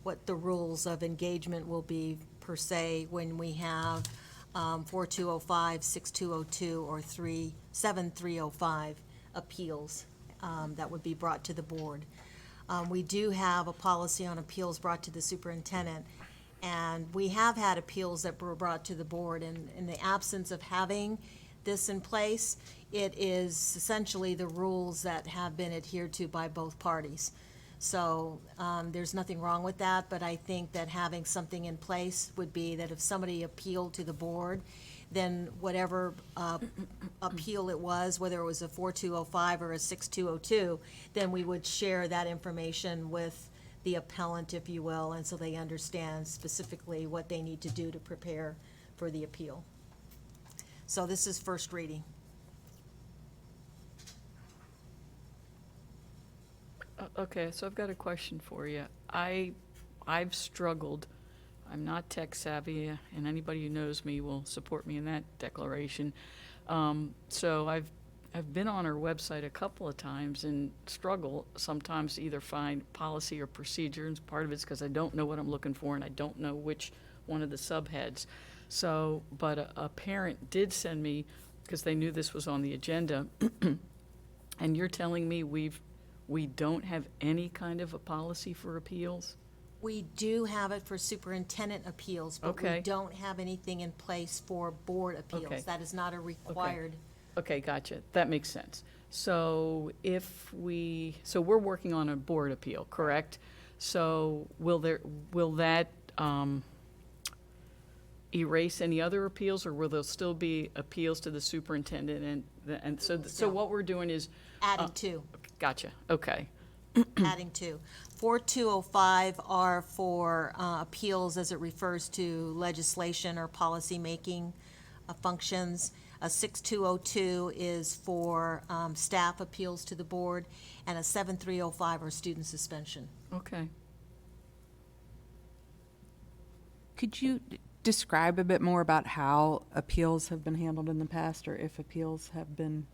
what the rules of engagement will be per se when we have 4205, 6202, or 7305 appeals that would be brought to the board. We do have a policy on appeals brought to the superintendent, and we have had appeals that were brought to the board, and in the absence of having this in place, it is essentially the rules that have been adhered to by both parties. So there's nothing wrong with that, but I think that having something in place would be that if somebody appealed to the board, then whatever appeal it was, whether it was a 4205 or a 6202, then we would share that information with the appellant, if you will, and so they understand specifically what they need to do to prepare for the appeal. So this is first reading. Okay, so I've got a question for you. I've struggled. I'm not tech savvy, and anybody who knows me will support me in that declaration. So I've been on our website a couple of times and struggle sometimes to either find policy or procedures. Part of it's because I don't know what I'm looking for and I don't know which one of the subheads. So, but a parent did send me, because they knew this was on the agenda, and you're telling me we don't have any kind of a policy for appeals? We do have it for superintendent appeals, but we Okay. don't have anything in place for board Okay. appeals. That is not a required. Okay, gotcha. That makes sense. So so we're working on a board appeal, correct? So will that erase any other appeals, or will there still be appeals to the superintendent? And so what we're doing is. Adding two, Gotcha, okay. adding two. 4205 are for appeals as it refers to legislation or policymaking functions. 6202 is for staff appeals to the board, and a 7305 are student suspension. Okay. Could you describe a bit more about how appeals have been handled in the past, or if appeals have been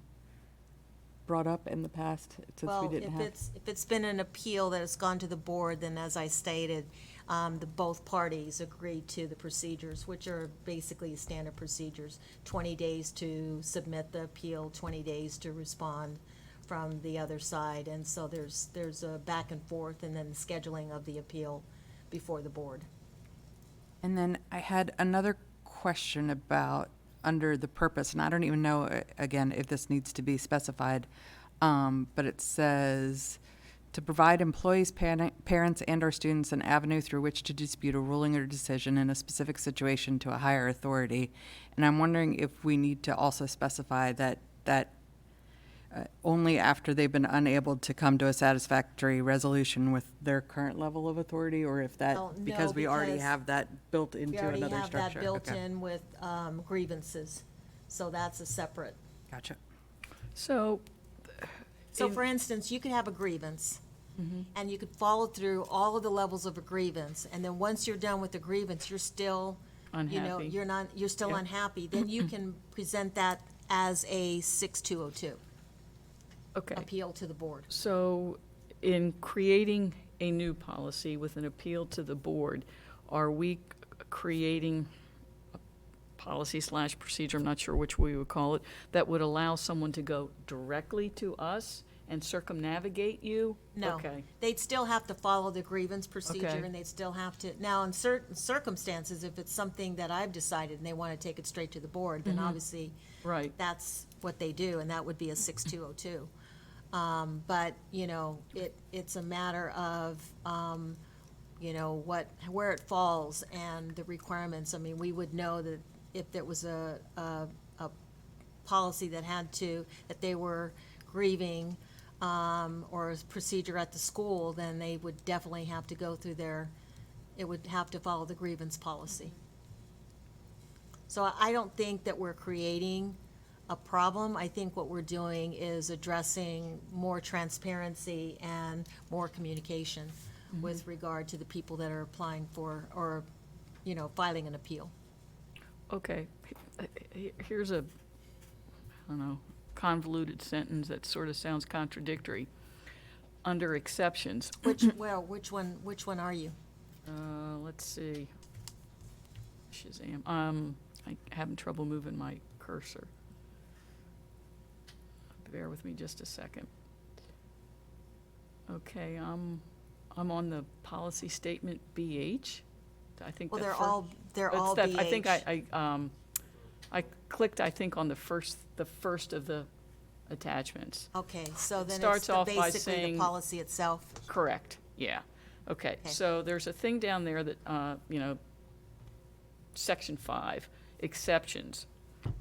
brought up in the past, since we Well, didn't have? if it's been an appeal that has gone to the board, then as I stated, both parties agreed to the procedures, which are basically standard procedures. 20 days to submit the appeal, 20 days to respond from the other side. And so there's a back and forth, and then scheduling of the appeal before the board. And then I had another question about under the purpose, and I don't even know, again, if this needs to be specified, but it says to provide employees, parents, and/or students an avenue through which to dispute a ruling or decision in a specific situation to a higher authority. And I'm wondering if we need to also specify that only after they've been unable to come to a satisfactory resolution with their current level of authority, or if that, Well, no, because we already because have that built into another We already have structure. that built Okay. in with grievances, so that's a separate. Gotcha. So, So for instance, you could have a grievance, and you could follow through all of the levels of a grievance, and then once you're done with the grievance, you're still, you know, Unhappy. you're still Yeah. unhappy, then you can present that as a 6202, okay. appeal to the board. So, in creating a new policy with an appeal to the board, are we creating a policy/procedure, I'm not sure which we would call it, that would allow someone to go directly to us and circumnavigate you? No, Okay, they'd still have to follow the grievance procedure, Okay. and they'd still have to, now, in certain circumstances, if it's something that I've decided and they want to take it straight to the board, then obviously right. that's what they do, and that would be a 6202. But, you know, it's a matter of, you know, where it falls and the requirements. I mean, we would know that if there was a policy that that they were grieving, or a procedure at the school, then they would definitely have to go through it would have to follow the grievance policy. So I don't think that we're creating a problem. I think what we're doing is addressing more transparency and more communication with regard to the people that are applying for, or, you know, filing an appeal. Okay, here's a, I don't know, convoluted sentence that sort of sounds contradictory. Under exceptions, Which one are you? let's see. Shazam, I'm having trouble moving my cursor. Bear with me just a second. Okay, I'm on the policy statement BH. I think Well, that they're that's all that- I think BH. I clicked, I think, on the first of the attachments. Okay, so then it's starts off by basically saying- the policy itself. Correct, yeah. Okay, Okay. so there's a thing down there that, you know, section 5, exceptions.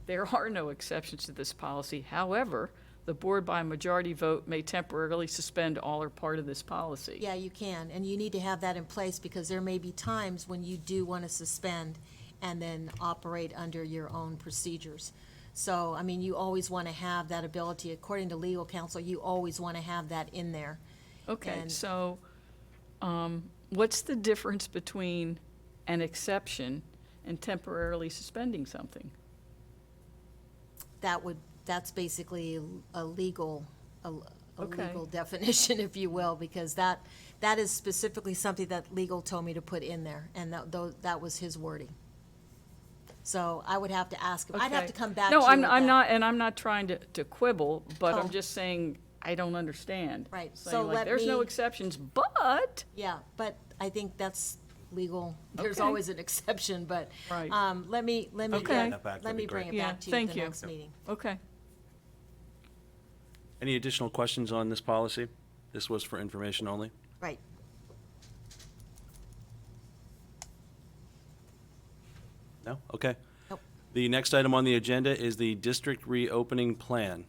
There are no exceptions to this policy. However, the board by majority vote may temporarily suspend all or part of this policy. Yeah, you can, and you need to have that in place because there may be times when you do want to suspend and then operate under your own procedures. So, I mean, you always want to have that ability. According to legal counsel, you always want to have that in there. Okay, And- so, what's the difference between an exception and temporarily suspending something? That's basically a legal Okay. legal definition, if you will, because that is specifically something that legal told me to put in there, and that was his wording. So I would have to ask him, I'd have Okay. to come back to No, you I'm with I'm that. not, and I'm not trying to quibble, but Oh. I'm just saying, I don't understand. Right, so Saying like, let there's no me- exceptions, but, Yeah, but I think that's legal. There's Okay. always an exception, but, Right. let me, Okay. Bring that back, let that'd me be bring great. it Yeah, back to you at thank the you. next meeting. okay. Any additional questions on this policy? This was for information only. Right. No? Okay. Nope. The next item on the agenda is the district reopening plan.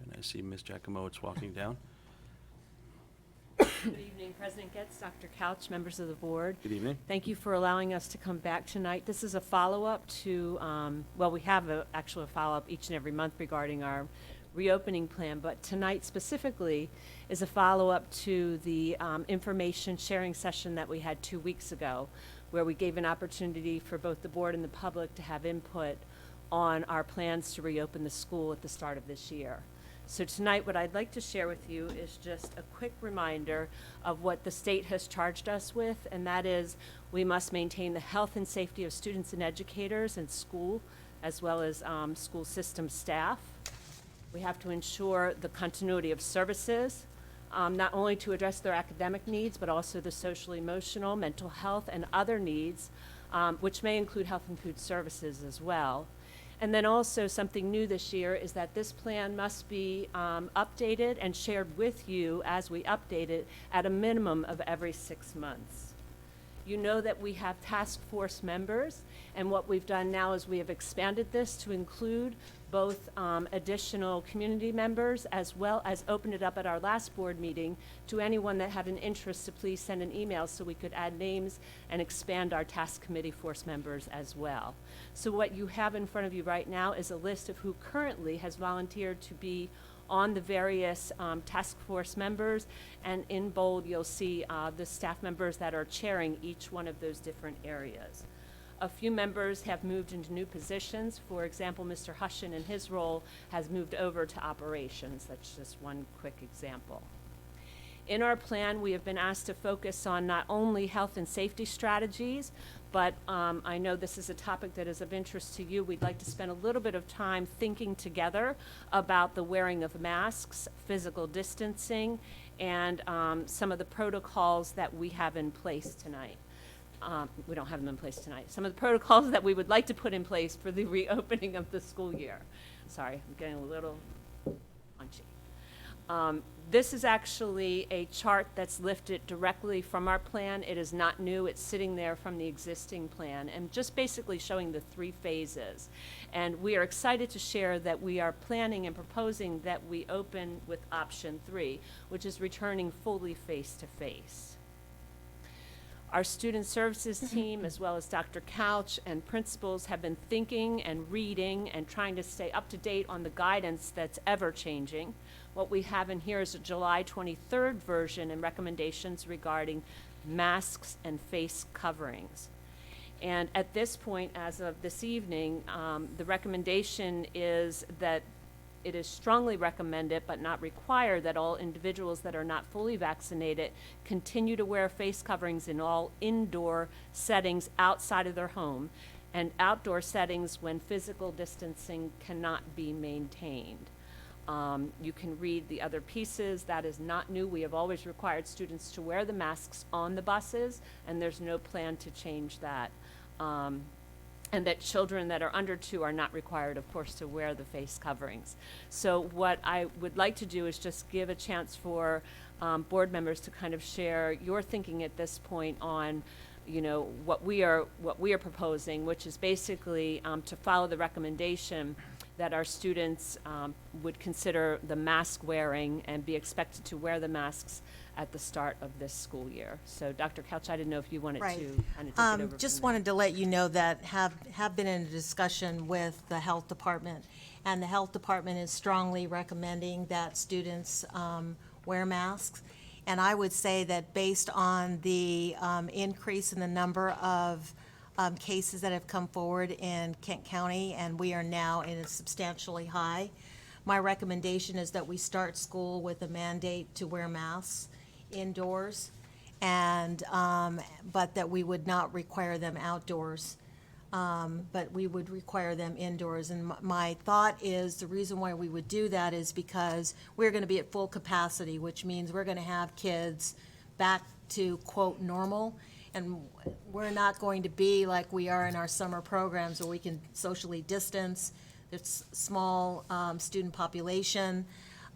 And I see Ms. Jacomowitz walking down. Good evening, President Getz, Dr. Couch, members of the board. Good evening. Thank you for allowing us to come back tonight. This is a follow-up to, well, we have actually a follow-up each and every month regarding our reopening plan, but tonight specifically is a follow-up to the information sharing session that we had 2 weeks ago, where we gave an opportunity for both the board and the public to have input on our plans to reopen the school at the start of this year. So tonight, what I'd like to share with you is just a quick reminder of what the state has charged us with, and that is we must maintain the health and safety of students and educators in school, as well as school system staff. We have to ensure the continuity of services, not only to address their academic needs, but also the social, emotional, mental health, and other needs, which may include health and food services as well. And then also something new this year is that this plan must be updated and shared with you as we update it at a minimum of every 6 months. You know that we have task force members, and what we've done now is we have expanded this to include both additional community members as well as opened it up at our last board meeting to anyone that had an interest to please send an email so we could add names and expand our task committee force members as well. So what you have in front of you right now is a list of who currently has volunteered to be on the various task force members, and in bold you'll see the staff members that are chairing each one of those different areas. A few members have moved into new positions. For example, Mr. Hushin in his role has moved over to operations. That's just one quick example. In our plan, we have been asked to focus on not only health and safety strategies, but I know this is a topic that is of interest to you. We'd like to spend a little bit of time thinking together about the wearing of masks, physical distancing, and some of the protocols that we have in place tonight. We don't have them in place tonight. Some of the protocols that we would like to put in place for the reopening of the school year. Sorry, I'm getting a little punchy. This is actually a chart that's lifted directly from our plan. It is not new. It's sitting there from the existing plan and just basically showing the 3 phases. And we are excited to share that we are planning and proposing that we open with option 3, which is returning fully face-to-face. Our student services team, as well as Dr. Couch and principals, have been thinking and reading and trying to stay up to date on the guidance that's ever changing. What we have in here is a July 23rd version and recommendations regarding masks and face coverings. And at this point, as of this evening, the recommendation is that it is strongly recommended but not required that all individuals that are not fully vaccinated continue to wear face coverings in all indoor settings outside of their home and outdoor settings when physical distancing cannot be maintained. You can read the other pieces. That is not new. We have always required students to wear the masks on the buses, and there's no plan to change that. And that children that are under 2 are not required, of course, to wear the face coverings. So what I would like to do is just give a chance for board members to kind of share your thinking at this point on, you know, what we are proposing, which is basically to follow the recommendation that our students would consider the mask wearing and be expected to wear the masks at the start of this school year. So Dr. Couch, I didn't know if you wanted Right. to kind of take it over. Just from there. wanted to let you know that have been in a discussion with the health department, and the health department is strongly recommending that students wear masks. And I would say that based on the increase in the number of cases that have come forward in Kent County, and we are now in a substantially high, my recommendation is that we start school with a mandate to wear masks indoors, and but that we would not require them outdoors, but we would require them indoors. And my thought is the reason why we would do that is because we're going to be at full capacity, which means we're going to have kids back to quote normal, and we're not going to be like we are in our summer programs where we can socially distance. There's small student population.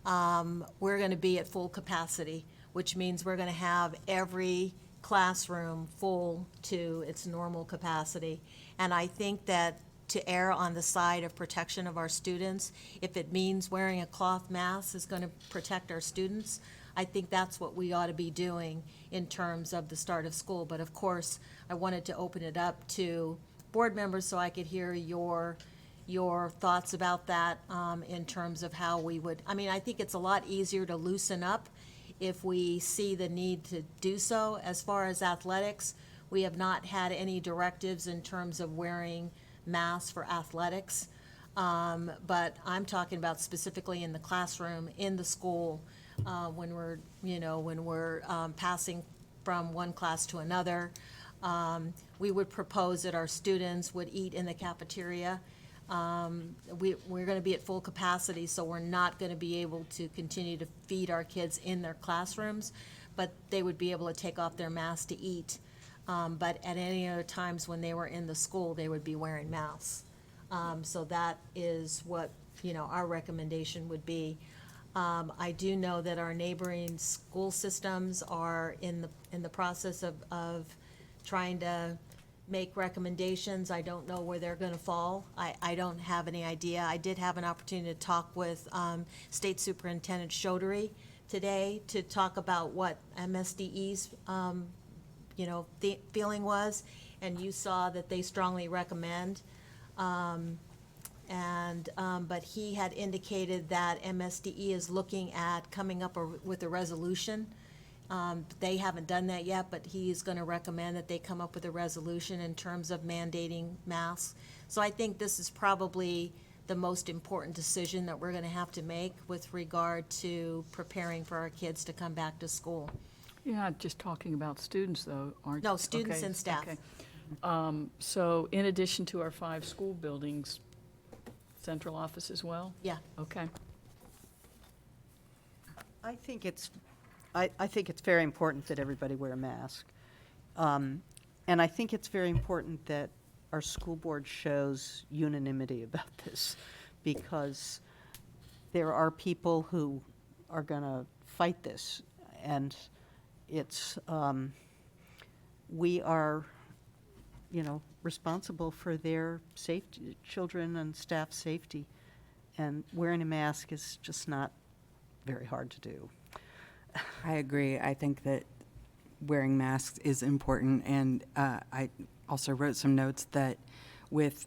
We're going to be at full capacity, which means we're going to have every classroom full to its normal capacity. And I think that to err on the side of protection of our students, if it means wearing a cloth mask is going to protect our students, I think that's what we ought to be doing in terms of the start of school. But of course, I wanted to open it up to board members so I could hear your thoughts about that in terms of how we would, I mean, I think it's a lot easier to loosen up if we see the need to do so. As far as athletics, we have not had any directives in terms of wearing masks for athletics. But I'm talking about specifically in the classroom, in the school, when we're passing from one class to another. We would propose that our students would eat in the cafeteria. We're going to be at full capacity, so we're not going to be able to continue to feed our kids in their classrooms, but they would be able to take off their masks to eat. But at any other times when they were in the school, they would be wearing masks. So that is what, our recommendation would be. I do know that our neighboring school systems are in the process of trying to make recommendations. I don't know where they're gonna fall. I don't have any idea. I did have an opportunity to talk with State Superintendent Shodery today to talk about what MSDE's, the feeling was, and you saw that they strongly recommend. But he had indicated that MSDE is looking at coming up with a resolution. They haven't done that yet, but he's gonna recommend that they come up with a resolution in terms of mandating masks. So I think this is probably the most important decision that we're gonna have to make with regard to preparing for our kids to come back to school. You're not just talking about students, though, aren't you? No, students Okay, and staff. okay. So in addition to our 5 school buildings, central office as well? Yeah. Okay. I think it's very important that everybody wear a mask. And I think it's very important that our school board shows unanimity about this, because there are people who are gonna fight this, and it's, we are, responsible for their safety, children and staff safety, and wearing a mask is just not very hard to do. I agree. I think that wearing masks is important, and I also wrote some notes that with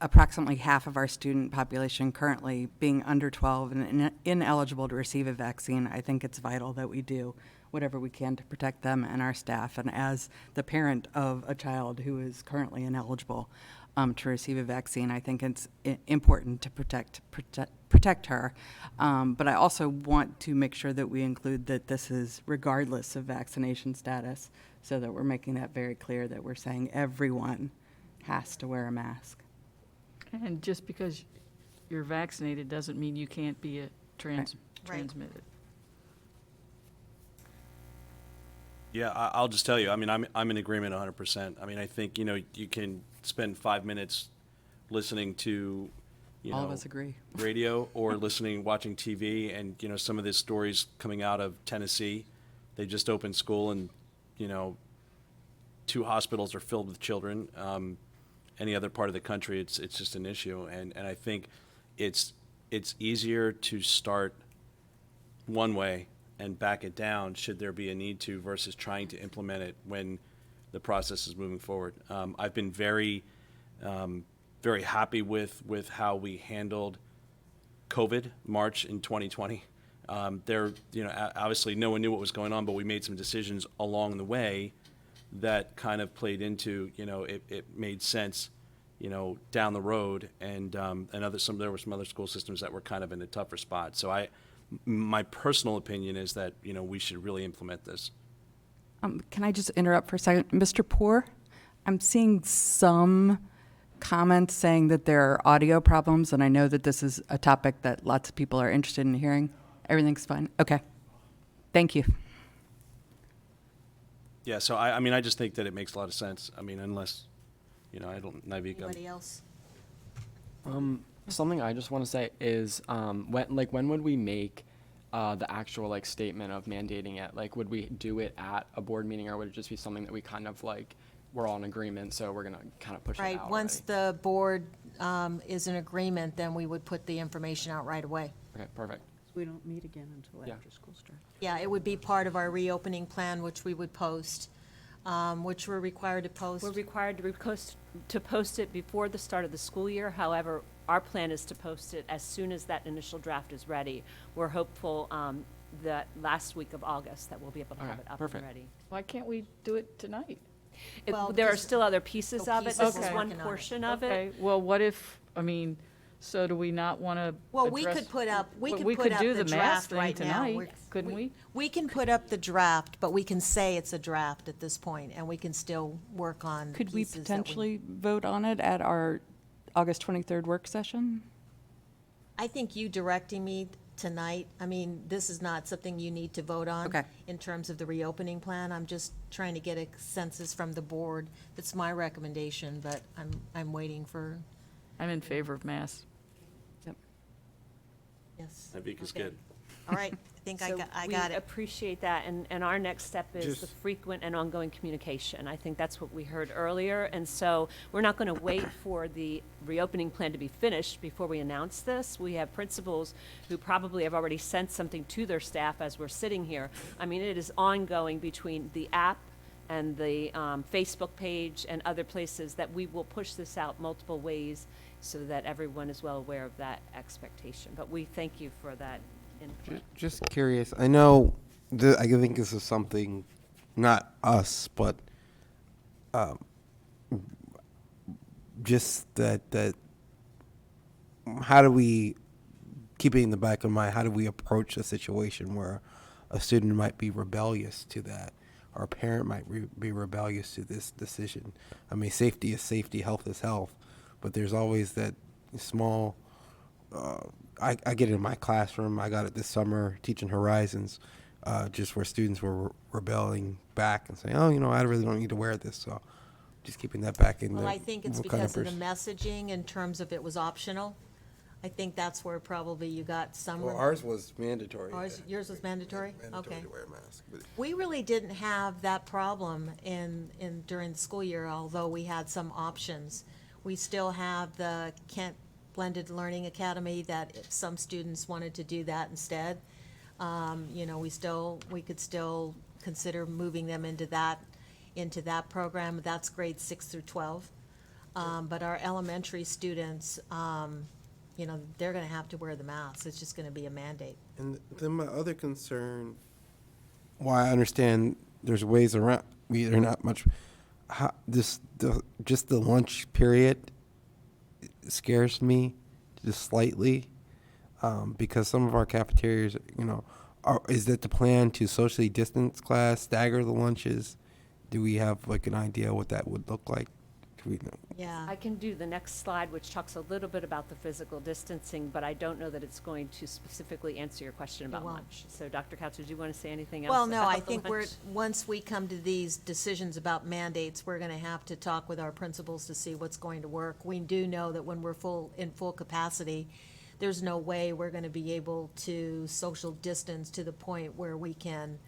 approximately half of our student population currently being under 12 and ineligible to receive a vaccine, I think it's vital that we do whatever we can to protect them and our staff. And as the parent of a child who is currently ineligible to receive a vaccine, I think it's important to protect her. But I also want to make sure that we include that this is regardless of vaccination status, so that we're making that very clear, that we're saying everyone has to wear a mask. And just because you're vaccinated doesn't mean you can't be transmitted. Yeah, I'll just tell you, I mean, I'm in agreement 100%. I mean, I think, you can spend 5 minutes listening to, All of us agree. radio or watching TV, and, some of the stories coming out of Tennessee. They just opened school, and, 2 hospitals are filled with children. Any other part of the country, it's just an issue. And I think it's easier to start one way and back it down should there be a need to, versus trying to implement it when the process is moving forward. I've been very, very happy with how we handled COVID, March in 2020. Obviously no one knew what was going on, but we made some decisions along the way that kind of played into, it made sense, down the road, and there were some other school systems that were kind of in a tougher spot. So my personal opinion is that, we should really implement this. Can I just interrupt for a second? Mr. Poor, I'm seeing some comments saying that there are audio problems, and I know that this is a topic that lots of people are interested in hearing. Everything's fine? Okay. Thank you. Yeah, so I just think that it makes a lot of sense. I mean, unless, I don't, Navika. Anybody else? Something I just want to say is, when would we make the actual statement of mandating it? Like, would we do it at a board meeting, or would it just be something that we kind of we're all in agreement, so we're gonna kind of push it out? Right, once the board is in agreement, then we would put the information out right away. Okay, perfect. We don't meet again until Yeah. after school starts. Yeah, it would be part of our reopening plan, which we would post, which we're required to post. We're required to post it before the start of the school year. However, our plan is to post it as soon as that initial draft is ready. We're hopeful that last week of August that we'll be able to have Okay, it up perfect. and ready. Why can't we do it tonight? Well, There are this- still other pieces of it. This is Okay. one Working on it. portion of it. Okay, well, what if, so do we not want to Well, we could put up, we could put up do the the draft mask thing right now. tonight, We're- couldn't we? We can put up the draft, but we can say it's a draft at this point, and we can still work on Could we pieces that potentially vote on it at our August 23rd work session? I think you directing me tonight, I mean, this is not something you need to vote on. Okay. In terms of the reopening plan, I'm just trying to get a consensus from the board. That's my recommendation, but I'm waiting for I'm in favor of masks. Yes. I think it's Okay. good. All right, I think I So got we it. appreciate that, and our next step is the Just- frequent and ongoing communication. I think that's what we heard earlier, and so we're not going to wait for the reopening plan to be finished before we announce this. We have principals who probably have already sent something to their staff as we're sitting here. I mean, it is ongoing between the app and the Facebook page and other places that we will push this out multiple ways so that everyone is well aware of that expectation. But we thank you for that input. Just curious. I know. I think this is something, not us, but just that. How do we, keeping in the back of mind, how do we approach a situation where a student might be rebellious to that, or a parent might be rebellious to this decision? I mean, safety is safety, health is health, but there's always that small. I get it in my classroom. I got it this summer teaching Horizons, just where students were rebelling back and saying, "Oh, I really don't need to wear this." So, just keeping that back in. Well, I think it's because of the messaging in terms of it was optional. I think that's where probably you got some. Well, ours was mandatory. Yours was mandatory? Mandatory Okay. to wear a mask. But We really didn't have that problem during the school year, although we had some options. We still have the Kent Blended Learning Academy that if some students wanted to do that instead, we could still consider moving them into that program. That's grades 6 through 12. But our elementary students, they're gonna have to wear the masks. It's just gonna be a mandate. And then my other concern, why I understand there's ways around, they're not much, just the lunch period scares me just slightly, because some of our cafeterias, is that the plan to socially distance class, stagger the lunches? Do we have like an idea what that would look like? Do we know? Yeah. I can do the next slide, which talks a little bit about the physical distancing, but I don't know that it's going to specifically answer your question about won't. lunch. So Dr. Couch, do you want to say anything else? Well, no, about I the think lunch? once we come to these decisions about mandates, we're gonna have to talk with our principals to see what's going to work. We do know that when we're in full capacity, there's no way we're gonna be able to social distance to the point where we can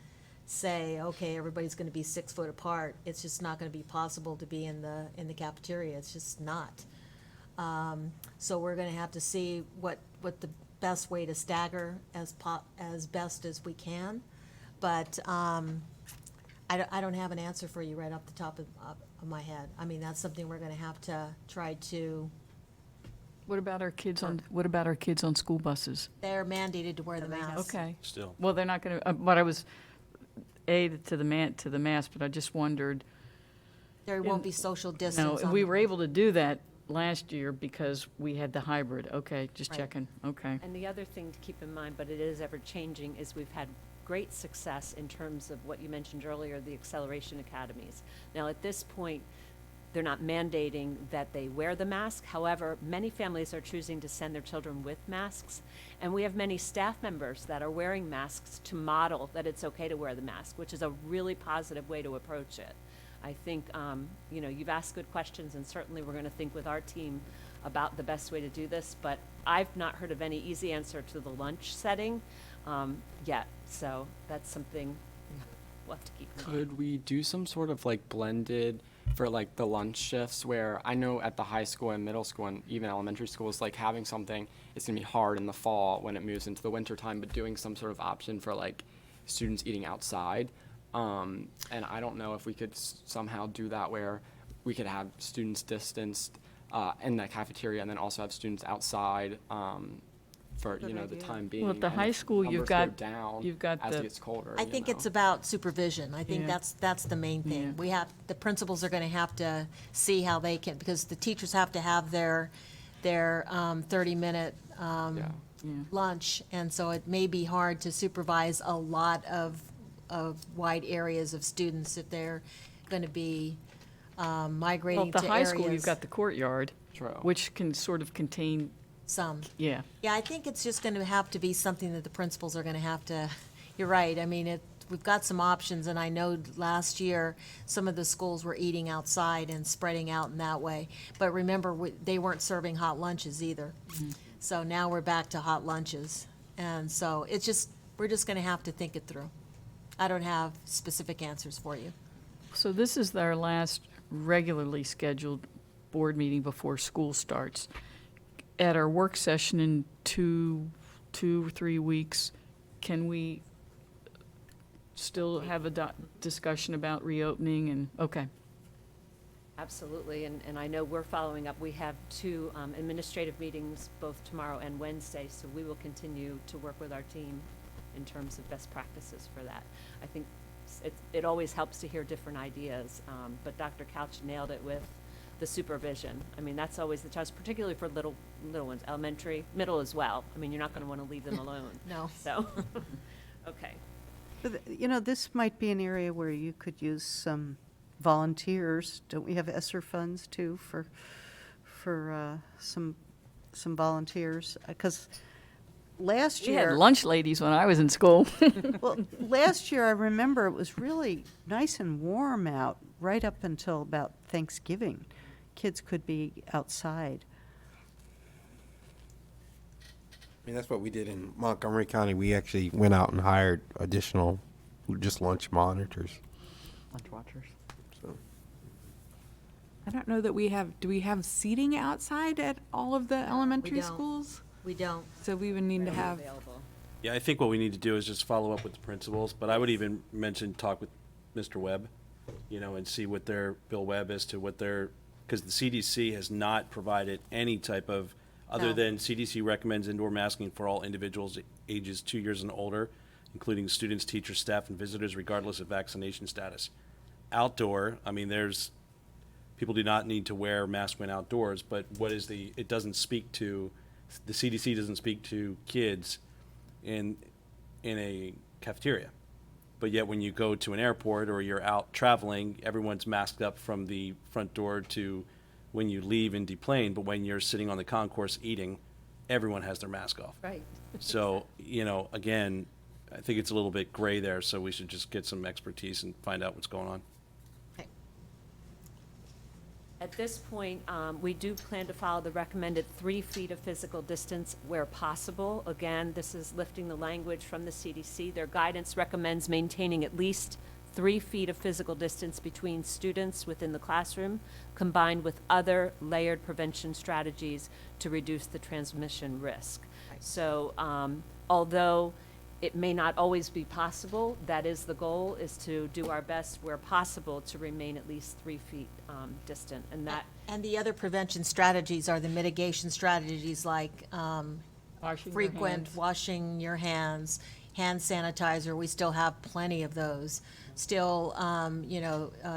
say, okay, everybody's gonna be 6 foot apart. It's just not gonna be possible to be in the cafeteria. It's just not. So we're gonna have to see what the best way to stagger as best as we can. But I don't have an answer for you right off the top of my head. I mean, that's something we're gonna have to try to, What about our kids on school buses? they're mandated to wear the mask. Okay. Still. Well, they're not gonna, but I was, to the mask, but I just wondered. There won't be social No, distance. we were able to do that last year because we had the hybrid. Okay, just Right. checking. Okay. And the other thing to keep in mind, but it is ever-changing, is we've had great success in terms of what you mentioned earlier, the acceleration academies. Now, at this point, they're not mandating that they wear the mask. However, many families are choosing to send their children with masks. And we have many staff members that are wearing masks to model that it's okay to wear the mask, which is a really positive way to approach it. I think, you've asked good questions, and certainly we're going to think with our team about the best way to do this. But I've not heard of any easy answer to the lunch setting yet. So that's something we'll have to keep in mind. Could we do some sort of like blended for like the lunch shifts, where I know at the high school and middle school and even elementary schools, like having something, it's gonna be hard in the fall when it moves into the winter time, but doing some sort of option for like students eating outside. And I don't know if we could somehow do that where we could have students distanced in the cafeteria and then also have students outside for, the time being. Well, at the and high if school, you've numbers go got- down you've got as the- it gets colder. I think it's about supervision. I think Yeah. that's the main thing. Yeah. The principals are gonna have to see how they can, because the teachers have to have their 30-minute Yeah. lunch, and so it may be hard to supervise a lot of wide areas of students if they're gonna be Well, migrating at to the areas. high school, you've got the courtyard, True. which can sort of contain, Some. yeah. Yeah, I think it's just gonna have to be something that the principals are gonna have to, you're right, I mean, we've got some options, and I know last year, some of the schools were eating outside and spreading out in that way. But remember, they weren't serving hot lunches either. So now we're back to hot lunches. And so it's just, we're just gonna have to think it through. I don't have specific answers for you. So this is our last regularly scheduled board meeting before school starts. At our work session in two or 3 weeks, can we still have a discussion about reopening and, okay. Absolutely, and I know we're following up. We have 2 administrative meetings both tomorrow and Wednesday, so we will continue to work with our team in terms of best practices for that. I think it always helps to hear different ideas, but Dr. Couch nailed it with the supervision. I mean, that's always the challenge, particularly for little ones, elementary, middle as well. I mean, you're not going to want to leave them alone. No. So, okay. But, you know, this might be an area where you could use some volunteers. Don't we have ESSER funds too for some volunteers? Because last We year. had lunch ladies when I was in school. Well, last year, I remember it was really nice and warm out right up until about Thanksgiving. Kids could be outside. I mean, that's what we did in Montgomery County. We actually went out and hired additional, just lunch monitors. Lunch watchers. So. I don't know that do we have seating outside at all of the elementary don't. schools? We don't. So we would need to have, Yeah, I think what we need to do is just follow up with the principals, but I would even talk with Mr. Webb, and see what Bill Webb, as to what because the CDC has not provided any type of, other No. than CDC recommends indoor masking for all individuals ages 2 years and older, including students, teachers, staff, and visitors, regardless of vaccination status. Outdoor, I mean, people do not need to wear masks when outdoors, but it doesn't speak to, the CDC doesn't speak to kids in a cafeteria. But yet when you go to an airport or you're out traveling, everyone's masked up from the front door to when you leave and deplane. But when you're sitting on the concourse eating, everyone has their mask off. Right. So, again, I think it's a little bit gray there, so we should just get some expertise and find out what's going on. At this point, we do plan to follow the recommended 3 feet of physical distance where possible. Again, this is lifting the language from the CDC. Their guidance recommends maintaining at least 3 feet of physical distance between students within the classroom, combined with other layered prevention strategies to reduce the transmission risk. So, although it may not always be possible, that is the goal, is to do our best where possible to remain at least 3 feet distant. And the other prevention strategies are the mitigation strategies like frequent washing your hands, hand sanitizer. We still have plenty of those. Still,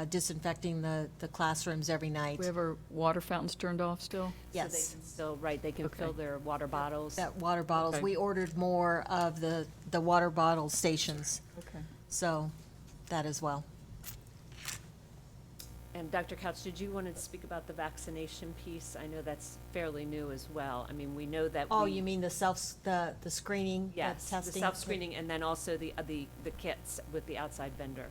disinfecting the classrooms every night. We have our water fountains turned off still? Yes. So they can still, they can fill their water bottles. That water bottles. Okay. We ordered more of the water bottle stations. Okay. So, that as well. And Dr. Couch, did you want to speak about the vaccination piece? I know that's fairly new as well. I mean, we know that Oh, you mean the screening, the Yes, the testing? self-screening, and then also the kits with the outside vendor.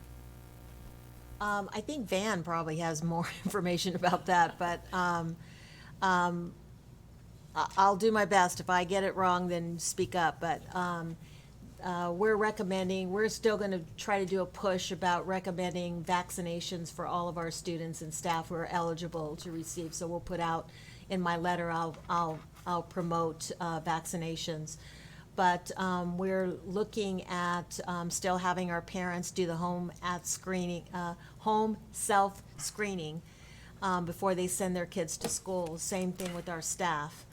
I think Van probably has more information about that, but I'll do my best. If I get it wrong, then speak up. But we're still going to try to do a push about recommending vaccinations for all of our students and staff who are eligible to receive. So we'll put out, in my letter, I'll promote vaccinations. But we're looking at still having our parents do the home self-screening before they send their kids to school. Same thing with our staff.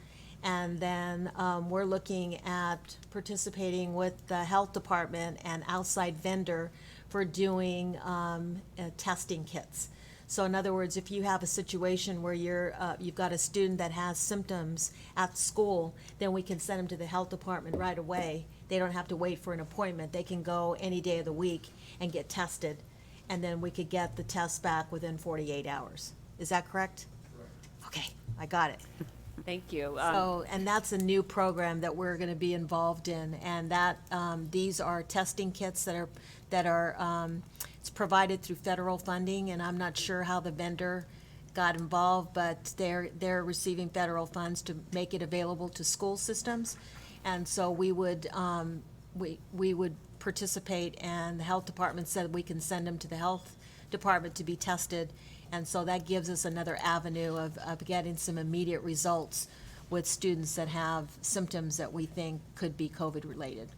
And then we're looking at participating with the health department and outside vendor for doing testing kits. So in other words, if you have a situation where you've got a student that has symptoms at school, then we can send them to the health department right away. They don't have to wait for an appointment. They can go any day of the week and get tested, and then we could get the test back within 48 hours. Is that correct? Correct. Okay, I got it. Thank you. And that's a new program that we're going to be involved in, and that these are testing kits that are that are, it's provided through federal funding, and I'm not sure how the vendor got involved, but they're receiving federal funds to make it available to school systems. And so we would participate, and the health department said we can send them to the health department to be tested. And so that gives us another avenue of getting some immediate results with students that have symptoms that we think could be COVID-related.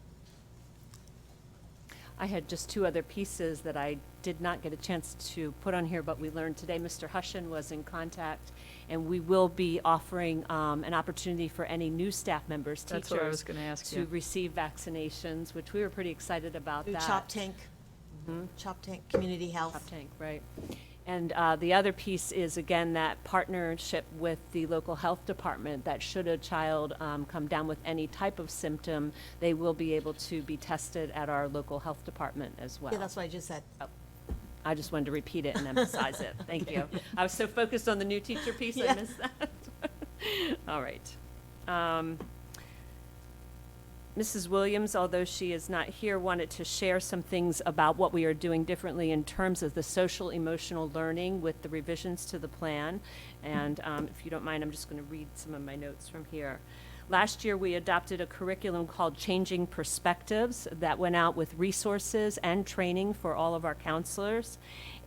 I had just two other pieces that I did not get a chance to put on here, but we learned today Mr. Hushin was in contact, and we will be offering an opportunity for any new staff members, That's what I was teachers, gonna ask to you. receive vaccinations, which we were pretty excited about Through that. Chop Tank, Chop Tank Community Health. Chop Tank, right. And the other piece is, again, that partnership with the local health department, that should a child come down with any type of symptom, they will be able to be tested at our local health department as well. Yeah, that's what I just said. I just wanted to repeat it and emphasize it. Thank you. I was so focused on the new teacher piece, I Yeah. missed that. All right. Mrs. Williams, although she is not here, wanted to share some things about what we are doing differently in terms of the social emotional learning with the revisions to the plan. And if you don't mind, I'm just going to read some of my notes from here. Last year, we adopted a curriculum called Changing Perspectives that went out with resources and training for all of our counselors.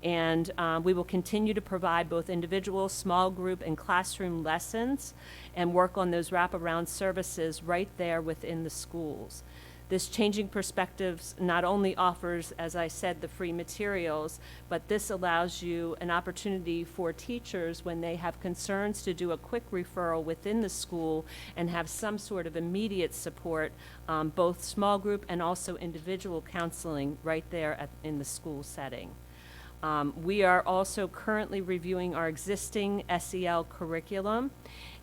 And we will continue to provide both individual, small group, and classroom lessons and work on those wraparound services right there within the schools. This Changing Perspectives not only offers, as I said, the free materials, but this allows you an opportunity for teachers when they have concerns to do a quick referral within the school and have some sort of immediate support, both small group and also individual counseling right there in the school setting. We are also currently reviewing our existing SEL curriculum,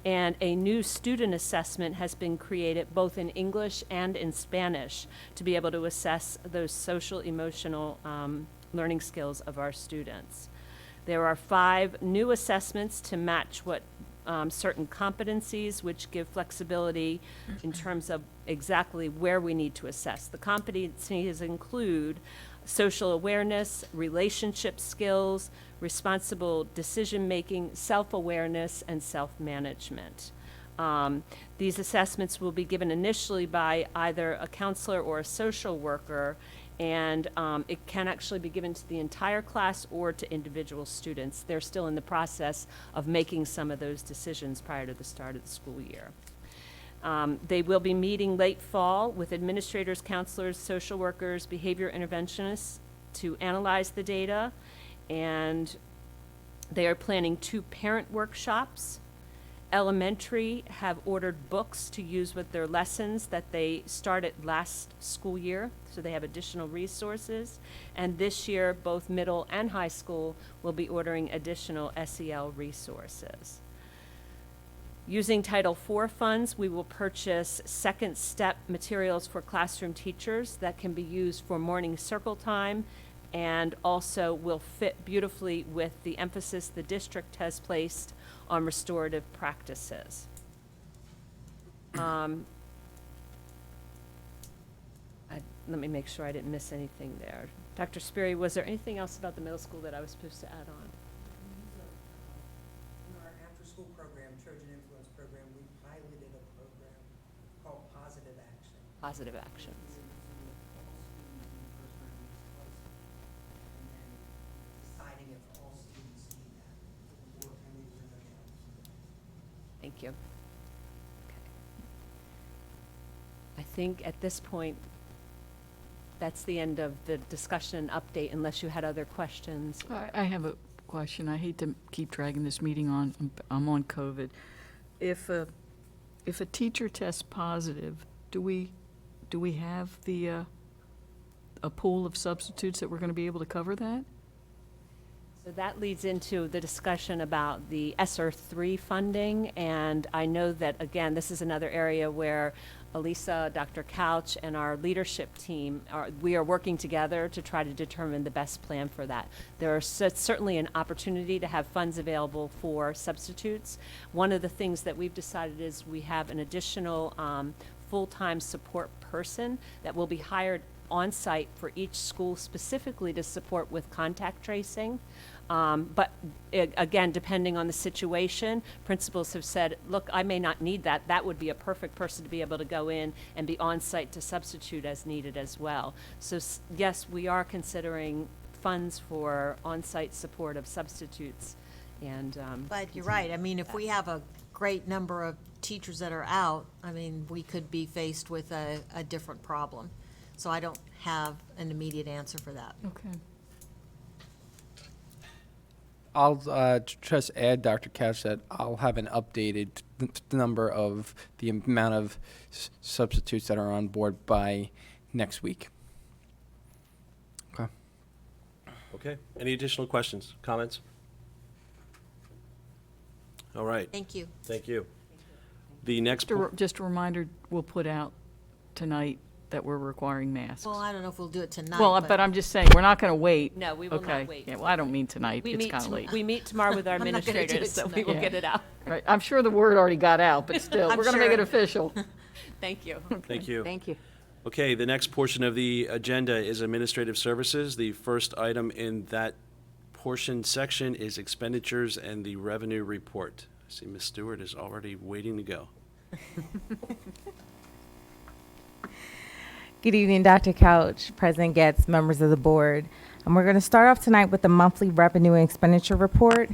and a new student assessment has been created both in English and in Spanish to be able to assess those social emotional learning skills of our students. There are 5 new assessments to match what certain competencies, which give flexibility in terms of exactly where we need to assess. The competencies include social awareness, relationship skills, responsible decision-making, self-awareness, and self-management. These assessments will be given initially by either a counselor or a social worker, and it can actually be given to the entire class or to individual students. They're still in the process of making some of those decisions prior to the start of the school year. They will be meeting late fall with administrators, counselors, social workers, behavior interventionists to analyze the data, and they are planning 2 parent workshops. Elementary have ordered books to use with their lessons that they started last school year, so they have additional resources. And this year, both middle and high school will be ordering additional SEL resources. Using Title IV funds, we will purchase second step materials for classroom teachers that can be used for morning circle time, and also will fit beautifully with the emphasis the district has placed on restorative practices. Let me make sure I didn't miss anything there. Dr. Sperry, was there anything else about the middle school that I was supposed to add on? In our after-school program, Trojan Influence program, we piloted a program called Positive Action. Positive actions. Deciding if all students need that before coming to the campus. Thank you. Okay. I think at this point, that's the end of the discussion and update, unless you had other questions. I have a question. I hate to keep dragging this meeting on. I'm on COVID. If a teacher tests positive, do we have a pool of substitutes that we're going to be able to cover that? So that leads into the discussion about the ESSER 3 funding, and I know that, again, this is another area where Elisa, Dr. Couch, and our leadership team, we are working together to try to determine the best plan for that. There is certainly an opportunity to have funds available for substitutes. One of the things that we've decided is we have an additional full-time support person that will be hired on-site for each school specifically to support with contact tracing. But again, depending on the situation, principals have said, look, I may not need that. That would be a perfect person to be able to go in and be on-site to substitute as needed as well. So yes, we are considering funds for on-site support of substitutes. And But you're right, I mean, if we have a great number of teachers that are out, I mean, we could be faced with a different problem. So I don't have an immediate answer for that. Okay. I'll just add, Dr. Couch, that I'll have an updated number of the amount of substitutes that are on board by next week. Okay. Okay. Any additional questions, comments? All right. Thank you. Thank you. The next. Just a reminder, we'll put out tonight that we're requiring masks. Well, I don't know if we'll do it tonight. Well, but I'm just saying, we're not going to wait. No, we will not Okay. wait. Yeah, well, I don't mean tonight. It's kind of late. We meet tomorrow with our I'm not gonna do it administrators, so we tonight. will Yeah. get it out. Right. I'm sure the word already got out, but still, I'm we're going to make sure. it official. Thank you. Thank you. Thank you. Okay, the next portion of the agenda is administrative services. The first item in that portion section is expenditures and the revenue report. I see Ms. Stewart is already waiting to go. Good evening, Dr. Couch, President Getz, members of the board. And we're going to start off tonight with the monthly revenue and expenditure report.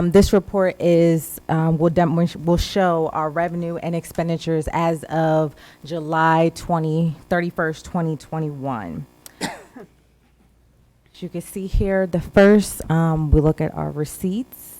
This report is will show our revenue and expenditures as of July 31st, 2021. As you can see here, the first, we look at our receipts.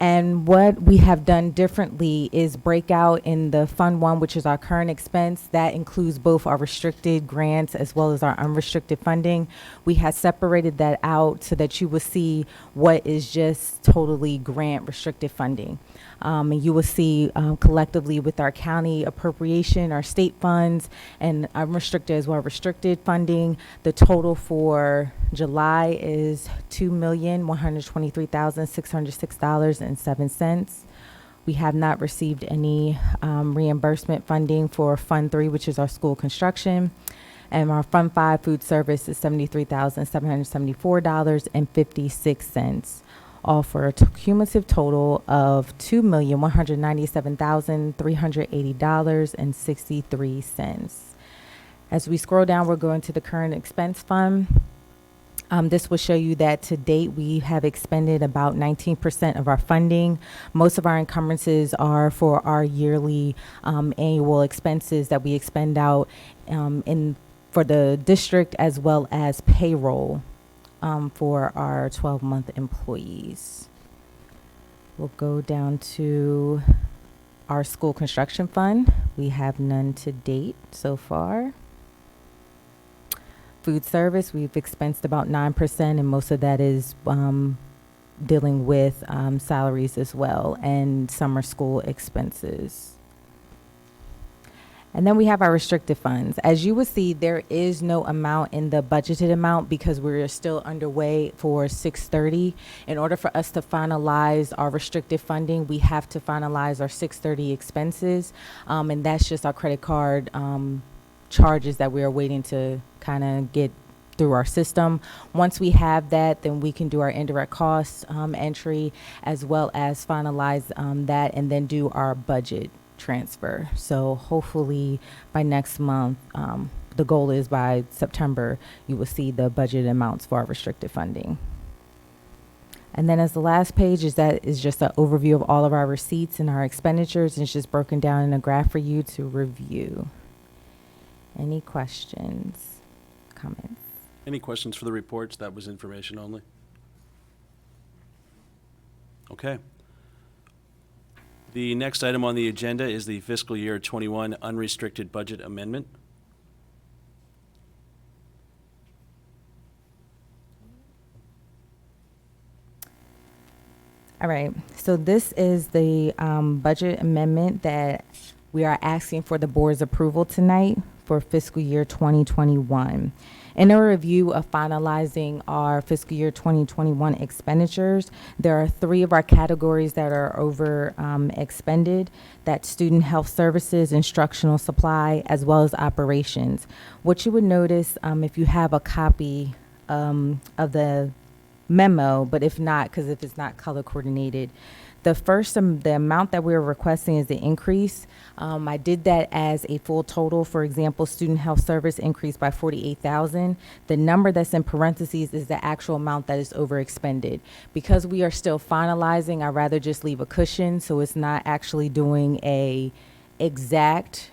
And what we have done differently is break out in the Fund 1, which is our current expense. That includes both our restricted grants as well as our unrestricted funding. We have separated that out so that you will see what is just totally grant restricted funding. And you will see collectively with our county appropriation, our state funds, and unrestricted as well restricted funding, the total for July is $2,123,606.07. We have not received any reimbursement funding for Fund 3, which is our school construction. And our Fund 5 food service is $73,774.56. All for a cumulative total of $2,197,380.63. As we scroll down, we're going to the current expense fund. This will show you that to date we have expended about 19% of our funding. Most of our encumbrances are for our yearly annual expenses that we expend out for the district as well as payroll. For our 12-month employees. We'll go down to our school construction fund. We have none to date so far. Food service, we've expensed about 9%, and most of that is dealing with salaries as well and summer school expenses. And then we have our restricted funds. As you will see, there is no amount in the budgeted amount because we're still underway for 630. In order for us to finalize our restricted funding, we have to finalize our 630 expenses. And that's just our credit card charges that we are waiting to kind of get through our system. Once we have that, then we can do our indirect costs entry as well as finalize that and then do our budget transfer. So hopefully by next month, the goal is by September, you will see the budget amounts for our restricted funding. And then as the last page is just an overview of all of our receipts and our expenditures, and it's just broken down in a graph for you to review. Any questions, comments? Any questions for the reports? That was information only. Okay. The next item on the agenda is the fiscal year 21 unrestricted budget amendment. All right, so this is the budget amendment that we are asking for the board's approval tonight for fiscal year 2021. In a review of finalizing our fiscal year 2021 expenditures, there are 3 of our categories that are over expended. That's student health services, instructional supply, as well as operations. What you would notice if you have a copy of the memo, but if not, because if it's not color coordinated, the amount that we're requesting is the increase. I did that as a full total. For example, student health service increased by 48,000. The number that's in parentheses is the actual amount that is over expended. Because we are still finalizing, I'd rather just leave a cushion so it's not actually doing a exact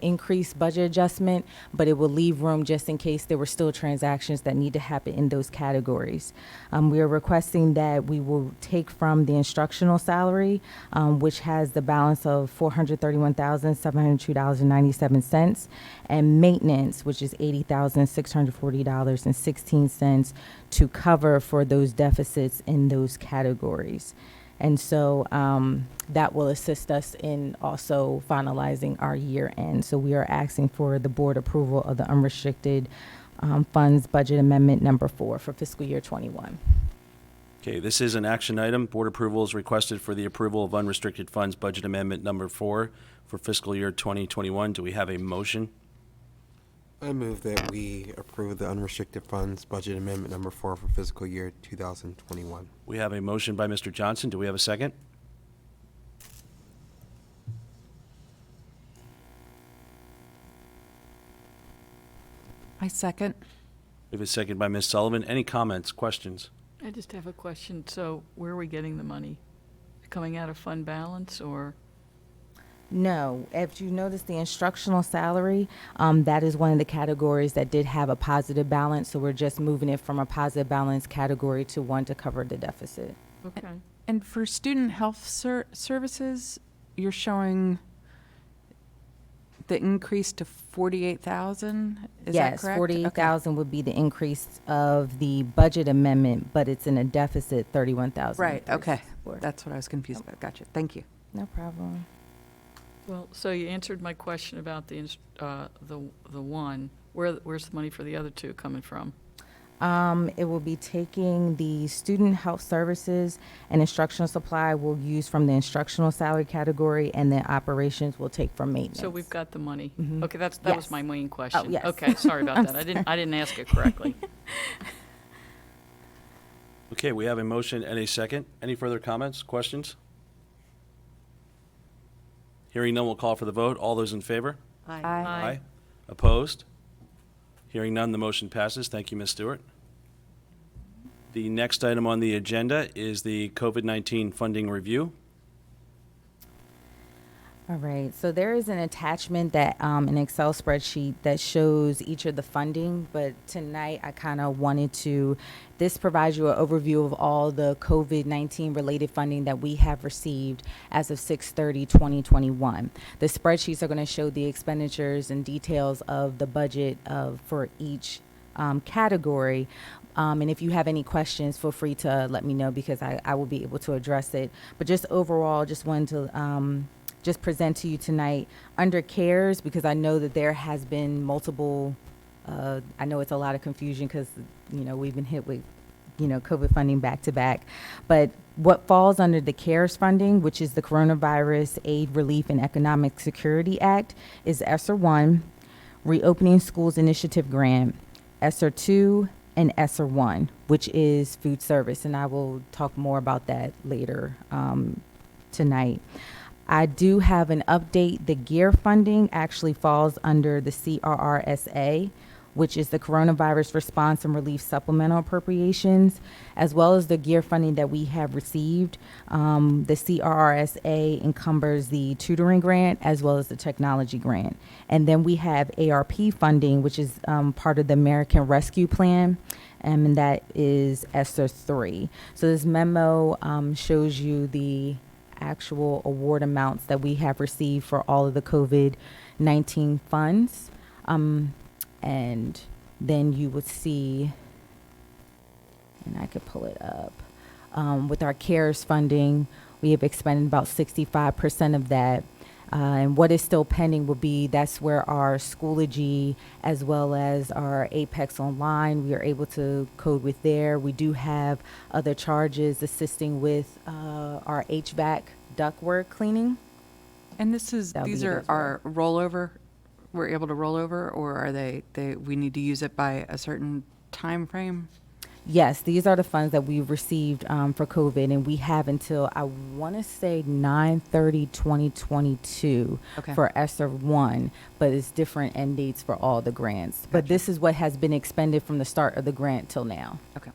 increased budget adjustment, but it will leave room just in case there were still transactions that need to happen in those categories. We are requesting that we will take from the instructional salary, which has the balance of $431,702.97, and maintenance, which is $80,640.16 to cover for those deficits in those categories. And so that will assist us in also finalizing our year end. So we are asking for the board approval of the unrestricted funds budget amendment number 4 for fiscal year 21. Okay, this is an action item. Board approval is requested for the approval of unrestricted funds budget amendment number 4 for fiscal year 2021. Do we have a motion? I move that we approve the unrestricted funds budget amendment number 4 for fiscal year 2021. We have a motion by Mr. Johnson. Do we have a second? I second. We have a second by Ms. Sullivan. Any comments, questions? I just have a question. So where are we getting the money? Coming out of fund balance or? No, if you notice the instructional salary, that is one of the categories that did have a positive balance. So we're just moving it from a positive balance category to one to cover the deficit. Okay. And for student health services, you're showing the increase to 48,000, is that Yes, correct? 48,000 would be the increase of the budget amendment, but it's in a deficit 31,000. Right, okay. That's what I was confused about. Gotcha. Thank you. No problem. Well, so you answered my question about the one. Where's the money for the other 2 coming from? It will be taking the student health services and instructional supply we'll use from the instructional salary category, and the operations will take from maintenance. So we've got the money. Mhm. Okay, that Yes. was my main question. yes. Okay, sorry about I'm that. I didn't ask it correctly. Okay, we have a motion and a second. Any further comments, questions? Hearing none, we'll call for the vote. All those in favor? Aye. Aye. Opposed? Hearing none, the motion passes. Thank you, Ms. Stewart. The next item on the agenda is the COVID-19 funding review. All right, so there is an attachment that, an Excel spreadsheet that shows each of the funding, but tonight I kind of wanted to, this provides you an overview of all the COVID-19 related funding that we have received as of 6/30/2021. The spreadsheets are going to show the expenditures and details of the budget for each category. And if you have any questions, feel free to let me know because I will be able to address it. But just overall, just wanted to just present to you tonight under CARES, because I know that there has been multiple, I know it's a lot of confusion because, we've been hit with, COVID funding back to back. But what falls under the CARES funding, which is the Coronavirus Aid, Relief, and Economic Security Act, is ESSER 1, Reopening Schools Initiative Grant, ESSER 2, and ESSER 1, which is food service. And I will talk more about that later tonight. I do have an update. The GEAR funding actually falls under the CRRSA, which is the Coronavirus Response and Relief Supplemental Appropriations, as well as the GEAR funding that we have received. The CRRSA encumbers the tutoring grant as well as the technology grant. And then we have ARP funding, which is part of the American Rescue Plan, and that is ESSER 3. So this memo shows you the actual award amounts that we have received for all of the COVID-19 funds. And then you would see, and I could pull it up, with our CARES funding, we have expended about 65% of that. And what is still pending will be, that's where our Schoology as well as our Apex Online, we are able to code with there. We do have other charges assisting with our HVAC ductwork cleaning. And this is, That'll these be it are as well. our rollover, we're able to roll over, or are we need to use it by a certain time frame? Yes, these are the funds that we've received for COVID, and we have until, I want to say 9/30/2022 Okay. for ESSER 1, but it's different end dates for all the grants. But this is what has been expended from the start of the grant till now. Okay.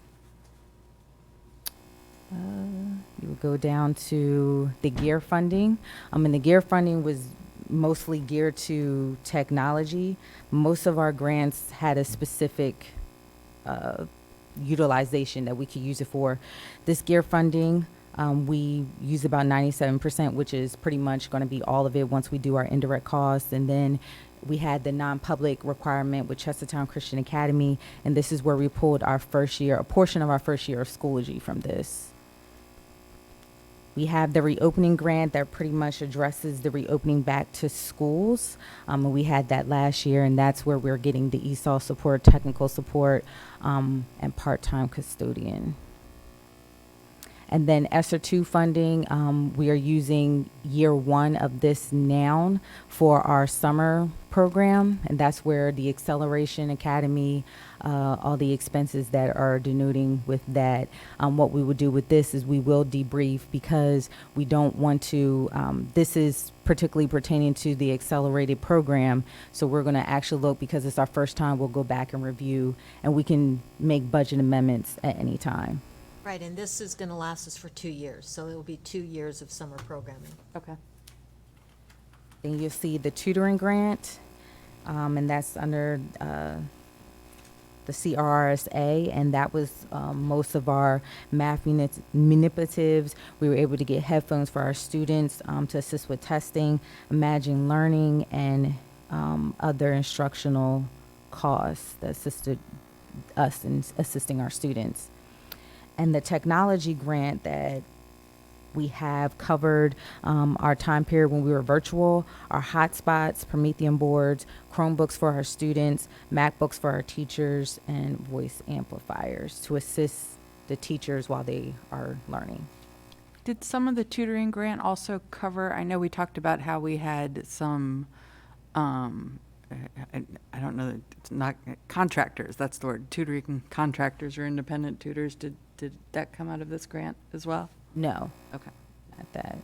You would go down to the GEAR funding. And the GEAR funding was mostly geared to technology. Most of our grants had a specific utilization that we could use it for. This GEAR funding, we use about 97%, which is pretty much going to be all of it once we do our indirect costs. And then we had the non-public requirement with Chestertown Christian Academy, and this is where we pulled our first year, a portion of our first year of Schoology from this. We have the reopening grant that pretty much addresses the reopening back to schools. And we had that last year, and that's where we're getting the ESOL support, technical support, and part-time custodian. And then ESSER 2 funding, we are using year 1 of this now for our summer program, and that's where the Acceleration Academy, all the expenses that are denoting with that. What we would do with this is we will debrief, because we don't want to, this is particularly pertaining to the accelerated program, so we're going to actually look, because it's our first time, we'll go back and review, and we can make budget amendments at any time. Right, and this is going to last us for 2 years, so it will be 2 years of summer programming. Okay. Then you'll see the tutoring grant, and that's under the CRRSA, and that was most of our math manipulatives. We were able to get headphones for our students to assist with testing, Imagine Learning, and other instructional costs that assisted us in assisting our students. And the technology grant that we have covered our time period when we were virtual, our hotspots, Promethean boards, Chromebooks for our students, MacBooks for our teachers, and voice amplifiers to assist the teachers while they are learning. Did some of the tutoring grant also cover, I know we talked about how we had some, I don't know, it's not contractors, that's the word, tutoring contractors or independent tutors. Did that come out of this grant as well? No. Okay. Not that.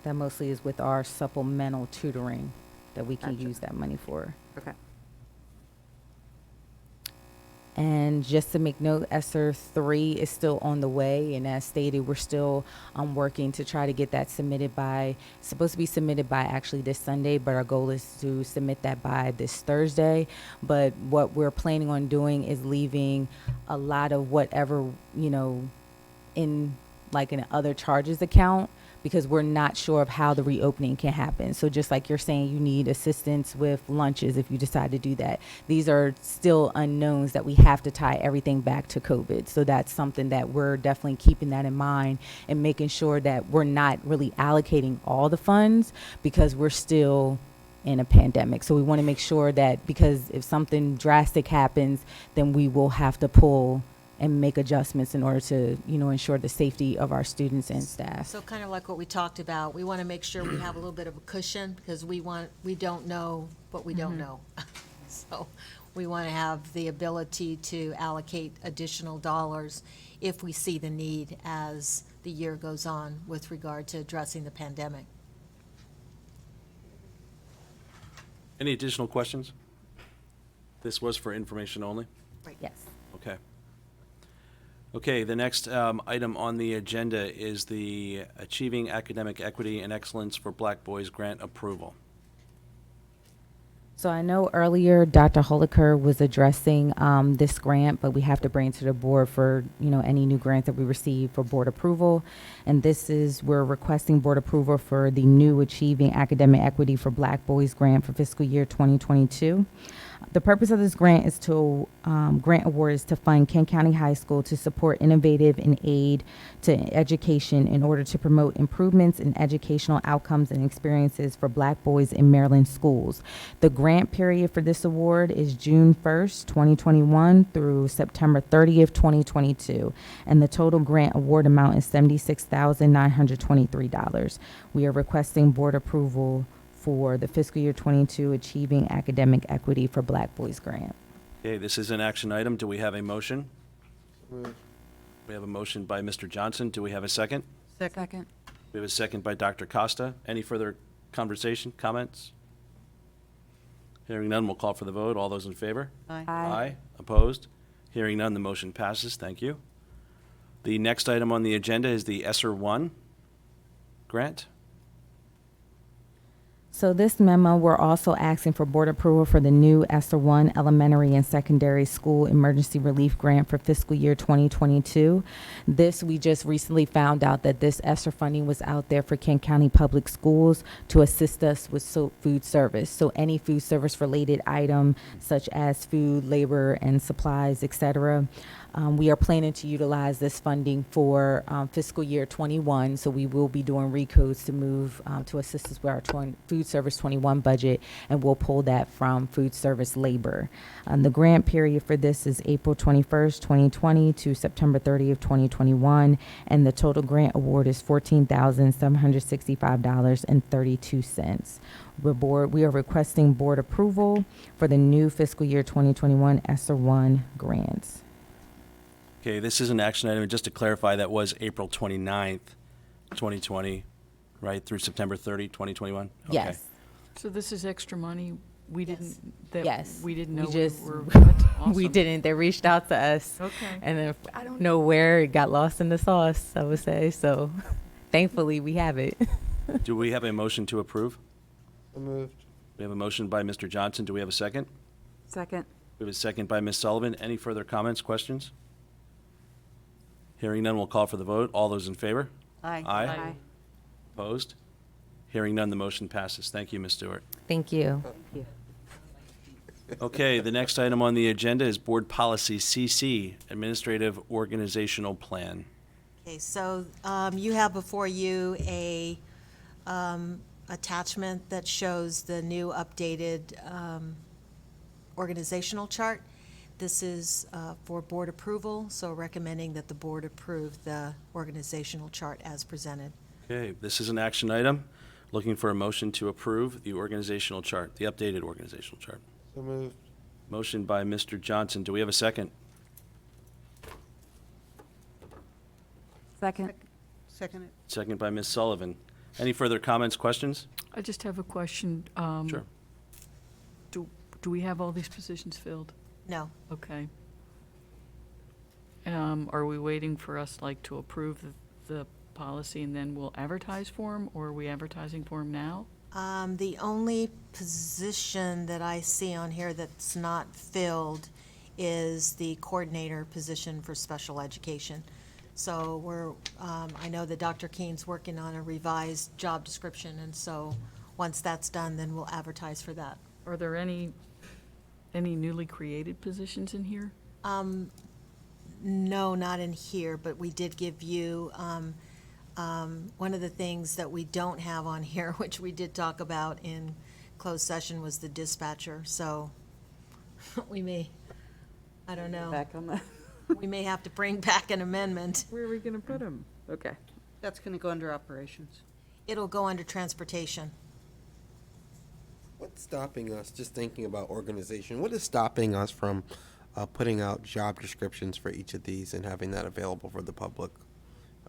That mostly is with our supplemental tutoring that we can Gotcha. use that money for. Okay. And just to make note, ESSER 3 is still on the way, and as stated, we're still working to try to get that submitted by, supposed to be submitted by actually this Sunday, but our goal is to submit that by this Thursday. But what we're planning on doing is leaving a lot of whatever, in like an other charges account, because we're not sure of how the reopening can happen. So just like you're saying, you need assistance with lunches if you decide to do that. These are still unknowns that we have to tie everything back to COVID. So that's something that we're definitely keeping that in mind and making sure that we're not really allocating all the funds, because we're still in a pandemic. So we want to make sure that, because if something drastic happens, then we will have to pull and make adjustments in order to, ensure the safety of our students and staff. So kind of like what we talked about, we want to make sure we have a little bit of a cushion, because we don't know what we don't know. So we want to have the ability to allocate additional dollars if we see the need as the year goes on with regard to addressing the pandemic. Any additional questions? This was for information only? Right. Yes. Okay. Okay, the next item on the agenda is the Achieving Academic Equity and Excellence for Black Boys Grant approval. So I know earlier Dr. Holiker was addressing this grant, but we have to bring it to the board for, any new grants that we receive for board approval. And this is, we're requesting board approval for the new Achieving Academic Equity for Black Boys grant for fiscal year 2022. The purpose of this grant is to, grant award is to fund Kent County High School to support innovative and aid to education in order to promote improvements in educational outcomes and experiences for Black boys in Maryland schools. The grant period for this award is June 1st, 2021 through September 30th, 2022. And the total grant award amount is $76,923. We are requesting board approval for the fiscal year 22 Achieving Academic Equity for Black Boys grant. Okay, this is an action item. Do we have a motion? We have a motion by Mr. Johnson. Do we have a second? Second. We have a second by Dr. Costa. Any further conversation, comments? Hearing none, we'll call for the vote. All those in favor? Aye. Aye. Opposed? Hearing none, the motion passes. Thank you. The next item on the agenda is the ESSER 1 grant. So this memo, we're also asking for board approval for the new ESSER 1 Elementary and Secondary School Emergency Relief Grant for fiscal year 2022. This, we just recently found out that this ESSER funding was out there for Kent County Public Schools to assist us with food service. So any food service related item such as food, labor, and supplies, etc. We are planning to utilize this funding for fiscal year 21, so we will be doing recodes to move to assist us with our food service 21 budget, and we'll pull that from food service labor. The grant period for this is April 21st, 2020 to September 30th, 2021, and the total grant award is $14,765.32. We are requesting board approval for the new fiscal year 2021 ESSER 1 grants. Okay, this is an action item. Just to clarify, that was April 29th, 2020, right, through September 30, 2021? Okay. Yes. So this is extra money we didn't, that Yes. we didn't know We just, were, that's awesome. we didn't. They reached out to us. Okay. And then I don't know where it got lost in the sauce, I would say. So thankfully we have it. Do we have a motion to approve? Moved. We have a motion by Mr. Johnson. Do we have a second? Second. We have a second by Ms. Sullivan. Any further comments, questions? Hearing none, we'll call for the vote. All those in favor? Aye. Aye. Opposed? Hearing none, the motion passes. Thank you, Ms. Stewart. Thank you. Okay, the next item on the agenda is Board Policy CC, Administrative Organizational Plan. Okay, so you have before you a attachment that shows the new updated organizational chart. This is for board approval, so recommending that the board approve the organizational chart as presented. Okay, this is an action item. Looking for a motion to approve the organizational chart, the updated organizational chart. So moved. Motion by Mr. Johnson. Do we have a second? Second. Second it. Second by Ms. Sullivan. Any further comments, questions? I just have a question. Sure. Do we have all these positions filled? No. Okay. Are we waiting for us, like, to approve the policy and then we'll advertise for them, or are we advertising for them now? The only position that I see on here that's not filled is the coordinator position for special education. So we're, I know that Dr. Keene's working on a revised job description, and so once that's done, then we'll advertise for that. Are there any newly created positions in here? No, not in here, but we did give you, one of the things that we don't have on here, which we did talk about in closed session, was the dispatcher, so we may, I don't know. Back on that. We may have to bring back an amendment. Where are we going to put them? Okay. That's going to go under operations. It'll go under transportation. What's stopping us, just thinking about organization, what is stopping us from putting out job descriptions for each of these and having that available for the public?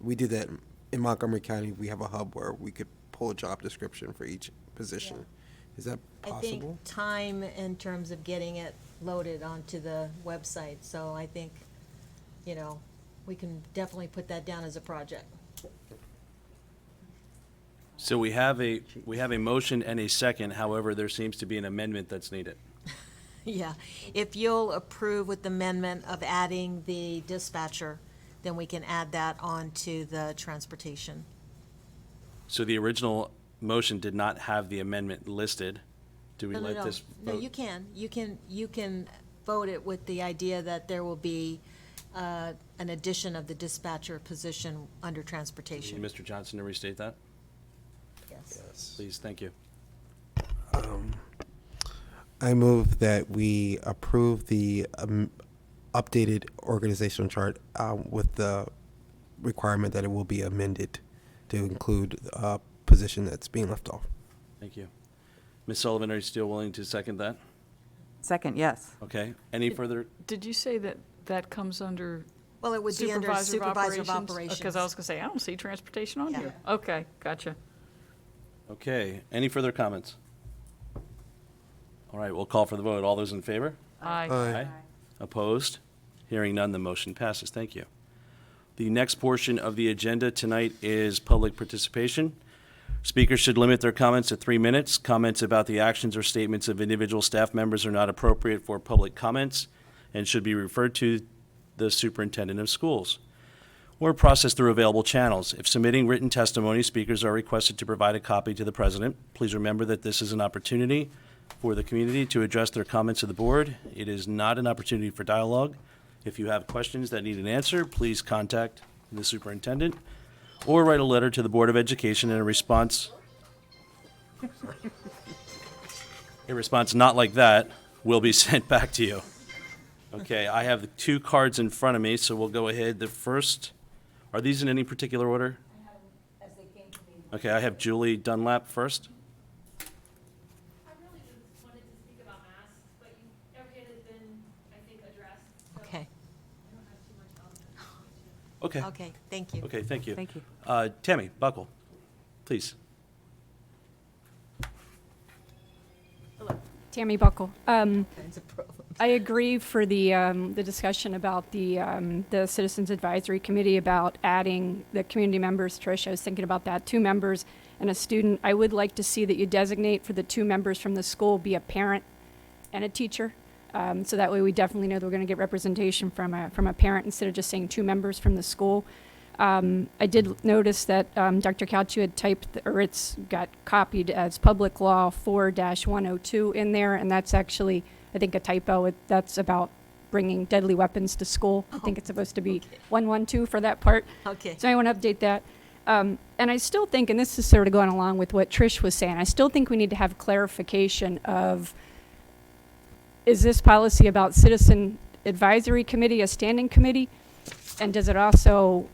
We do that in Montgomery County. We have a hub where we could pull a job description for each position. Is that I possible? think time in terms of getting it loaded onto the website, so I think, you know, we can definitely put that down as a project. So we have a motion and a second. However, there seems to be an amendment that's needed. Yeah, if you'll approve with the amendment of adding the dispatcher, then we can add that on to the transportation. So the original motion did not have the amendment listed. Do we No, let this No, vote? you can. You can vote it with the idea that there will be an addition of the dispatcher position under transportation. Mr. Johnson to restate that? Yes. Please, thank you. I move that we approve the updated organizational chart with the requirement that it will be amended to include a position that's being left off. Thank you. Ms. Sullivan, are you still willing to second that? Second, yes. Okay. Any further? Did you say that that comes under Well, it would be under supervisor of operations. Because I was going to say, I don't see transportation on Yeah. here. Okay, gotcha. Okay. Any further comments? All right, we'll call for the vote. All those in favor? Aye. Aye. Opposed? Hearing none, the motion passes. Thank you. The next portion of the agenda tonight is public participation. Speakers should limit their comments to 3 minutes. Comments about the actions or statements of individual staff members are not appropriate for public comments and should be referred to the superintendent of schools or processed through available channels. If submitting written testimony, speakers are requested to provide a copy to the president. Please remember that this is an opportunity for the community to address their comments to the board. It is not an opportunity for dialogue. If you have questions that need an answer, please contact the superintendent or write a letter to the Board of Education in a response not like that will be sent back to you. Okay, I have the 2 cards in front of me, so we'll go ahead. The first, are these in any particular order? Okay, I have Julie Dunlap first. Okay. Okay. Okay, thank you. Okay, thank you. Thank you. Tammy Buckle, please. Tammy Buckle. Kinds of problems. I agree for the discussion about the Citizens Advisory Committee about adding the community members. Trish, I was thinking about that, 2 members and a student. I would like to see that you designate for the 2 members from the school be a parent and a teacher. So that way we definitely know that we're going to get representation from a parent instead of just saying 2 members from the school. I did notice that Dr. Couch, you had typed, or it's got copied as Public Law 4-102 in there, and that's actually, I think, a typo. That's about bringing deadly weapons to school. I think it's supposed to be 112 for that part. Okay. So I want to update that. And I still think, and this is sort of going along with what Trish was saying, I still think we need to have clarification of, is this policy about Citizen Advisory Committee, a standing committee? And does it also,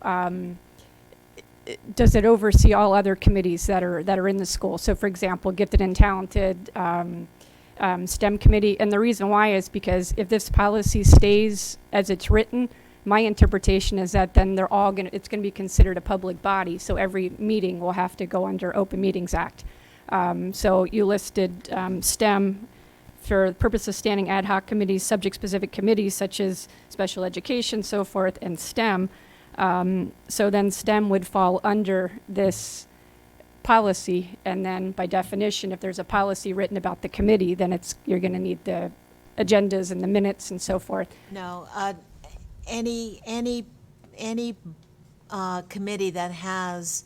does it oversee all other committees that are in the school? So for example, Gifted and Talented, STEM committee. And the reason why is because if this policy stays as it's written, my interpretation is that then they're all it's gonna be considered a public body. So every meeting will have to go under Open Meetings Act. So you listed STEM, for the purpose of standing ad hoc committees, subject-specific committees such as special education, so forth, and STEM. So then STEM would fall under this policy, and then by definition, if there's a policy written about the committee, then you're going to need the agendas and the minutes and so forth. No, any committee that has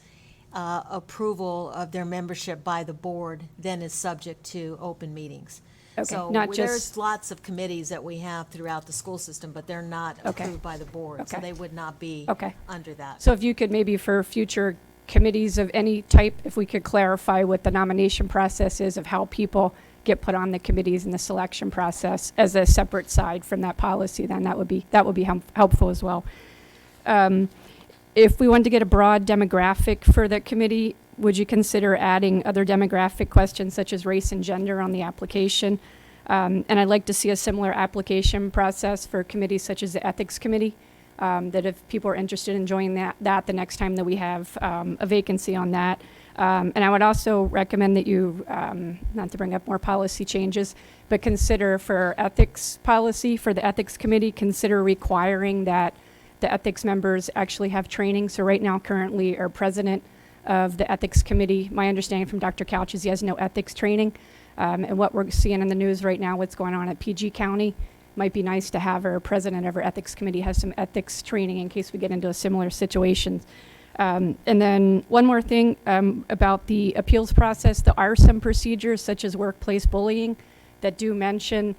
approval of their membership by the board then is subject to open meetings. Okay, So not there's just- lots of committees that we have throughout the school system, but they're not Okay. approved by the board. So Okay. they would not be Okay. under that. So if you could maybe for future committees of any type, if we could clarify what the nomination process is of how people get put on the committees and the selection process as a separate side from that policy, then that would be helpful as well. If we wanted to get a broad demographic for the committee, would you consider adding other demographic questions such as race and gender on the application? And I'd like to see a similar application process for committees such as the Ethics Committee, that if people are interested in joining that the next time that we have a vacancy on that. And I would also recommend that you, not to bring up more policy changes, but consider for ethics policy, for the Ethics Committee, consider requiring that the ethics members actually have training. So right now, currently, our president of the Ethics Committee, my understanding from Dr. Couch is he has no ethics training. And what we're seeing in the news right now, what's going on at PG County, might be nice to have our president of our Ethics Committee have some ethics training in case we get into a similar situation. And then one more thing about the appeals process. There are some procedures, such as workplace bullying, that do mention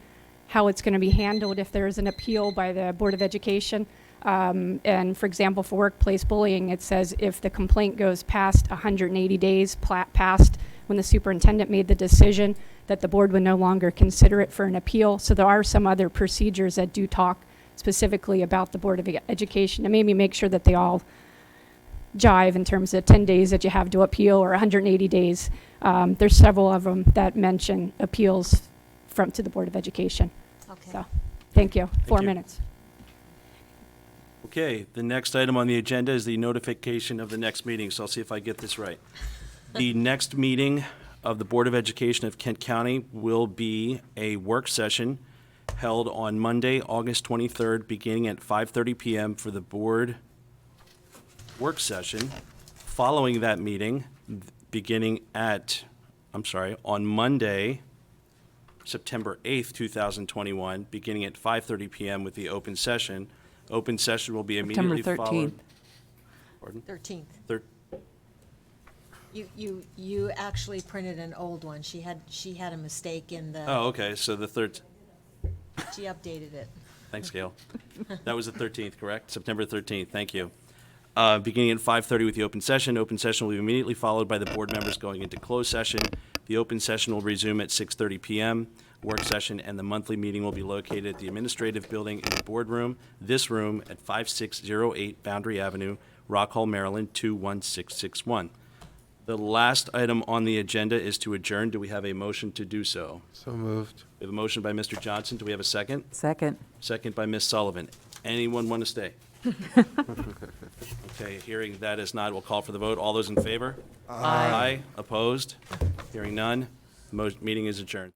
how it's going to be handled if there is an appeal by the Board of Education. And for example, for workplace bullying, it says if the complaint goes past 180 days past when the superintendent made the decision, that the board would no longer consider it for an appeal. So there are some other procedures that do talk specifically about the Board of Education, and maybe make sure that they all jive in terms of 10 days that you have to appeal or 180 days. There's several of them that mention appeals to the Board of Education. Okay. So, thank you. 4 you. minutes. Okay, the next item on the agenda is the notification of the next meeting, so I'll see if I get this right. The next meeting of the Board of Education of Kent County will be a work session held on Monday, August 23rd, beginning at 5:30 PM for the board work session. Following that meeting, on Monday, September 8th, 2021, beginning at 5:30 PM with the open session. Open session will be September immediately followed. 13th. Pardon? 13th. Thir- You actually printed an old one. She had a mistake in the. Oh, okay, so the third, She updated it. thanks, Gail. That was the 13th, correct? September 13th, thank you. Beginning at 5:30 with the open session. Open session will be immediately followed by the board members going into closed session. The open session will resume at 6:30 PM. Work session and the monthly meeting will be located at the administrative building in the boardroom, this room at 5608 Boundary Avenue, Rock Hall, Maryland, 21661. The last item on the agenda is to adjourn. Do we have a motion to do so? So moved. We have a motion by Mr. Johnson. Do we have a second? Second. Second by Ms. Sullivan. Anyone want to stay? Okay, hearing that is not, we'll call for the vote. All those in favor? Aye. Opposed? Hearing none, meeting is adjourned.